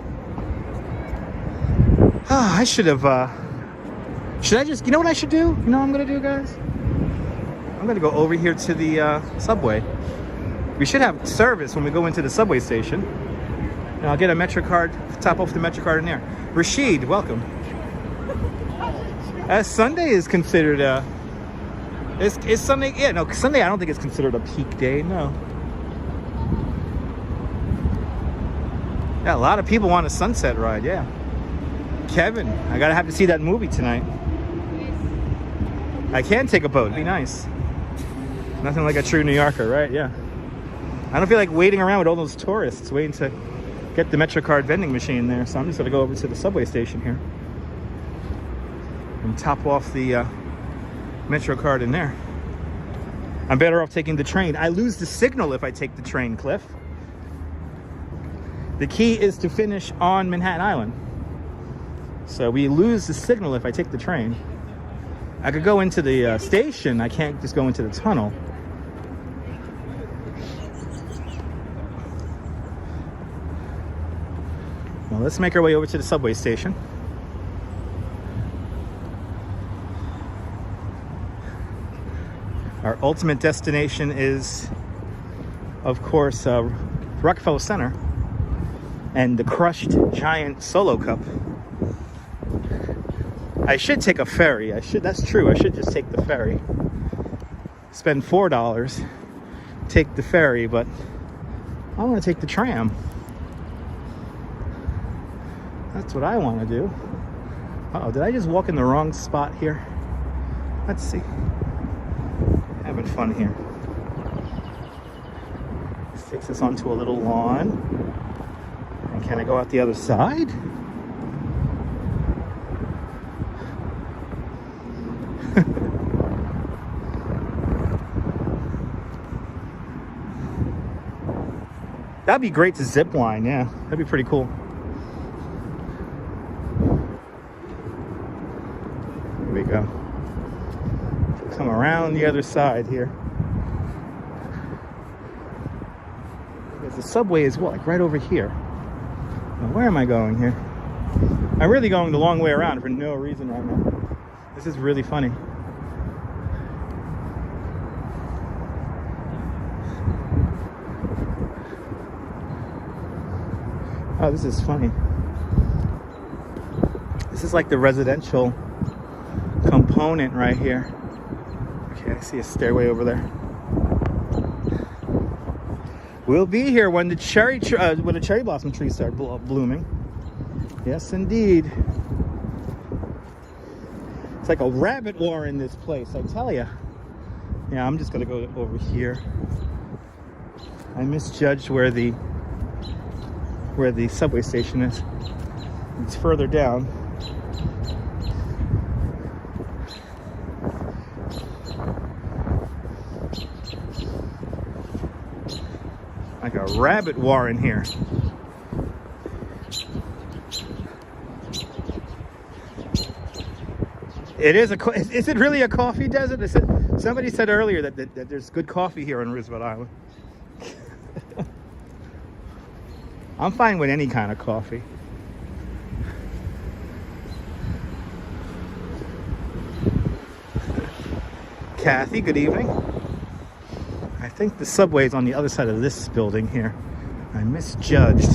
I should have, should I just, you know what I should do? You know what I'm going to do, guys? I'm going to go over here to the subway. We should have service when we go into the subway station. And I'll get a MetroCard, top off the MetroCard in there. Rashid, welcome. Sunday is considered a It's Sunday. Yeah, no, Sunday I don't think it's considered a peak day. No. Yeah, a lot of people want a sunset ride. Yeah. Kevin, I gotta have to see that movie tonight. I can take a boat. It'd be nice. Nothing like a true New Yorker, right? Yeah. I don't feel like waiting around with all those tourists waiting to get the MetroCard vending machine there. So I'm just gonna go over to the subway station here and top off the MetroCard in there. I'm better off taking the train. I lose the signal if I take the train, Cliff. The key is to finish on Manhattan Island. So we lose the signal if I take the train. I could go into the station. I can't just go into the tunnel. Well, let's make our way over to the subway station. Our ultimate destination is, of course, Rockefeller Center and the crushed giant Solo Cup. I should take a ferry. That's true. I should just take the ferry. Spend $4, take the ferry, but I want to take the tram. That's what I want to do. Uh-oh, did I just walk in the wrong spot here? Let's see. Having fun here. This takes us onto a little lawn. And can I go out the other side? That'd be great to zip line, yeah. That'd be pretty cool. Here we go. Come around the other side here. There's a subway as well, like right over here. Now, where am I going here? I'm really going the long way around for no reason right now. This is really funny. Oh, this is funny. This is like the residential component right here. Okay, I see a stairway over there. We'll be here when the cherry blossom trees start blooming. Yes, indeed. It's like a rabbit war in this place, I tell ya. Yeah, I'm just gonna go over here. I misjudged where the subway station is. It's further down. Like a rabbit war in here. It is is it really a coffee desert? Somebody said earlier that there's good coffee here on Roosevelt Island. I'm fine with any kind of coffee. Kathy, good evening. I think the subway is on the other side of this building here. I misjudged.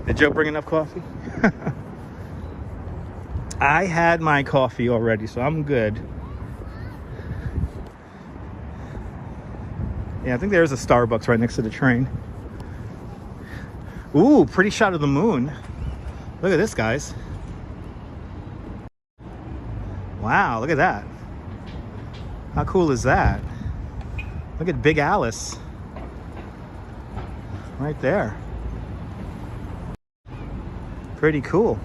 Did Joe bring enough coffee? I had my coffee already, so I'm good. Yeah, I think there's a Starbucks right next to the train. Ooh, pretty shot of the moon. Look at this, guys. Wow, look at that. How cool is that? Look at Big Alice. Right there. Pretty cool.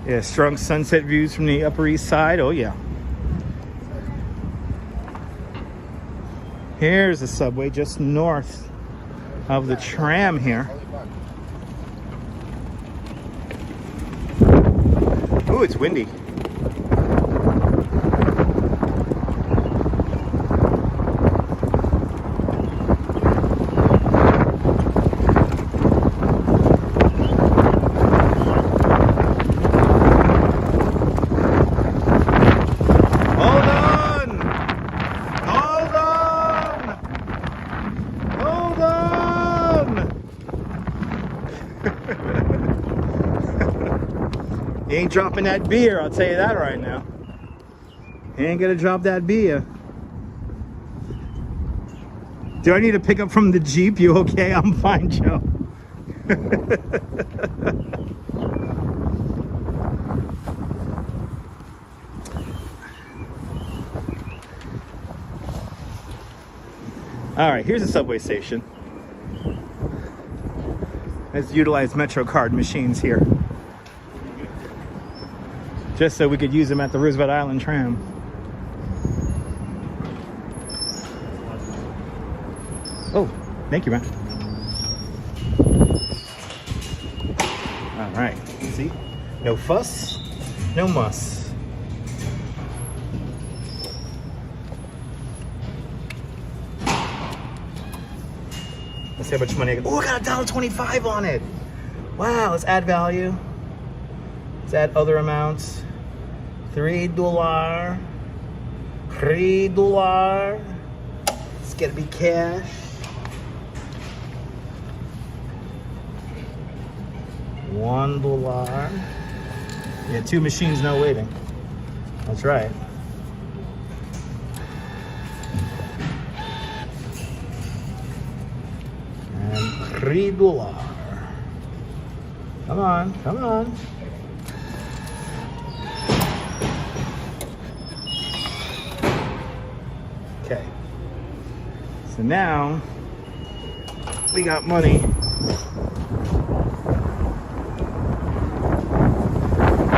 Yeah, strong sunset views from the Upper East Side. Oh, yeah. Here's the subway just north of the tram here. Ooh, it's windy. Hold on! He ain't dropping that beer, I'll tell you that right now. He ain't gonna drop that beer. Do I need to pick up from the Jeep? You okay? I'm fine, Joe. All right, here's a subway station. Let's utilize MetroCard machines here, just so we could use them at the Roosevelt Island tram. Oh, thank you, man. All right, see? No fuss, no muss. Let's see how much money I got. Oh, I got $1.25 on it. Wow, let's add value. Let's add other amounts. $3. $3. It's gonna be cash. $1. Yeah, 2 machines, no waiting. That's right. And $3. Come on, come on. Okay. So now we got money.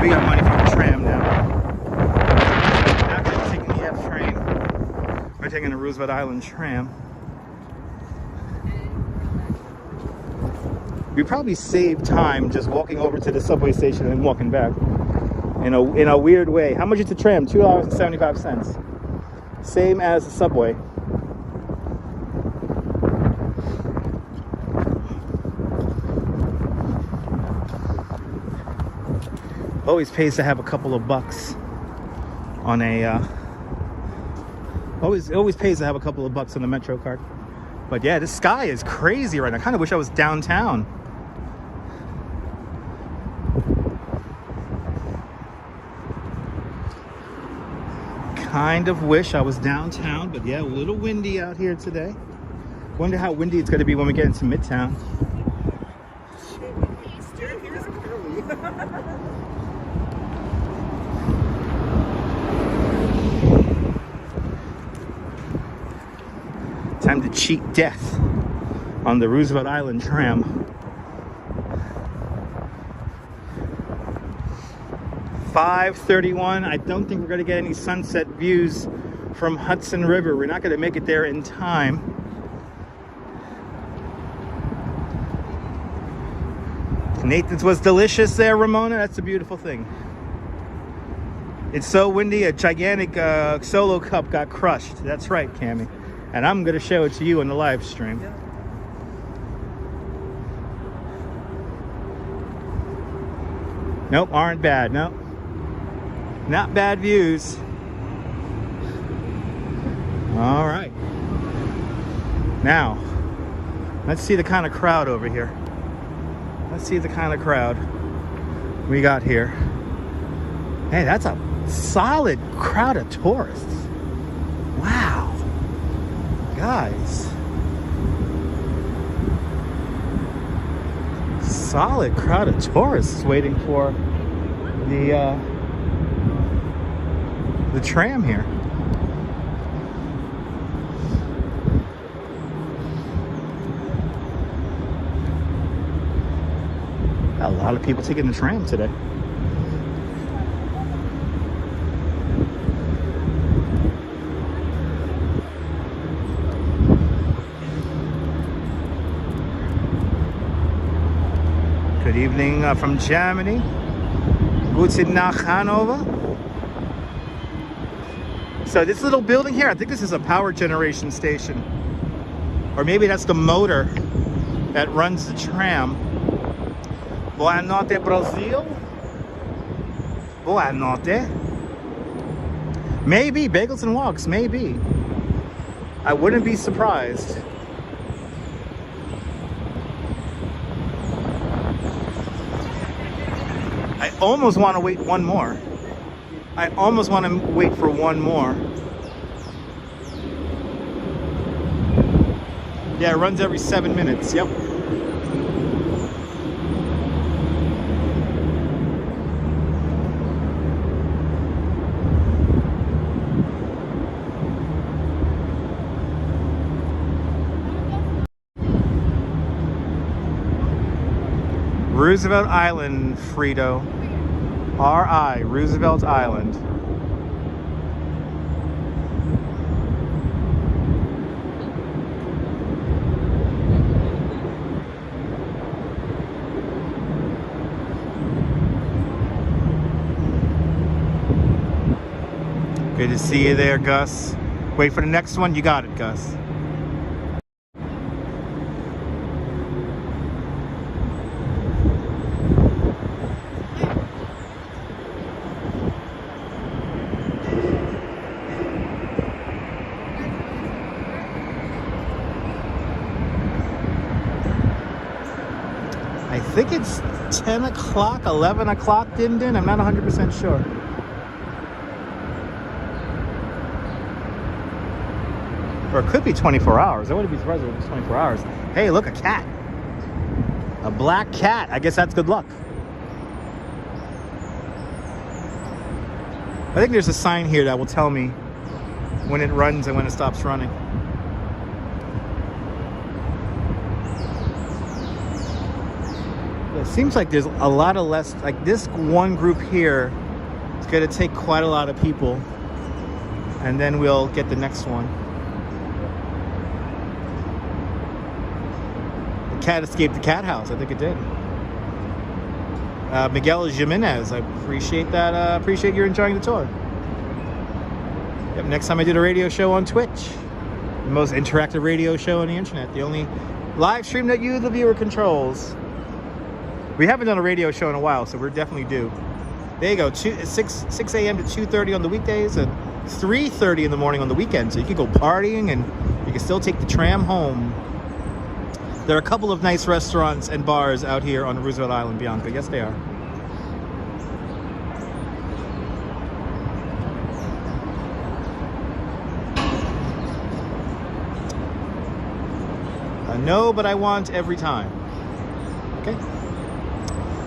We got money from the tram now. After taking the F train, we're taking the Roosevelt Island tram. We probably saved time just walking over to the subway station and walking back. In a weird way. How much is the tram? $2.75. Same as the subway. Always pays to have a couple of bucks on a always pays to have a couple of bucks on the Metro card. But yeah, this sky is crazy right now. I kind of wish I was downtown. Kind of wish I was downtown, but yeah, a little windy out here today. Wonder how windy it's going to be when we get into Midtown. Time to cheat death on the Roosevelt Island tram. $5:31. I don't think we're going to get any sunset views from Hudson River. We're not going to make it there in time. Nathan's was delicious there, Ramona. That's a beautiful thing. It's so windy, a gigantic solo cup got crushed. That's right, Cammie. And I'm going to show it to you on the live stream. Yeah. Nope, aren't bad. Nope. Not bad views. All right. Now, let's see the kind of crowd over here. Let's see the kind of crowd we got here. Hey, that's a solid crowd of tourists. Wow. Guys. Solid crowd of tourists waiting for the tram here. A lot of people taking the tram today. Good evening from Germany. Guten Nacht, Hanover. So this little building here, I think this is a power generation station. Or maybe that's the motor that runs the tram. Boa noite, Brazil. Boa noite. Maybe, bagels and walks, maybe. I wouldn't be surprised. I almost want to wait one more. I almost want to wait for one more. Yeah, it runs every 7 minutes. Yep. Roosevelt Island, Frito. R.I. Roosevelt Island. Good to see you there, Gus. Wait for the next one. You got it, Gus. I think it's 10 o'clock, 11 o'clock, Din Din. I'm not 100% sure. Or it could be 24 hours. I wouldn't be surprised if it was 24 hours. Hey, look, a cat. A black cat. I guess that's good luck. I think there's a sign here that will tell me when it runs and when it stops running. It seems like there's a lot of less, like this one group here is going to take quite a lot of people, and then we'll get the next one. The cat escaped the cat house. I think it did. Miguel Jimenez, I appreciate that. Appreciate you enjoying the tour. Yep, next time I do the radio show on Twitch, the most interactive radio show on the internet, the only live stream that you, the viewer, controls. We haven't done a radio show in a while, so we're definitely due. There you go, 6 a.m. to 2:30 on the weekdays and 3:30 in the morning on the weekend. So you can go partying and you can still take the tram home. There are a couple of nice restaurants and bars out here on Roosevelt Island, Bianca. Yes, they are. No, but I want every time. Okay.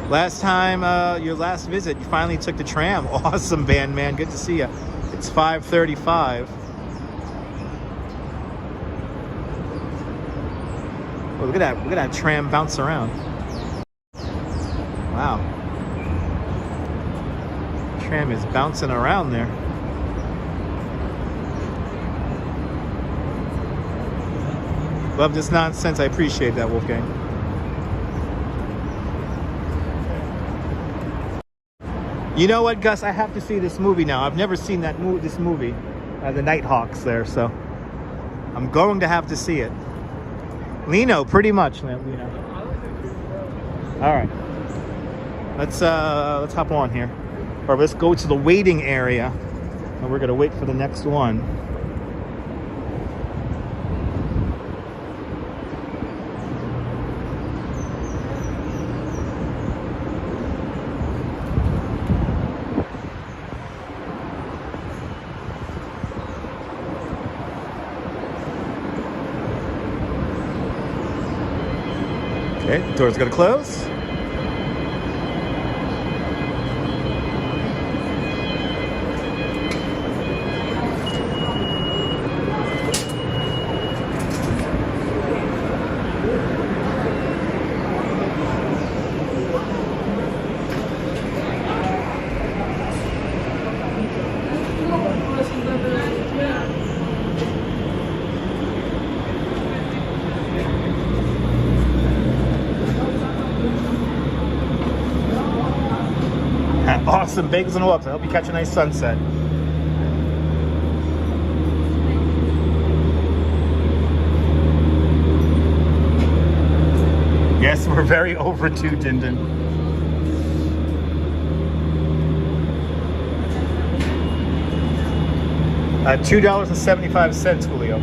Last time, your last visit, you finally took the tram. Awesome, band man. Good to see you. It's 5:35. Oh, look at that. Look at that tram bounce around. Wow. Tram is bouncing around there. Love this nonsense. I appreciate that, Wolfgang. You know what, Gus? I have to see this movie now. I've never seen this movie, The Nighthawks there, so I'm going to have to see it. Lino, pretty much, Lino. All right, let's hop on here, or let's go to the waiting area, and we're gonna wait for the next one. Okay, the door's gonna close. Awesome bagels and whoops. I hope you catch a nice sunset. Yes, we're very overdue, Din Din. $2.75, Julio.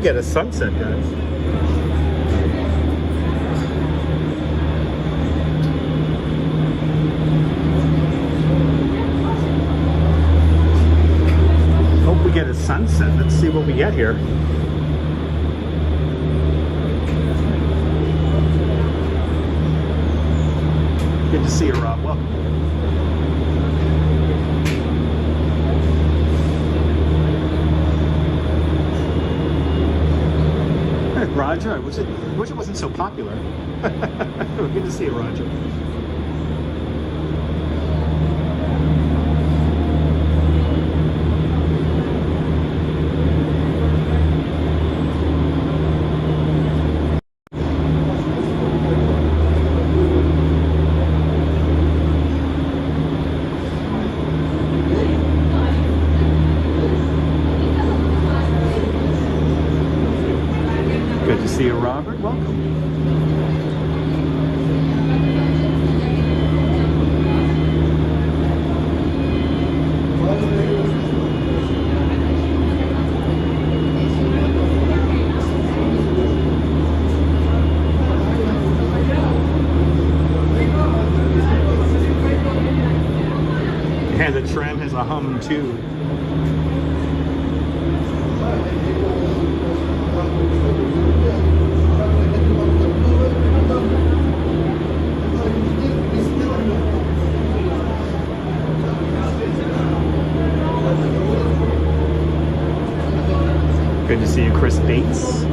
get a sunset, guys. Hope we get a sunset. Let's see what we get here. Good to see you, Rob. Welcome. Roger, I wish it wasn't so popular. Good to see you, Roger. Good to see you, Robert. Welcome. Yeah, the tram has a hum too. Good to see you, Chris Bates.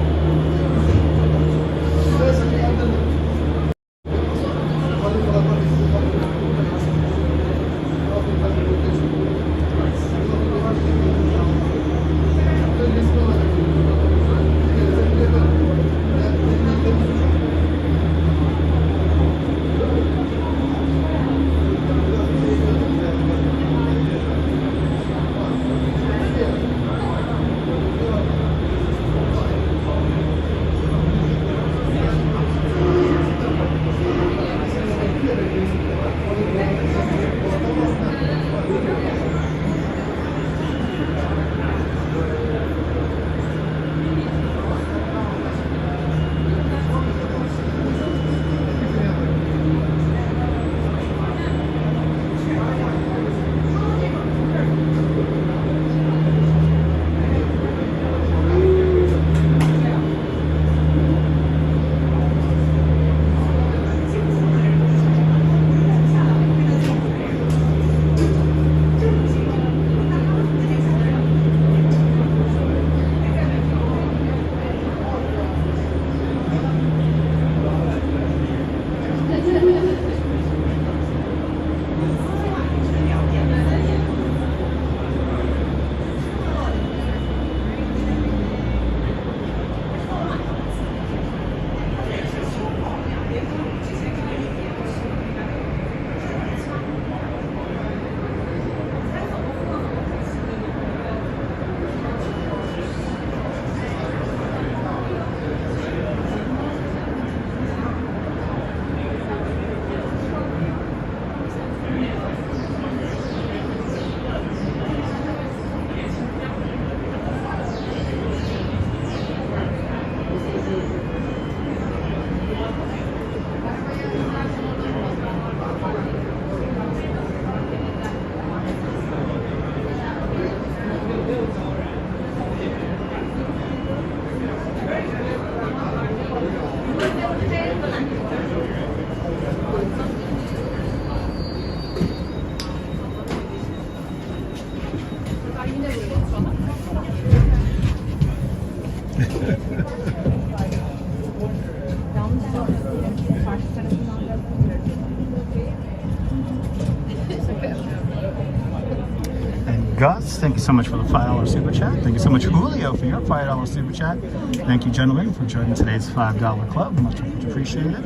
And Gus, thank you so much for the $5 super chat. Thank you so much, Julio, for your $5 super chat. Thank you, gentlemen, for joining today's $5 club. Much appreciated.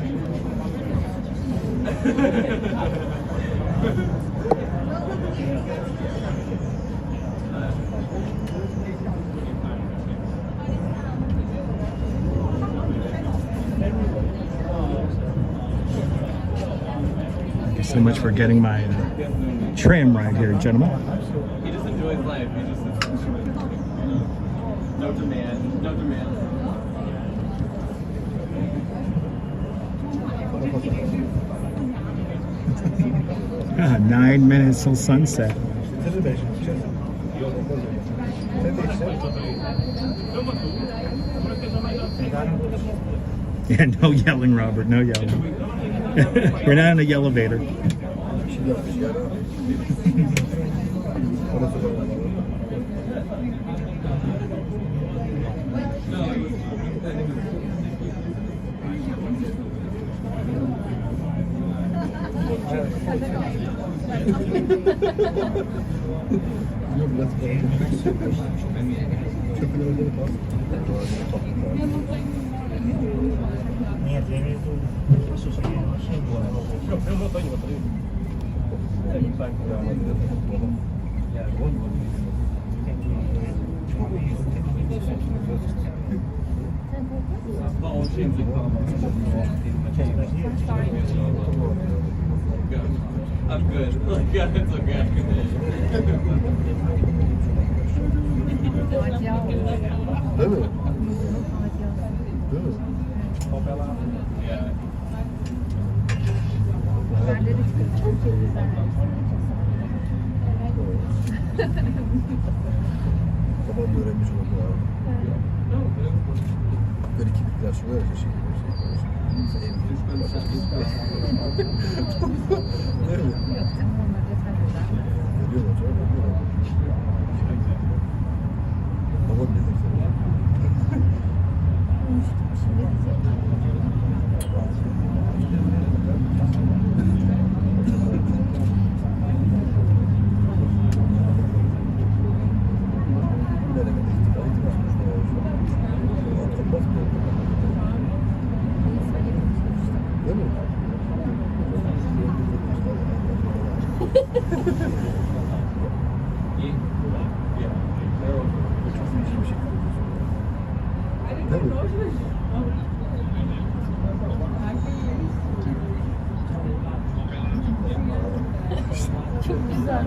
Thank you so much for getting my tram ride here, gentlemen. He just enjoys life. He just no demand, no demand. 9 minutes till sunset. Yeah, no yelling, Robert. No yelling. We're not in a elevator. I'm good. Yeah, it's okay. Değil mi? Değil mi? Yeah. Babam da öğrenmiş oldu abi. Böyle kibritler şu var ya şey. Değil mi? Veriyorlar canım, veriyorlar. Babam dedim sana. Çok güzel.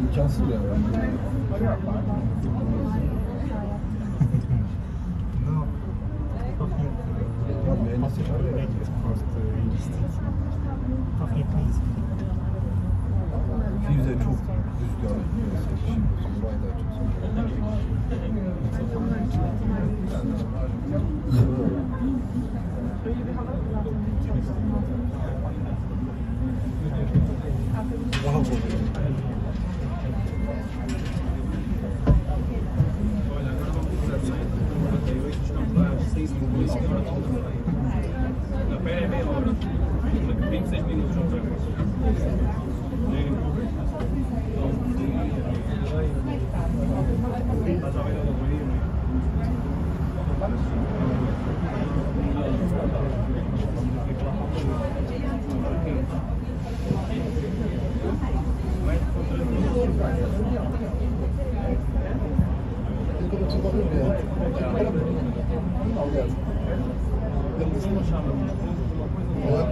İmkansız ya. Mühendislik var ya. Füze çok rüzgarlı. Uzayda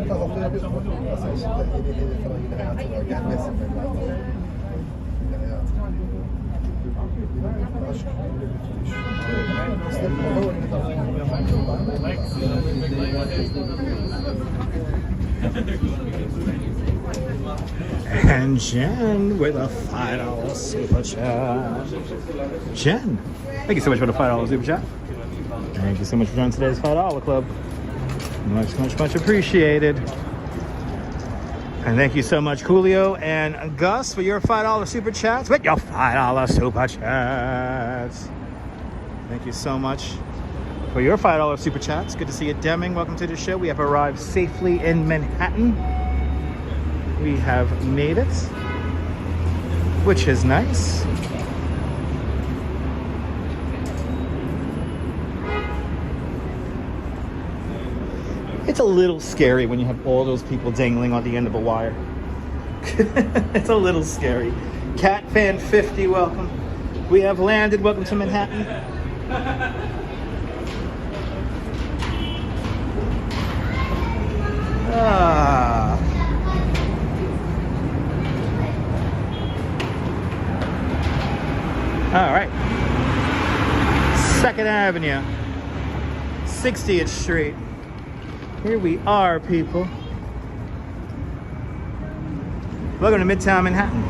Haftaya bir mesela işte yeni falan yine hayatı var. Gelmesin ben lazım. Yine hayatı. Aşk öyle bitmiş. İşte baba And Jen with a $5 super chat. Jen, thank you so much for the $5 super chat. Thank you so much for joining today's $5 club. Much appreciated. And thank you so much, Julio and Gus, for your $5 super chats. With your $5 super chats. Thank you so much for your $5 super chats. Good to see you, Deming. Welcome to the show. We have arrived safely in Manhattan. We have made it, which is nice. It's a little scary when you have all those people dangling on the end of a wire. It's a little scary. Cat Fan 50, welcome. We have landed. Welcome to Manhattan. All right. 2nd Avenue, 60th Street. Here we are, people. Welcome to Midtown Manhattan.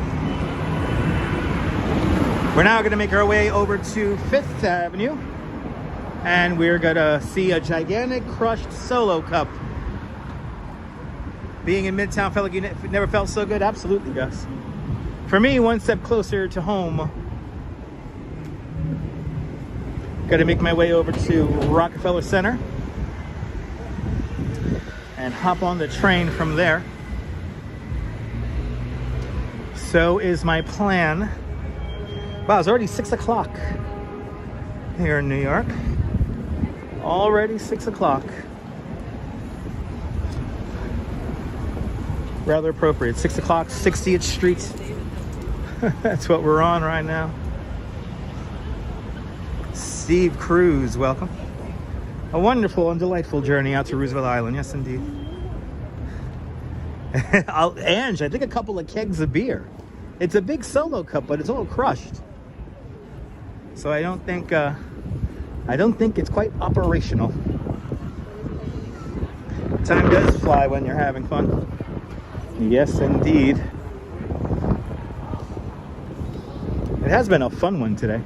We're now going to make our way over to 5th Avenue, and we're going to see a gigantic crushed Solo Cup. Being in Midtown felt like you never felt so good? Absolutely, Gus. For me, one step closer to home. Got to make my way over to Rockefeller Center and hop on the train from there. So is my plan. Wow, it's already 6 o'clock here in New York. Already 6 o'clock. Rather appropriate. 6 o'clock, 60th Street. That's what we're on right now. Steve Cruz, welcome. A wonderful and delightful journey out to Roosevelt Island. Yes, indeed. Ange, I think a couple of kegs of beer. It's a big Solo Cup, but it's all crushed. So I don't think it's quite operational. Time does fly when you're having fun. Yes, indeed. It has been a fun one today.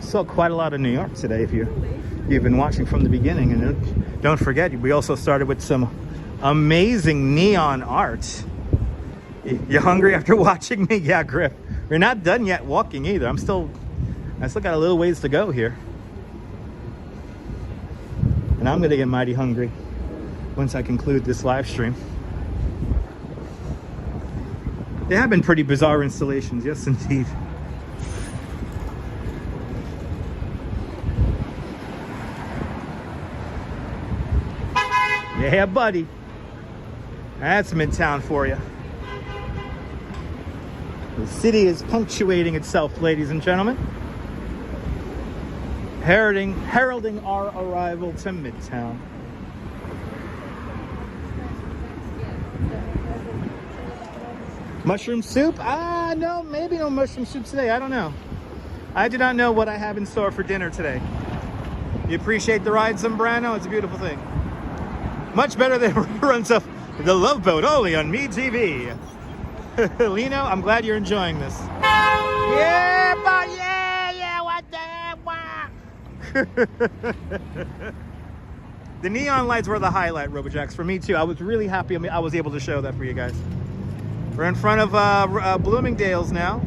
Saw quite a lot of New York today if you've been watching from the beginning. And don't forget, we also started with some amazing neon art. You hungry after watching me? Yeah, Griff. We're not done yet walking either. I still got a little ways to go here. And I'm gonna get mighty hungry once I conclude this live stream. They have been pretty bizarre installations, yes indeed. Yeah, buddy. That's Midtown for you. The city is punctuating itself, ladies and gentlemen. Heralding our arrival to Midtown. Mushroom soup? No, maybe no mushroom soup today. I don't know. I do not know what I have in store for dinner today. You appreciate the ride, Zambrano? It's a beautiful thing. Much better than reruns of The Love Boat, only on MeTV. Lino, I'm glad you're enjoying this. Yeah, but yeah, what the heck? The neon lights were the highlight, Robojacks, for me too. I was really happy I was able to show that for you guys. We're in front of Bloomingdale's now.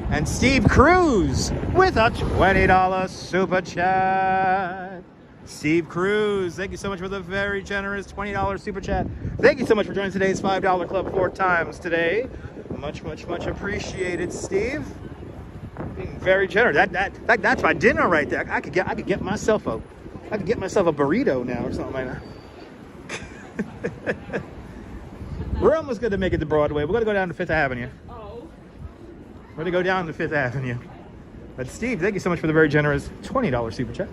And Steve Cruz with a $20 super chat. Steve Cruz, thank you so much for the very generous $20 super chat. Thank you so much for joining today's $5 club 4 times today. Much appreciated, Steve. Being very generous. That's my dinner right there. I could get myself a burrito now or something like that. We're almost going to make it to Broadway. We're going to go down to 5th Avenue. We're going to go down to 5th Avenue. But Steve, thank you so much for the very generous $20 super chat.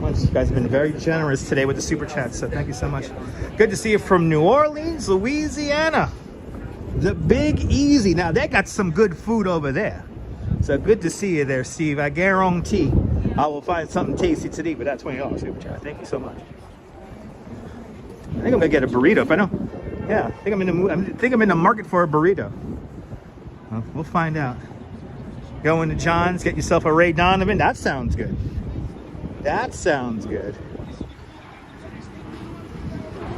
You guys have been very generous today with the super chat, so thank you so much. Good to see you from New Orleans, Louisiana. The Big Easy. Now, they got some good food over there. So good to see you there, Steve. I guarantee I will find something tasty today with that $20 super chat. Thank you so much. I think I'm gonna get a burrito. If I know, yeah, I think I'm in the market for a burrito. Well, we'll find out. Go into John's, get yourself a Ray Donovan. That sounds good. That sounds good.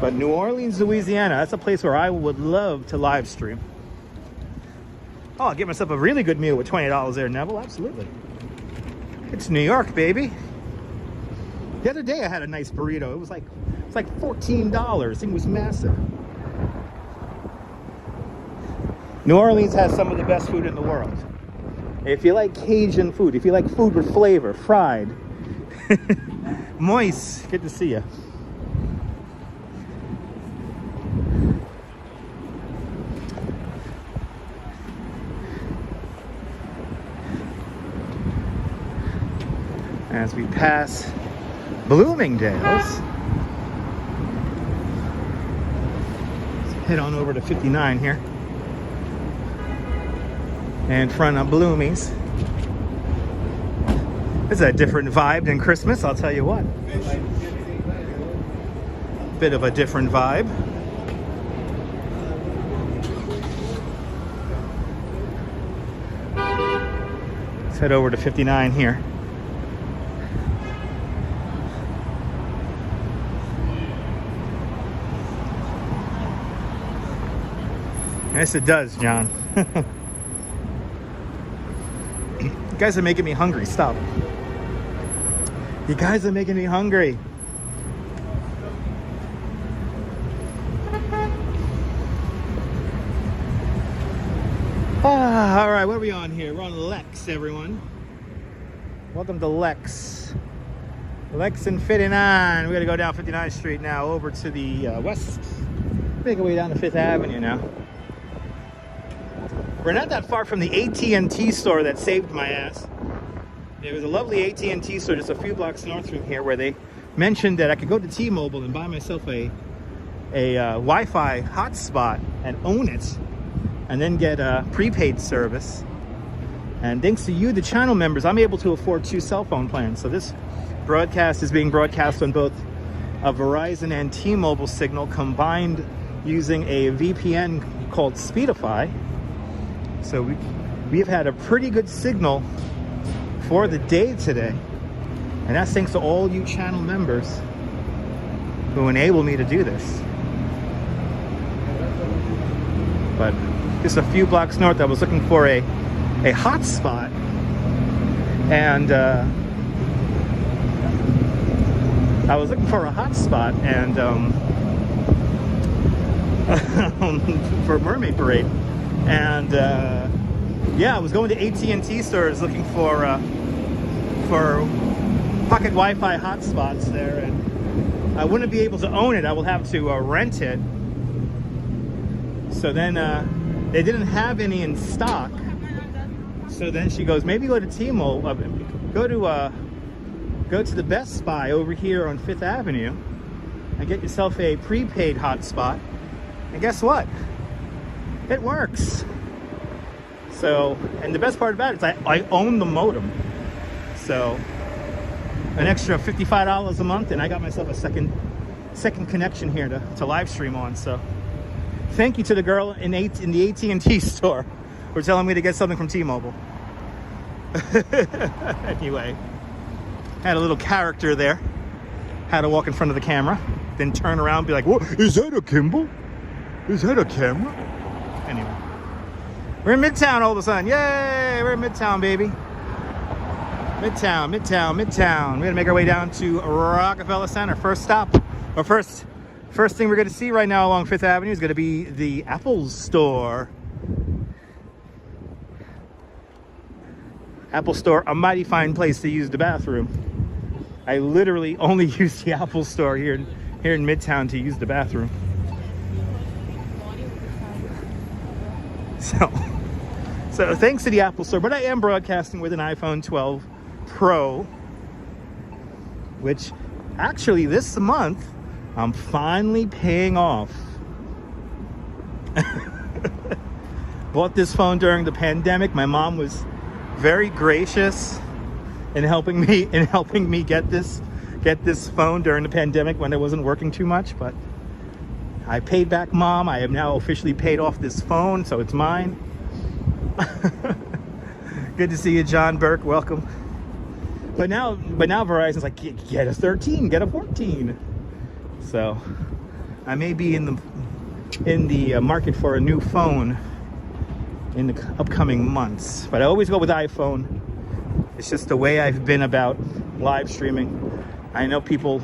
But New Orleans, Louisiana, that's a place where I would love to live stream. Oh, I'll get myself a really good meal with $20 there, Neville. Absolutely. It's New York, baby. The other day I had a nice burrito. It was like $14. It was massive. New Orleans has some of the best food in the world. If you like Cajun food, if you like food with flavor, fried, moist, good to see you. As we pass Bloomingdale's, let's head on over to 59 here. In front of Bloomies. It's a different vibe than Christmas, I'll tell you what. Bit of a different vibe. Let's head over to 59 here. Yes, it does, John. You guys are making me hungry. Stop. You guys are making me hungry. All right, what are we on here? We're on Lex, everyone. Welcome to Lex. Lex and 59. We got to go down 59th Street now over to the west. Make our way down to 5th Avenue now. We're not that far from the AT&T store that saved my ass. There was a lovely AT&T store just a few blocks north from here where they mentioned that I could go to T-Mobile and buy myself a Wi-Fi hotspot and own it, and then get a prepaid service. And thanks to you, the channel members, I'm able to afford 2 cell phone plans. So this broadcast is being broadcast on both a Verizon and T-Mobile signal combined using a VPN called Speedify. So we've had a pretty good signal for the day today. And that's thanks to all you channel members who enable me to do this. But just a few blocks north, I was looking for a hotspot. And I was looking for a hotspot and for Mermaid Parade. And yeah, I was going to AT&T stores looking for pocket Wi-Fi hotspots there, and I wouldn't be able to own it. I will have to rent it. So then they didn't have any in stock. So then she goes, maybe go to T-Mobile, go to the Best Buy over here on 5th Avenue and get yourself a prepaid hotspot. And guess what? It works. So, and the best part about it is I own the modem. So, an extra $55 a month, and I got myself a second connection here to live stream on. So, thank you to the girl in the AT&T store for telling me to get something from T-Mobile. Anyway, had a little character there. Had to walk in front of the camera, then turn around and be like, "What is that, a Gimble? Is that a camera?" Anyway, we're in Midtown all of a sudden. Yay, we're in Midtown, baby. Midtown. We're gonna make our way down to Rockefeller Center. First stop, or first thing we're gonna see right now along 5th Avenue is gonna be the Apple Store. Apple Store, a mighty fine place to use the bathroom. I literally only use the Apple Store here in Midtown to use the bathroom. So thanks to the Apple Store, but I am broadcasting with an iPhone 12 Pro, which actually this month I'm finally paying off. Bought this phone during the pandemic. My mom was very gracious in helping me get this phone during the pandemic when it wasn't working too much, but I paid back Mom. I have now officially paid off this phone, so it's mine. Good to see you, John Burke. Welcome. But now Verizon's like, get a 13, get a 14. So I may be in the market for a new phone in the upcoming months, but I always go with iPhone. It's just the way I've been about live streaming. I know people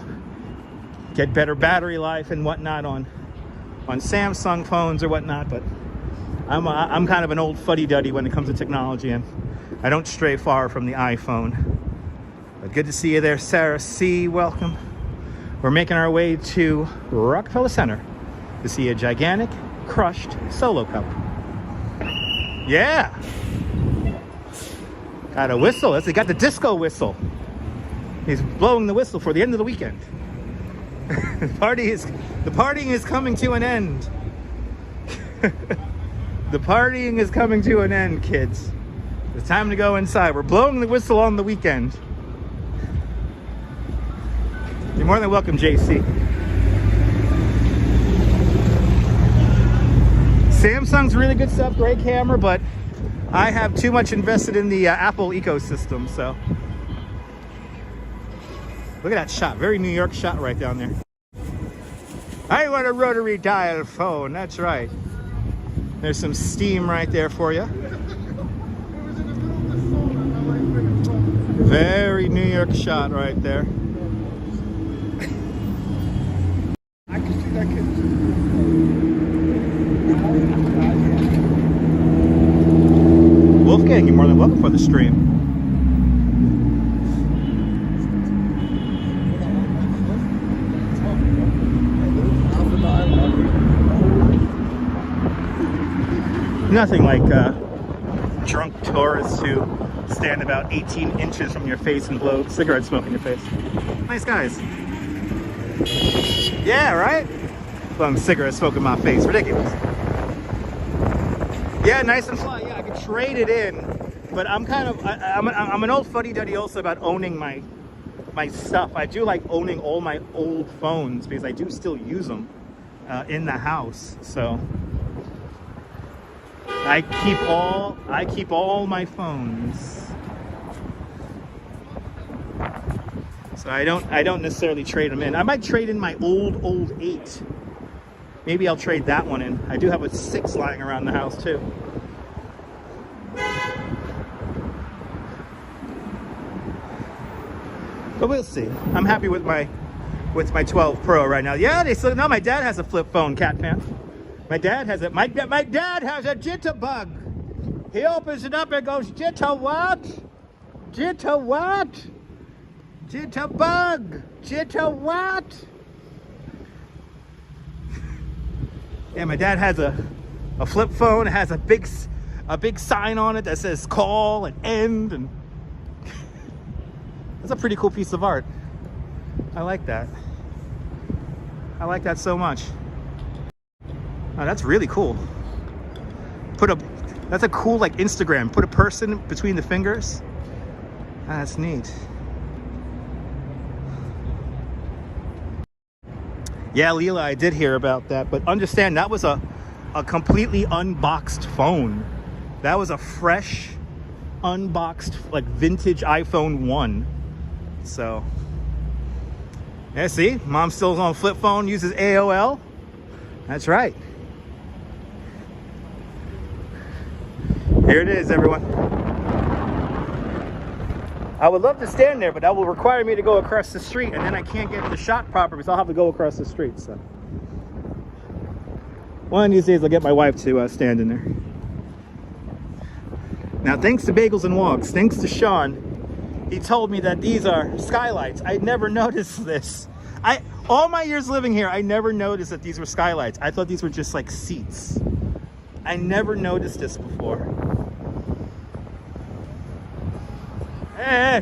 get better battery life and whatnot on Samsung phones or whatnot, but I'm kind of an old fuddy-duddy when it comes to technology, and I don't stray far from the iPhone. But good to see you there, Sarah C. Welcome. We're making our way to Rockefeller Center to see a gigantic crushed Solo Cup. Yeah. Got a whistle. They got the disco whistle. He's blowing the whistle for the end of the weekend. The partying is coming to an end. The partying is coming to an end, kids. It's time to go inside. We're blowing the whistle on the weekend. You're more than welcome, JC. Samsung's really good stuff, great camera, but I have too much invested in the Apple ecosystem, so. Look at that shot, very New York shot right down there. I want a rotary dial phone, that's right. There's some steam right there for you. Very New York shot right there. I can see that kid. Wolfgang, you're more than welcome for the stream. Nothing like drunk tourists who stand about 18 inches from your face and blow cigarette smoke in your face. Nice guys. Yeah, right? Blowing cigarette smoke in my face. Ridiculous. Yeah, nice and fly. Yeah, I could trade it in, but I'm an old fuddy-duddy also about owning my stuff. I do like owning all my old phones because I do still use them in the house. So I keep all my phones. So I don't necessarily trade them in. I might trade in my old 8. Maybe I'll trade that one in. I do have a 6 lying around the house too. But we'll see. I'm happy with my 12 Pro right now. Yeah, no, my dad has a flip phone, Cat Fan. My dad has a jitterbug. He opens it up and goes, jitter what? Jitter what? Jitterbug. Jitter what? Yeah, my dad has a flip phone. It has a big sign on it that says call and end, and that's a pretty cool piece of art. I like that. I like that so much. Oh, that's really cool. That's a cool, like, Instagram. Put a person between the fingers. Ah, that's neat. Yeah, Leela, I did hear about that, but understand that was a completely unboxed phone. That was a fresh, unboxed, like, vintage iPhone 1. So, yeah, see? Mom still's on flip phone, uses AOL. That's right. Here it is, everyone. I would love to stand there, but that will require me to go across the street, and then I can't get the shot properly, so I'll have to go across the street. So one of these days, I'll get my wife to stand in there. Now, thanks to Bagels and Wogs, thanks to Sean, he told me that these are skylights. I'd never noticed this. All my years living here, I never noticed that these were skylights. I thought these were just like seats. I never noticed this before. Hey.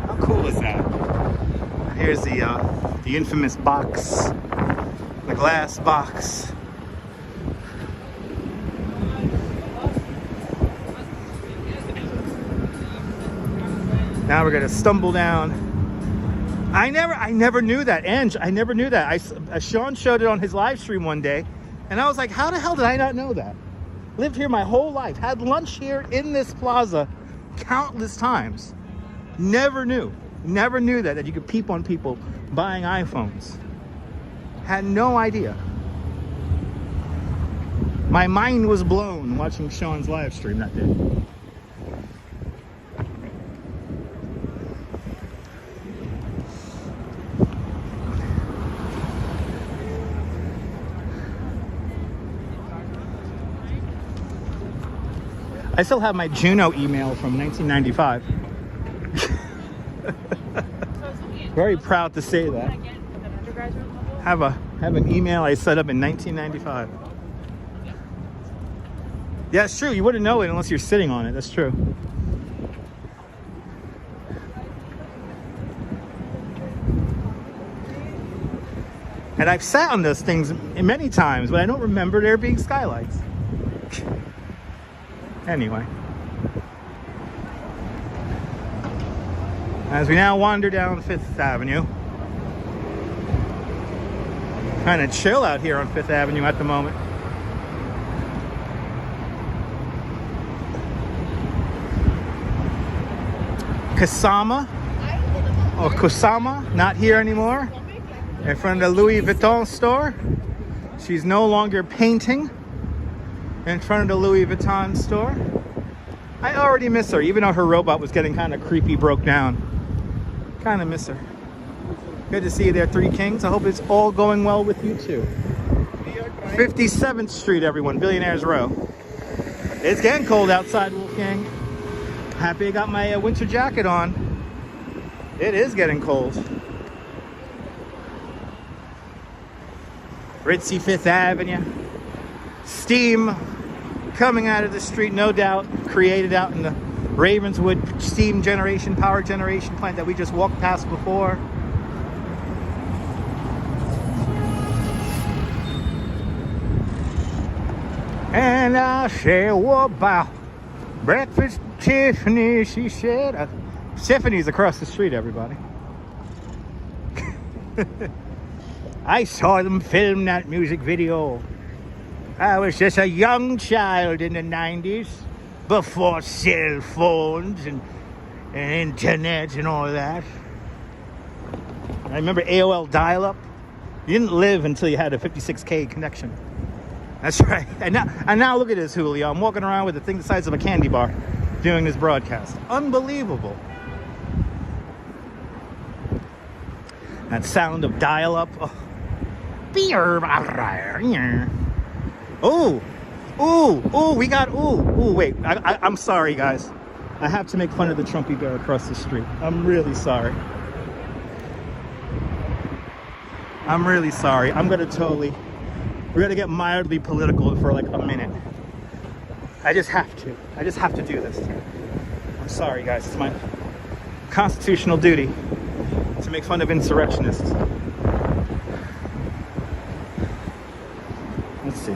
How cool is that? Here's the infamous box, the glass box. Now we're gonna stumble down. I never knew that, Ange. I never knew that. Sean showed it on his live stream one day, and I was like, how the hell did I not know that? Lived here my whole life, had lunch here in this plaza countless times. Never knew that you could peep on people buying iPhones. Had no idea. My mind was blown watching Sean's live stream that day. I still have my Juno email from 1995. Very proud to say that. Have an email I set up in 1995. Yeah, it's true. You wouldn't know it unless you're sitting on it. That's true. And I've sat on those things many times, but I don't remember there being skylights. Anyway, as we now wander down 5th Avenue, kind of chill out here on 5th Avenue at the moment. Kusama, not here anymore, in front of the Louis Vuitton store. She's no longer painting in front of the Louis Vuitton store. I already miss her, even though her robot was getting kind of creepy, broke down. Kind of miss her. Good to see you there, Three Kings. I hope it's all going well with you too. 57th Street, everyone, Billionaires Row. It's getting cold outside, Wolfgang. Happy I got my winter jacket on. It is getting cold. Ritzy 5th Avenue. Steam coming out of the street, no doubt created out in the Ravenswood steam generation, power generation plant that we just walked past before. And I said, what about breakfast, Tiffany? She said, Tiffany's across the street, everybody. I saw them film that music video. I was just a young child in the 90s, before cell phones and internet and all that. I remember AOL dial-up. You didn't live until you had a 56K connection. That's right. And now look at this, Julio. I'm walking around with a thing the size of a candy bar doing this broadcast. Unbelievable. That sound of dial-up. Oh, we got, wait. I'm sorry, guys. I have to make fun of the Trumpy bear across the street. I'm really sorry. We're gonna get mildly political for like a minute. I just have to do this. I'm sorry, guys. It's my constitutional duty to make fun of insurrectionists. Let's see.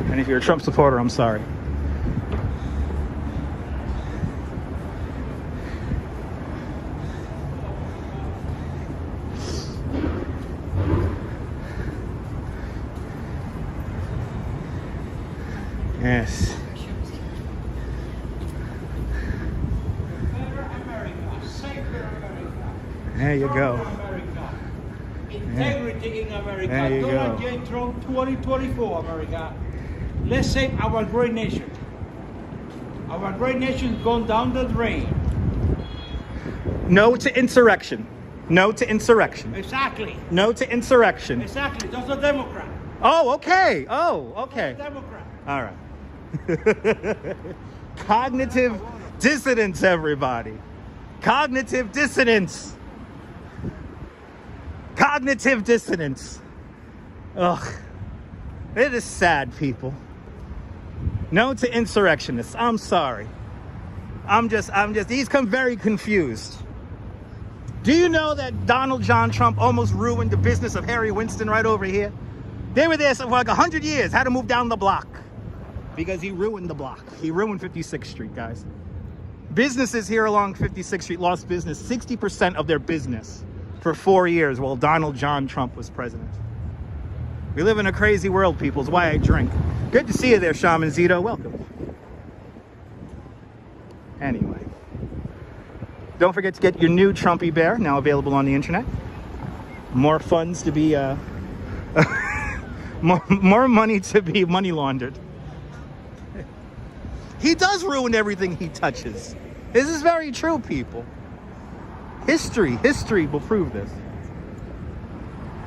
And if you're a Trump supporter, I'm sorry. Yes. There you go. Integrity in America. There you Donald go. J. Trump 2024, America. Let's save our great nation. Our great nation's gone down the drain. No to insurrection. No to insurrection. Exactly. No to insurrection. Exactly. That's a Democrat. Oh, okay. Oh, okay. That's a Democrat. All right. Dissidence, everybody. Cognitive dissonance. Cognitive dissonance. Ugh. It is sad, people. No to insurrectionists. I'm sorry. He's come very confused. Do you know that Donald John Trump almost ruined the business of Harry Winston right over here? They were there for like 100 years, had to move down the block because he ruined the block. He ruined 56th Street, guys. Businesses here along 56th Street lost business, 60% of their business for 4 years while Donald John Trump was president. We live in a crazy world, people. It's why I drink. Good to see you there, Shaman Zito. Welcome. Anyway. Don't forget to get your new Trumpy Bear, now available on the internet. More funds to be, more money to be money laundered. He does ruin everything he touches. This is very true, people. History will prove this.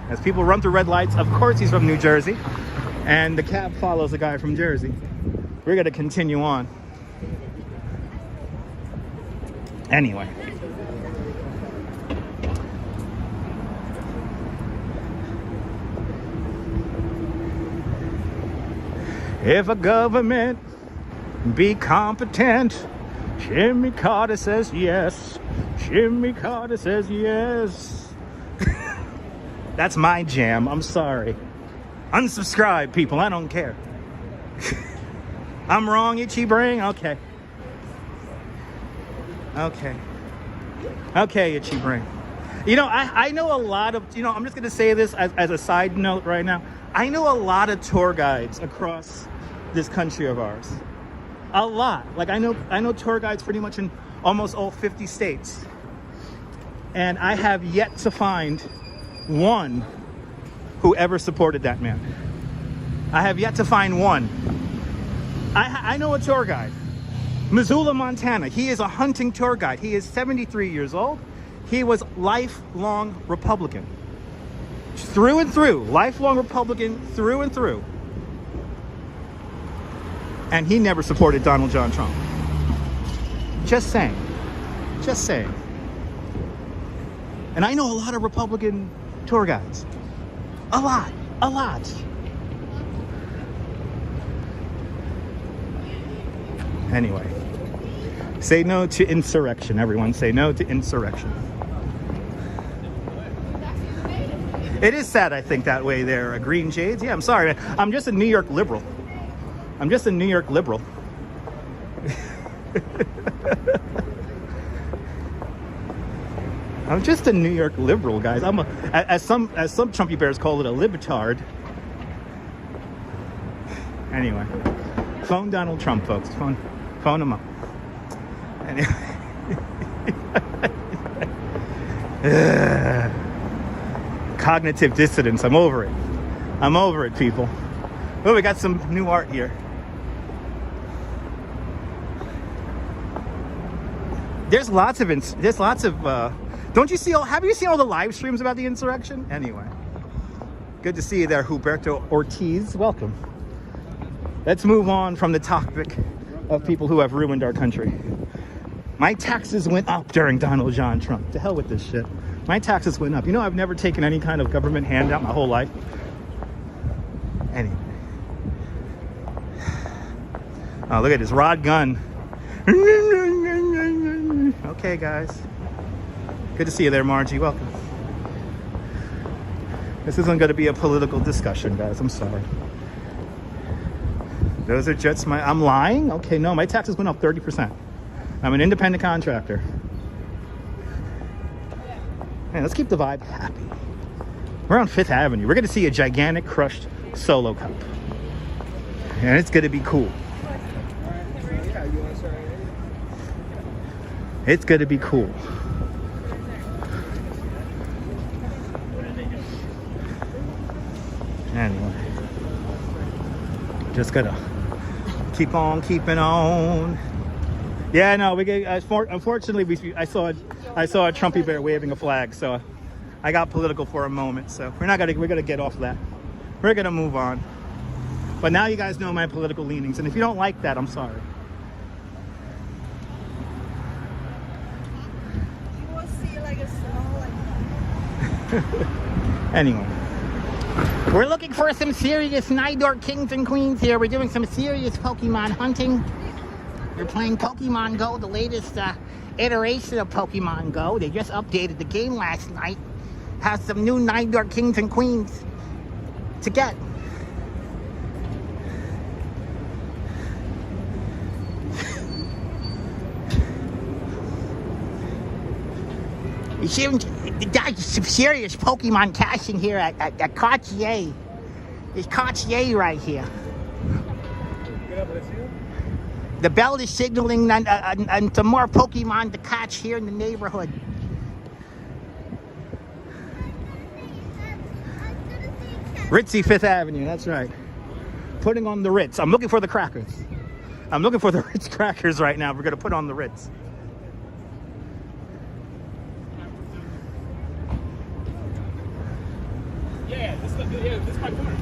As people run through red lights, of course he's from New Jersey, and the cab follows a guy from Jersey. We're gonna continue on. Anyway. If a government be competent, Jimmy Carter says yes. Jimmy Carter says yes. That's my jam. I'm sorry. Unsubscribe, people. I don't care. I'm wrong, Itchy Brain? Okay. Okay, Itchy Brain. You know, I know a lot of, you know, I'm just going to say this as a side note right now. I know a lot of tour guides across this country of ours. A lot. Like I know tour guides pretty much in almost all 50 states. And I have yet to find one who ever supported that man. I have yet to find one. I know a tour guide. Missoula, Montana. He is a hunting tour guide. He is 73 years old. He was lifelong Republican. Through and through. Lifelong Republican through and through. And he never supported Donald John Trump. Just saying. Just saying. And I know a lot of Republican tour guides. A lot. Anyway. Say no to insurrection, everyone. Say no to insurrection. It is sad, I think, that way there, Green Shades. Yeah, I'm sorry, man. I'm just a New York liberal. I'm just a New York liberal. I'm just a New York liberal, guys. I'm as some Trumpy bears call it, a libtard. Anyway, phone Donald Trump, folks. Phone him up. Anyway. Cognitive dissonance. I'm over it. I'm over it, people. Oh, we got some new art here. There's lots of don't you see have you seen all the live streams about the insurrection? Anyway, good to see you there, Huberto Ortiz. Welcome. Let's move on from the topic of people who have ruined our country. My taxes went up during Donald John Trump. To hell with this shit. My taxes went up. You know, I've never taken any kind of government handout my whole life. Anyway. Oh, look at this rod gun. Okay, guys. Good to see you there, Margie. Welcome. This isn't going to be a political discussion, guys. I'm sorry. Those are just I'm lying? Okay, no, my taxes went up 30%. I'm an independent contractor. Man, let's keep the vibe happy. We're on 5th Avenue. We're going to see a gigantic crushed Solo Cup. And it's going to be cool. It's going to be cool. Anyway. Just got to keep on keeping on. Yeah, no, unfortunately, I saw a Trumpy bear waving a flag, so I got political for a moment. So we're gonna get off that. We're gonna move on. But now you guys know my political leanings, and if you don't like that, I'm sorry. like a snow, like. Anyway, we're looking for some serious Nidor kings and queens here. We're doing some serious Pokemon hunting. We're playing Pokemon Go, the latest iteration of Pokemon Go. They just updated the game last night. Has some new Nidor kings and queens to get. You see, there's some serious Pokemon caching here at Cartier. There's Cartier right here. The bell is signaling and some more Pokemon to catch here in the neighborhood. Ritzy 5th Avenue, that's right. Putting on the Ritz. I'm looking for the crackers. I'm looking for the Ritz crackers right now. We're going to put on the Ritz. Yeah, this is my corner.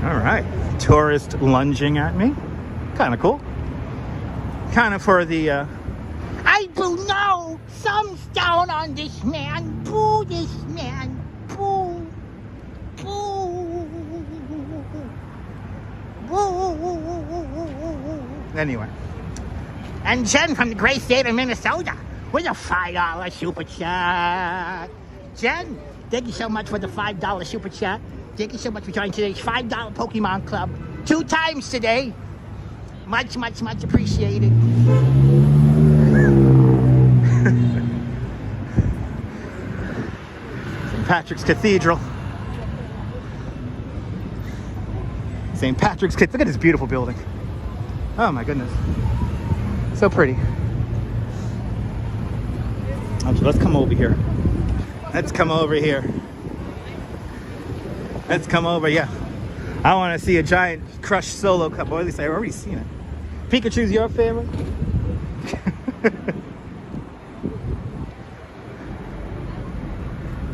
All right. Tourist lunging at me. Kind of cool. Kind of for the... I do know some stone on this man. Boo this man. Boo. Boo. Boo. Anyway. And Jen from the great state of Minnesota with a $5 super chat. Jen, thank you so much for the $5 super chat. Thank you so much for joining today's $5 Pokemon Club. 2 times today. Much, much, much appreciated. St. Patrick's Cathedral. St. Patrick's Cathedral. Look at this beautiful building. Oh my goodness. So pretty. Let's come over here. Let's come over here. Let's come over, yeah. I want to see a giant crushed solo cup. Or at least I've already seen it. Pikachu's your favorite?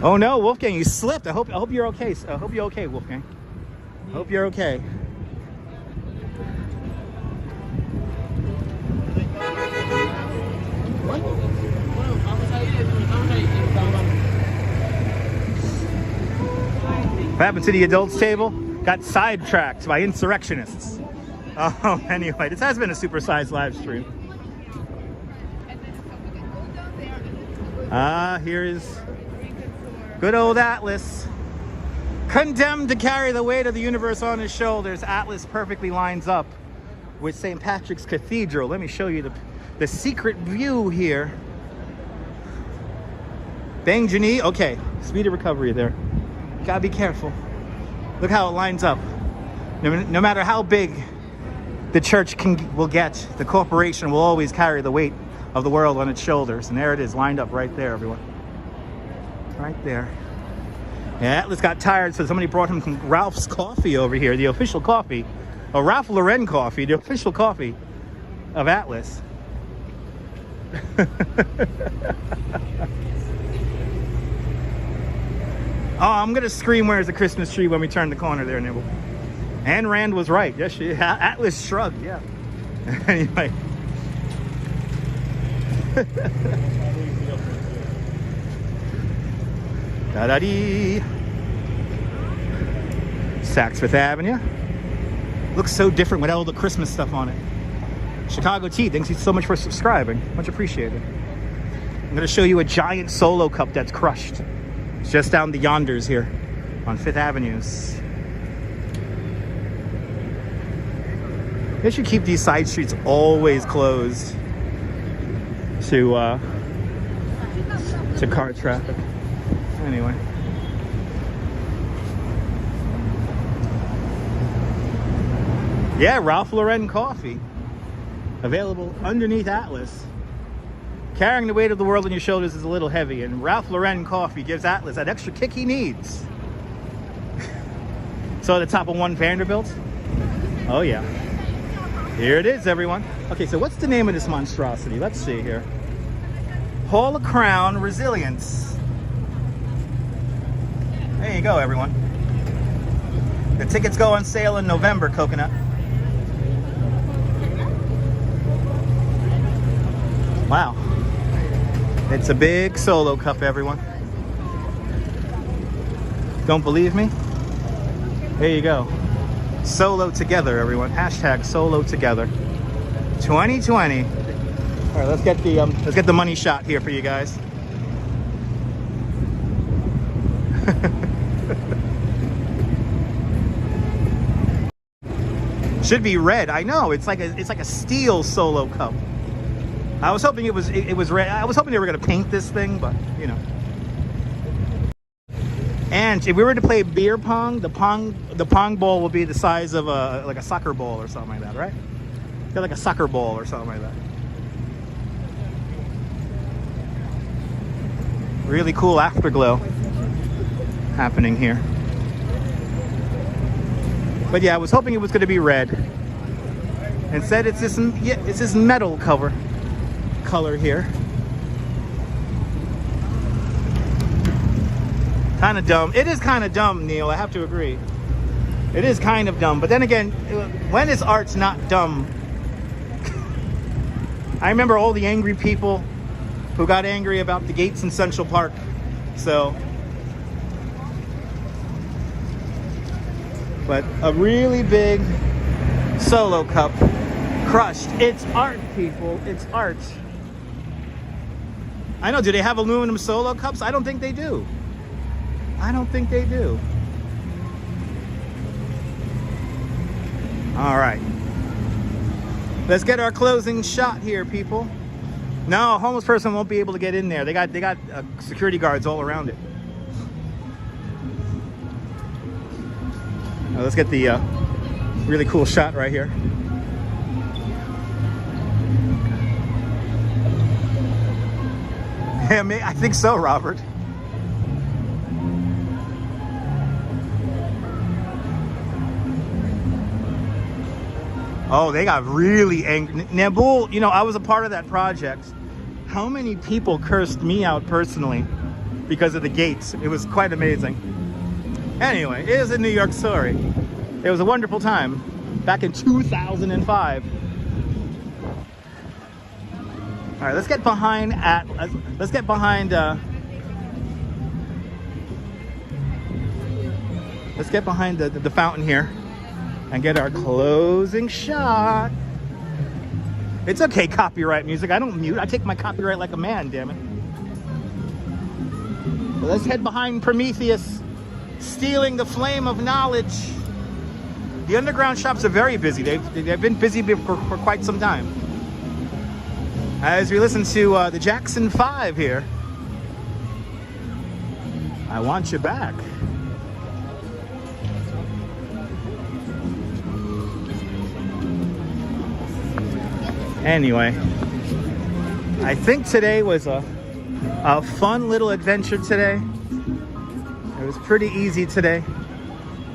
Oh no, Wolfgang, you slipped. I hope you're okay. I hope you're okay, Wolfgang. I hope you're okay. What happened to the adults table? Got sidetracked by insurrectionists. Oh, anyway, this has been a supersized live stream. Here is good old Atlas. Condemned to carry the weight of the universe on his shoulders, Atlas perfectly lines up with St. Patrick's Cathedral. Let me show you the secret view here. Bang Jani, okay, speedy recovery there. Gotta be careful. Look how it lines up. No matter how big the church will get, the corporation will always carry the weight of the world on its shoulders. And there it is, lined up right there, everyone. Right there. Yeah, Atlas got tired, so somebody brought him some Ralph's coffee over here, the official coffee. A Ralph Lauren coffee, the official coffee of Atlas. Oh, I'm going to scream where's the Christmas tree when we turn the corner there, Nibble. Anne Rand was right. Yes, Atlas shrugged, yeah. Anyway. Da-da-dee. Saks Fifth Avenue. Looks so different with all the Christmas stuff on it. Chicago Tea, thanks you so much for subscribing. Much appreciated. I'm going to show you a giant solo cup that's crushed. It's just down the yonders here on 5th Avenue. They should keep these side streets always closed to car traffic. Anyway. Yeah, Ralph Lauren coffee. Available underneath Atlas. Carrying the weight of the world on your shoulders is a little heavy, and Ralph Lauren coffee gives Atlas that extra kick he needs. So at the top of 1 Vanderbilt? Oh yeah. Here it is, everyone. Okay, so what's the name of this monstrosity? Let's see here. Hall of Crown Resilience. There you go, everyone. The tickets go on sale in November, Coconut. Wow. It's a big solo cup, everyone. Don't believe me? There you go. Solo together, everyone. Hashtag solo together. 2020. All right, let's get the money shot here for you guys. Should be red. I know. It's like a steel solo cup. I was hoping it was red. I was hoping they were gonna paint this thing, but you know. And if we were to play beer pong, the pong ball will be the size of like a soccer ball or something like that, right? Feel like a soccer ball or something like that. Really cool afterglow happening here. But yeah, I was hoping it was going to be red. Instead, it's this metal color here. Kind of dumb. It is kind of dumb, Neil. I have to agree. It is kind of dumb. But then again, when is art's not dumb? I remember all the angry people who got angry about the gates in Central Park. So, but a really big solo cup crushed. It's art, people. It's art. I know. Do they have aluminum solo cups? I don't think they do. I don't think they do. All right. Let's get our closing shot here, people. No, a homeless person won't be able to get in there. They got security guards all around it. Now let's get the really cool shot right here. Yeah, I think so, Robert. Oh, they got really angry. Nabul, you know, I was a part of that project. How many people cursed me out personally because of the gates? It was quite amazing. Anyway, it is a New York story. It was a wonderful time back in 2005. All right, let's get behind the fountain here and get our closing shot. It's okay, copyright music. I don't mute. I take my copyright like a man, damn it. Well, let's head behind Prometheus, stealing the flame of knowledge. The underground shops are very busy. They've been busy for quite some time. As we listen to the Jackson 5 here. I want you back. Anyway, I think today was a fun little adventure today. It was pretty easy today,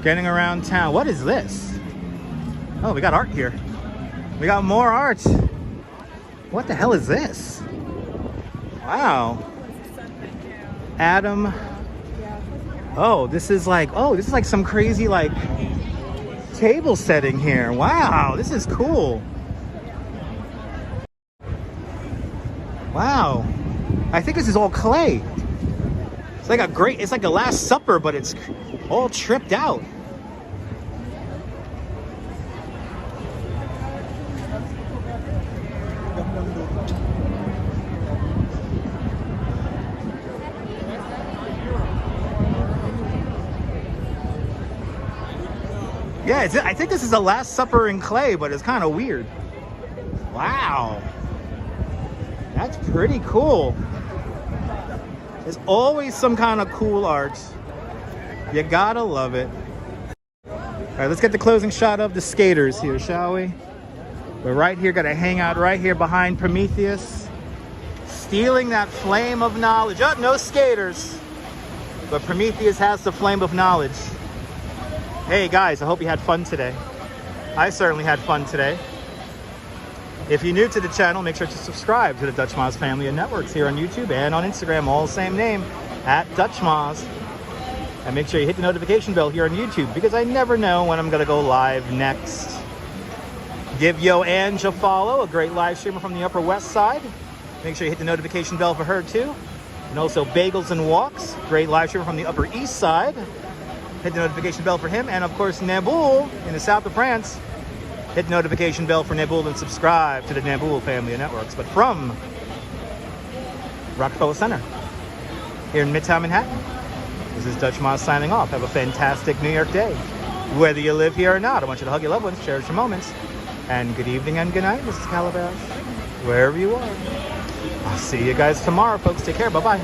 getting around town. What is this? Oh, we got art here. We got more art. What the hell is this? Wow. Adam. Oh, this is like some crazy like table setting here. Wow, this is cool. Wow, I think this is all clay. It's like a Last Supper, but it's all tripped out. Yeah, I think this is a Last Supper in clay, but it's kind of weird. Wow. That's pretty cool. There's always some kind of cool art. You gotta love it. All right, let's get the closing shot of the skaters here, shall we? We're right here, gotta hang out right here behind Prometheus. Stealing that flame of knowledge. Oh, no skaters. But Prometheus has the flame of knowledge. Hey guys, I hope you had fun today. I certainly had fun today. If you're new to the channel, make sure to subscribe to the Dutch Moz family of networks here on YouTube and on Instagram, all the same name, @DutchMoz. And make sure you hit the notification bell here on YouTube because I never know when I'm gonna go live next. Give Yo Ange a follow, a great live streamer from the Upper West Side. Make sure you hit the notification bell for her too. And also Bagels and Walks, great live stream from the Upper East Side. Hit the notification bell for him. And of course, Naboul in the south of France. Hit the notification bell for Naboul and subscribe to the Naboul family of networks. But from Rockefeller Center, here in Midtown Manhattan, this is Dutch Moss signing off. Have a fantastic New York day. Whether you live here or not, I want you to hug your loved ones, cherish your moments. And good evening and good night, Mrs. Calabash, wherever you are. I'll see you guys tomorrow, folks. Take care. Bye-bye.